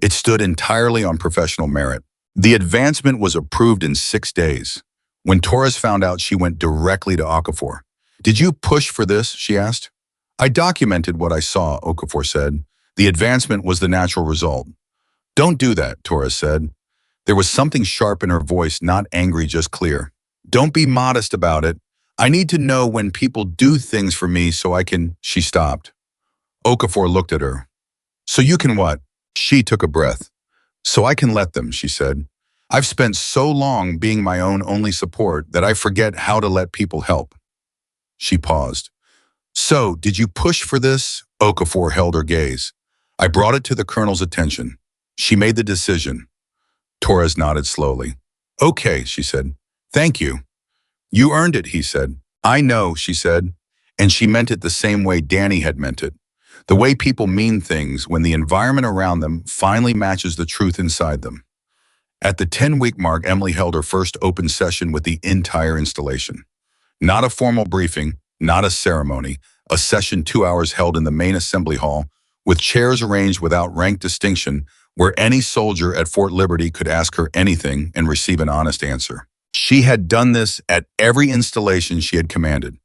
It stood entirely on professional merit. The advancement was approved in 6 days. When Torres found out, she went directly to Okafor. "Did you push for this?" she asked. "I documented what I saw," Okafor said. "The advancement was the natural result." "Don't do that," Torres said. There was something sharp in her voice, not angry, just clear. "Don't be modest about it. I need to know when people do things for me so I can—" She stopped. Okafor looked at her. "So you can what?" She took a breath. "So I can let them," she said. "I've spent so long being my own only support that I forget how to let people help." She paused. "So, did you push for this?" Okafor held her gaze. "I brought it to the colonel's attention. She made the decision." Torres nodded slowly. "Okay," she said. "Thank you." "You earned it," he said. "I know," she said. And she meant it the same way Danny had meant it. The way people mean things when the environment around them finally matches the truth inside them. At the 10-week mark, Emily held her first open session with the entire installation. Not a formal briefing, not a ceremony, a session 2 hours held in the main assembly hall, with chairs arranged without rank distinction, where any soldier at Fort Liberty could ask her anything and receive an honest answer. She had done this at every installation she had commanded.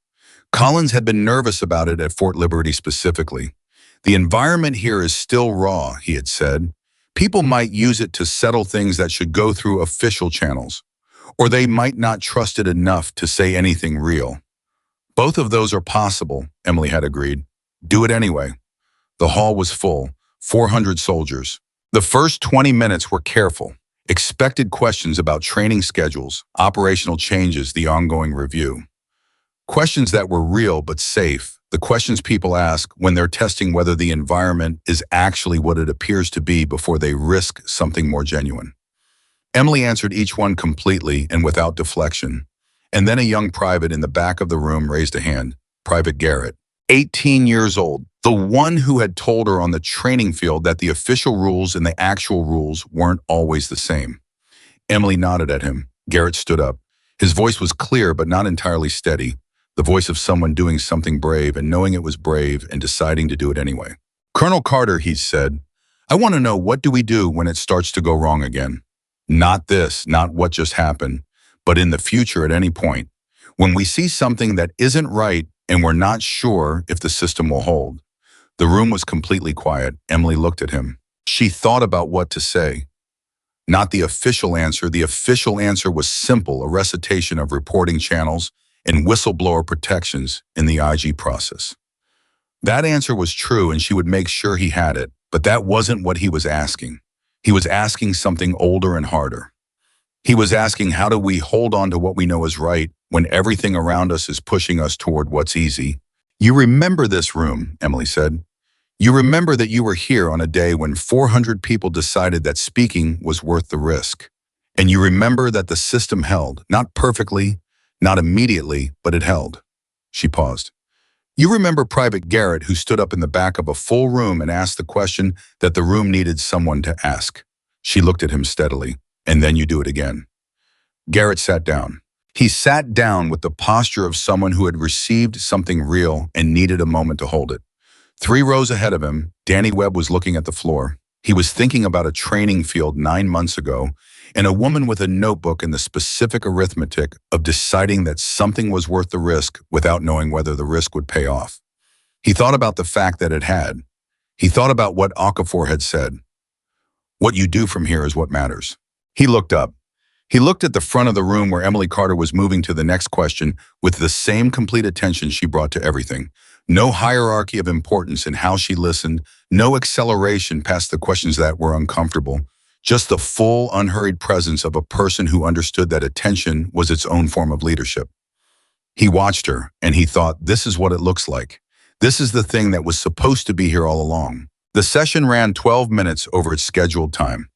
Collins had been nervous about it at Fort Liberty specifically. "The environment here is still raw," he had said. "People might use it to settle things that should go through official channels, or they might not trust it enough to say anything real." "Both of those are possible," Emily had agreed. "Do it anyway." The hall was full, 400 soldiers. The first 20 minutes were careful. Expected questions about training schedules, operational changes, the ongoing review. Questions that were real but safe, the questions people ask when they're testing whether the environment is actually what it appears to be before they risk something more genuine. Emily answered each one completely and without deflection. And then a young private in the back of the room raised a hand. Private Garrett, 18 years old, the one who had told her on the training field that the official rules and the actual rules weren't always the same. Emily nodded at him. Garrett stood up. His voice was clear but not entirely steady, the voice of someone doing something brave and knowing it was brave and deciding to do it anyway. "Colonel Carter," he said, "I want to know, what do we do when it starts to go wrong again? Not this, not what just happened, but in the future at any point. When we see something that isn't right and we're not sure if the system will hold. The room was completely quiet. Emily looked at him. She thought about what to say. Not the official answer. The official answer was simple, a recitation of reporting channels and whistleblower protections in the IG process. That answer was true and she would make sure he had it, but that wasn't what he was asking. He was asking something older and harder. He was asking, how do we hold on to what we know is right when everything around us is pushing us toward what's easy? You remember this room, Emily said. You remember that you were here on a day when 400 people decided that speaking was worth the risk. And you remember that the system held, not perfectly, not immediately, but it held. She paused. You remember Private Garrett, who stood up in the back of a full room and asked the question that the room needed someone to ask. She looked at him steadily. And then you do it again. Garrett sat down. He sat down with the posture of someone who had received something real and needed a moment to hold it. 3 rows ahead of him, Danny Webb was looking at the floor. He was thinking about a training field 9 months ago and a woman with a notebook and the specific arithmetic of deciding that something was worth the risk without knowing whether the risk would pay off. He thought about the fact that it had. He thought about what Okafor had said. What you do from here is what matters. He looked up. He looked at the front of the room where Emily Carter was moving to the next question with the same complete attention she brought to everything. No hierarchy of importance in how she listened, no acceleration past the questions that were uncomfortable, just the full, unhurried presence of a person who understood that attention was its own form of leadership. He watched her, and he thought, this is what it looks like. This is the thing that was supposed to be here all along. The session ran 12 minutes over its scheduled time.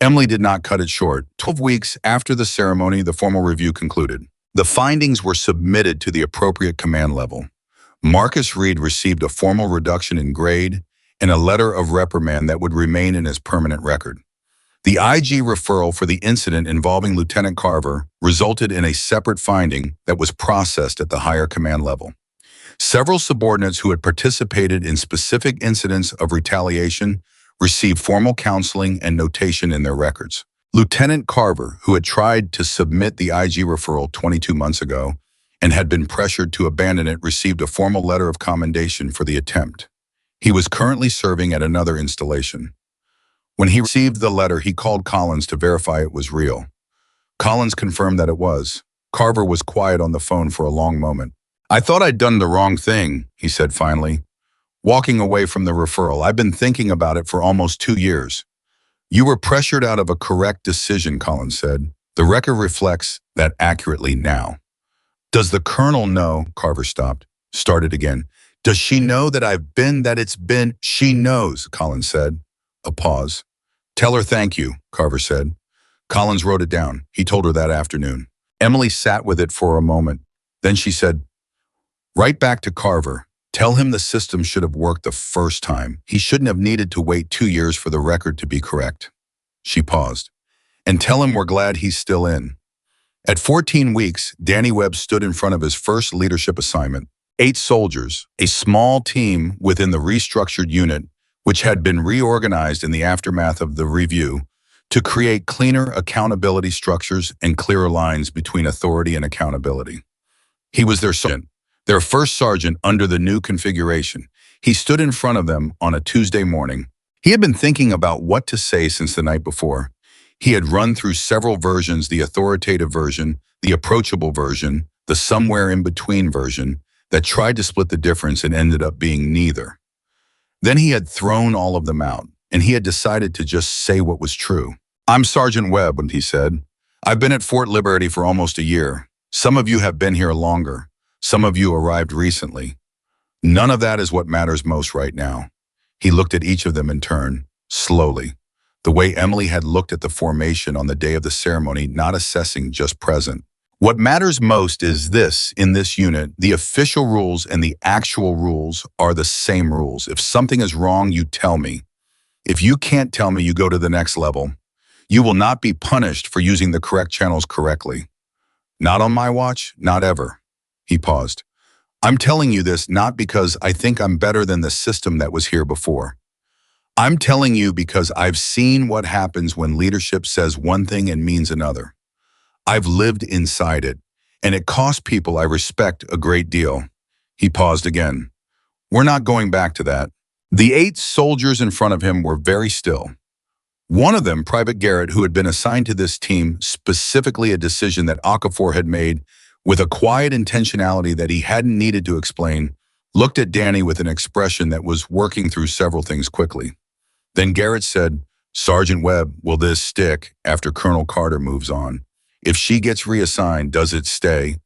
Emily did not cut it short. 12 weeks after the ceremony, the formal review concluded. The findings were submitted to the appropriate command level. Marcus Reed received a formal reduction in grade and a letter of reprimand that would remain in his permanent record. The IG referral for the incident involving Lieutenant Carver resulted in a separate finding that was processed at the higher command level. Several subordinates who had participated in specific incidents of retaliation received formal counseling and notation in their records. Lieutenant Carver, who had tried to submit the IG referral 22 months ago and had been pressured to abandon it, received a formal letter of commendation for the attempt. He was currently serving at another installation. When he received the letter, he called Collins to verify it was real. Collins confirmed that it was. Carver was quiet on the phone for a long moment. I thought I'd done the wrong thing, he said finally. Walking away from the referral, I've been thinking about it for almost 2 years. You were pressured out of a correct decision, Collins said. The record reflects that accurately now. Does the colonel know? Carver stopped. Started again. Does she know that I've been, that it's been? She knows, Collins said. A pause. Tell her thank you, Carver said. Collins wrote it down. He told her that afternoon. Emily sat with it for a moment. Then she said, write back to Carver. Tell him the system should have worked the first time. He shouldn't have needed to wait 2 years for the record to be correct. She paused. And tell him we're glad he's still in. At 14 weeks, Danny Webb stood in front of his first leadership assignment. 8 soldiers, a small team within the restructured unit, which had been reorganized in the aftermath of the review to create cleaner accountability structures and clearer lines between authority and accountability. He was their sergeant. Their first sergeant under the new configuration. He stood in front of them on a Tuesday morning. He had been thinking about what to say since the night before. He had run through several versions, the authoritative version, the approachable version, the somewhere in between version, that tried to split the difference and ended up being neither. Then he had thrown all of them out, and he had decided to just say what was true. I'm Sergeant Webb, he said. I've been at Fort Liberty for almost a year. Some of you have been here longer. Some of you arrived recently. None of that is what matters most right now. He looked at each of them in turn, slowly, the way Emily had looked at the formation on the day of the ceremony, not assessing, just present. What matters most is this: in this unit, the official rules and the actual rules are the same rules. If something is wrong, you tell me. If you can't tell me, you go to the next level. You will not be punished for using the correct channels correctly. Not on my watch, not ever. He paused. I'm telling you this not because I think I'm better than the system that was here before. I'm telling you because I've seen what happens when leadership says one thing and means another. I've lived inside it, and it costs people I respect a great deal. He paused again. We're not going back to that. The 8 soldiers in front of him were very still. One of them, Private Garrett, who had been assigned to this team, specifically a decision that Okafor had made with a quiet intentionality that he hadn't needed to explain, looked at Danny with an expression that was working through several things quickly. Then Garrett said, "Sergeant Webb, will this stick after Colonel Carter moves on? If she gets reassigned, does it stay?"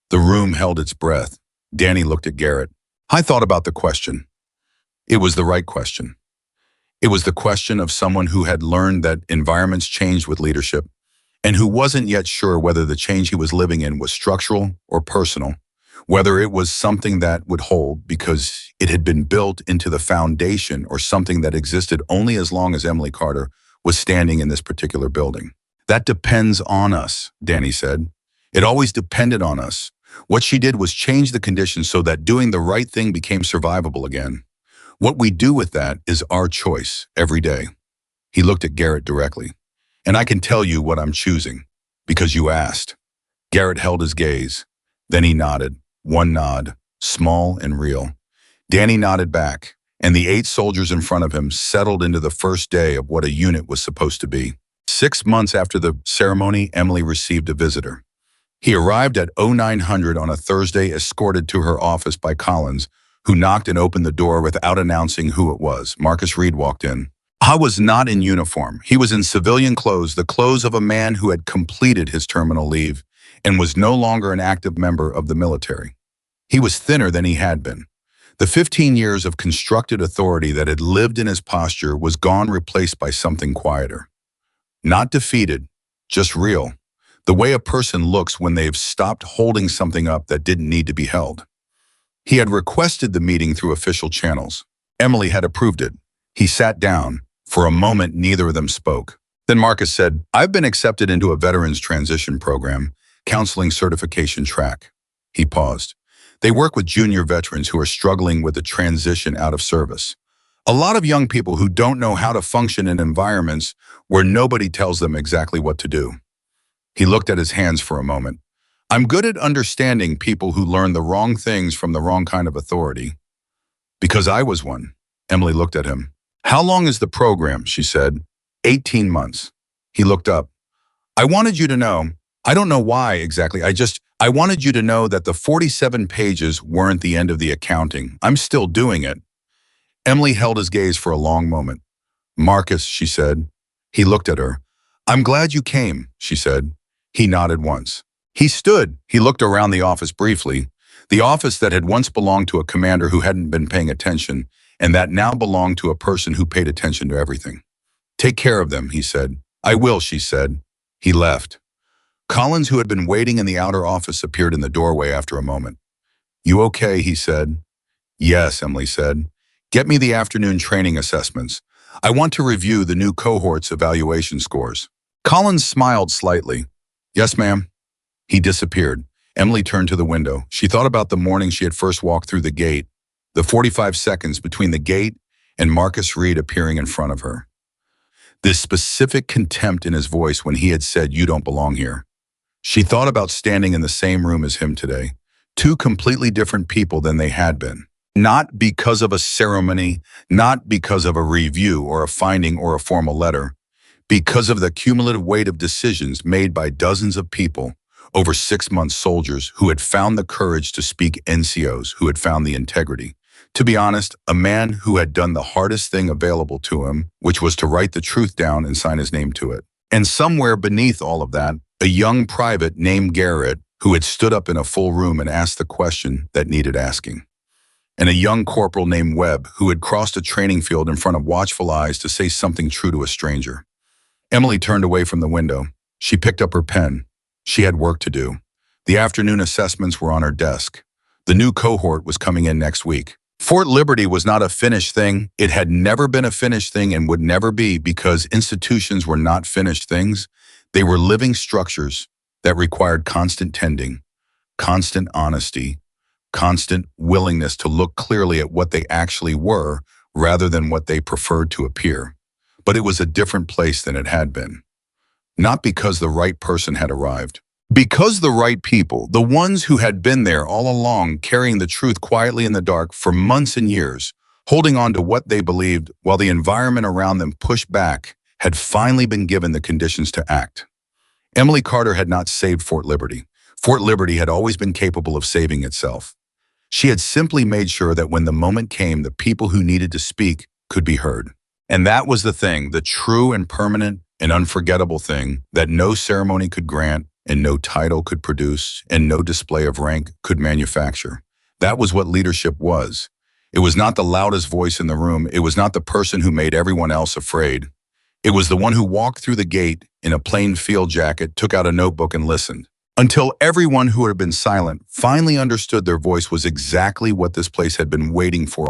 The room held its breath. Danny looked at Garrett. "I thought about the question. It was the right question. It was the question of someone who had learned that environments changed with leadership and who wasn't yet sure whether the change he was living in was structural or personal, whether it was something that would hold because it had been built into the foundation or something that existed only as long as Emily Carter was standing in this particular building. That depends on us," Danny said. "It always depended on us. What she did was change the conditions so that doing the right thing became survivable again. What we do with that is our choice every day." He looked at Garrett directly. "And I can tell you what I'm choosing, because you asked." Garrett held his gaze. Then he nodded. One nod, small and real. Danny nodded back, and the 8 soldiers in front of him settled into the first day of what a unit was supposed to be. 6 months after the ceremony, Emily received a visitor. He arrived at 0900 on a Thursday, escorted to her office by Collins, who knocked and opened the door without announcing who it was. Marcus Reed walked in. I was not in uniform. He was in civilian clothes, the clothes of a man who had completed his terminal leave and was no longer an active member of the military. He was thinner than he had been. The 15 years of constructed authority that had lived in his posture was gone, replaced by something quieter. Not defeated, just real. The way a person looks when they've stopped holding something up that didn't need to be held. He had requested the meeting through official channels. Emily had approved it. He sat down. For a moment, neither of them spoke. Then Marcus said, "I've been accepted into a veterans transition program, counseling certification track." He paused. "They work with junior veterans who are struggling with the transition out of service. A lot of young people who don't know how to function in environments where nobody tells them exactly what to do." He looked at his hands for a moment. "I'm good at understanding people who learn the wrong things from the wrong kind of authority. Because I was one." Emily looked at him. "How long is the program?" she said. 18 months. He looked up. "I wanted you to know, I don't know why exactly, I wanted you to know that the 47 pages weren't the end of the accounting. I'm still doing it." Emily held his gaze for a long moment. "Marcus," she said. He looked at her. "I'm glad you came," she said. He nodded once. He stood. He looked around the office briefly, the office that had once belonged to a commander who hadn't been paying attention, and that now belonged to a person who paid attention to everything. "Take care of them," he said. "I will," she said. He left. Collins, who had been waiting in the outer office, appeared in the doorway after a moment. "You okay?" he said. "Yes," Emily said. "Get me the afternoon training assessments. I want to review the new cohort's evaluation scores." Collins smiled slightly. "Yes, ma'am." He disappeared. Emily turned to the window. She thought about the morning she had first walked through the gate, the 45 seconds between the gate and Marcus Reed appearing in front of her. This specific contempt in his voice when he had said, "You don't belong here." She thought about standing in the same room as him today, 2 completely different people than they had been. Not because of a ceremony, not because of a review or a finding or a formal letter, because of the cumulative weight of decisions made by dozens of people over 6 months, soldiers who had found the courage to speak, NCOs who had found the integrity. To be honest, a man who had done the hardest thing available to him, which was to write the truth down and sign his name to it. And somewhere beneath all of that, a young private named Garrett who had stood up in a full room and asked the question that needed asking. And a young corporal named Webb who had crossed a training field in front of watchful eyes to say something true to a stranger. Emily turned away from the window. She picked up her pen. She had work to do. The afternoon assessments were on her desk. The new cohort was coming in next week. Fort Liberty was not a finished thing. It had never been a finished thing and would never be, because institutions were not finished things. They were living structures that required constant tending, constant honesty, constant willingness to look clearly at what they actually were rather than what they preferred to appear. But it was a different place than it had been. Not because the right person had arrived. Because the right people, the ones who had been there all along, carrying the truth quietly in the dark for months and years, holding on to what they believed while the environment around them pushed back, had finally been given the conditions to act. Emily Carter had not saved Fort Liberty. Fort Liberty had always been capable of saving itself. She had simply made sure that when the moment came, the people who needed to speak could be heard. And that was the thing, the true and permanent and unforgettable thing that no ceremony could grant and no title could produce and no display of rank could manufacture. That was what leadership was. It was not the loudest voice in the room. It was not the person who made everyone else afraid. It was the one who walked through the gate in a plain field jacket, took out a notebook and listened. Until everyone who had been silent finally understood their voice was exactly what this place had been waiting for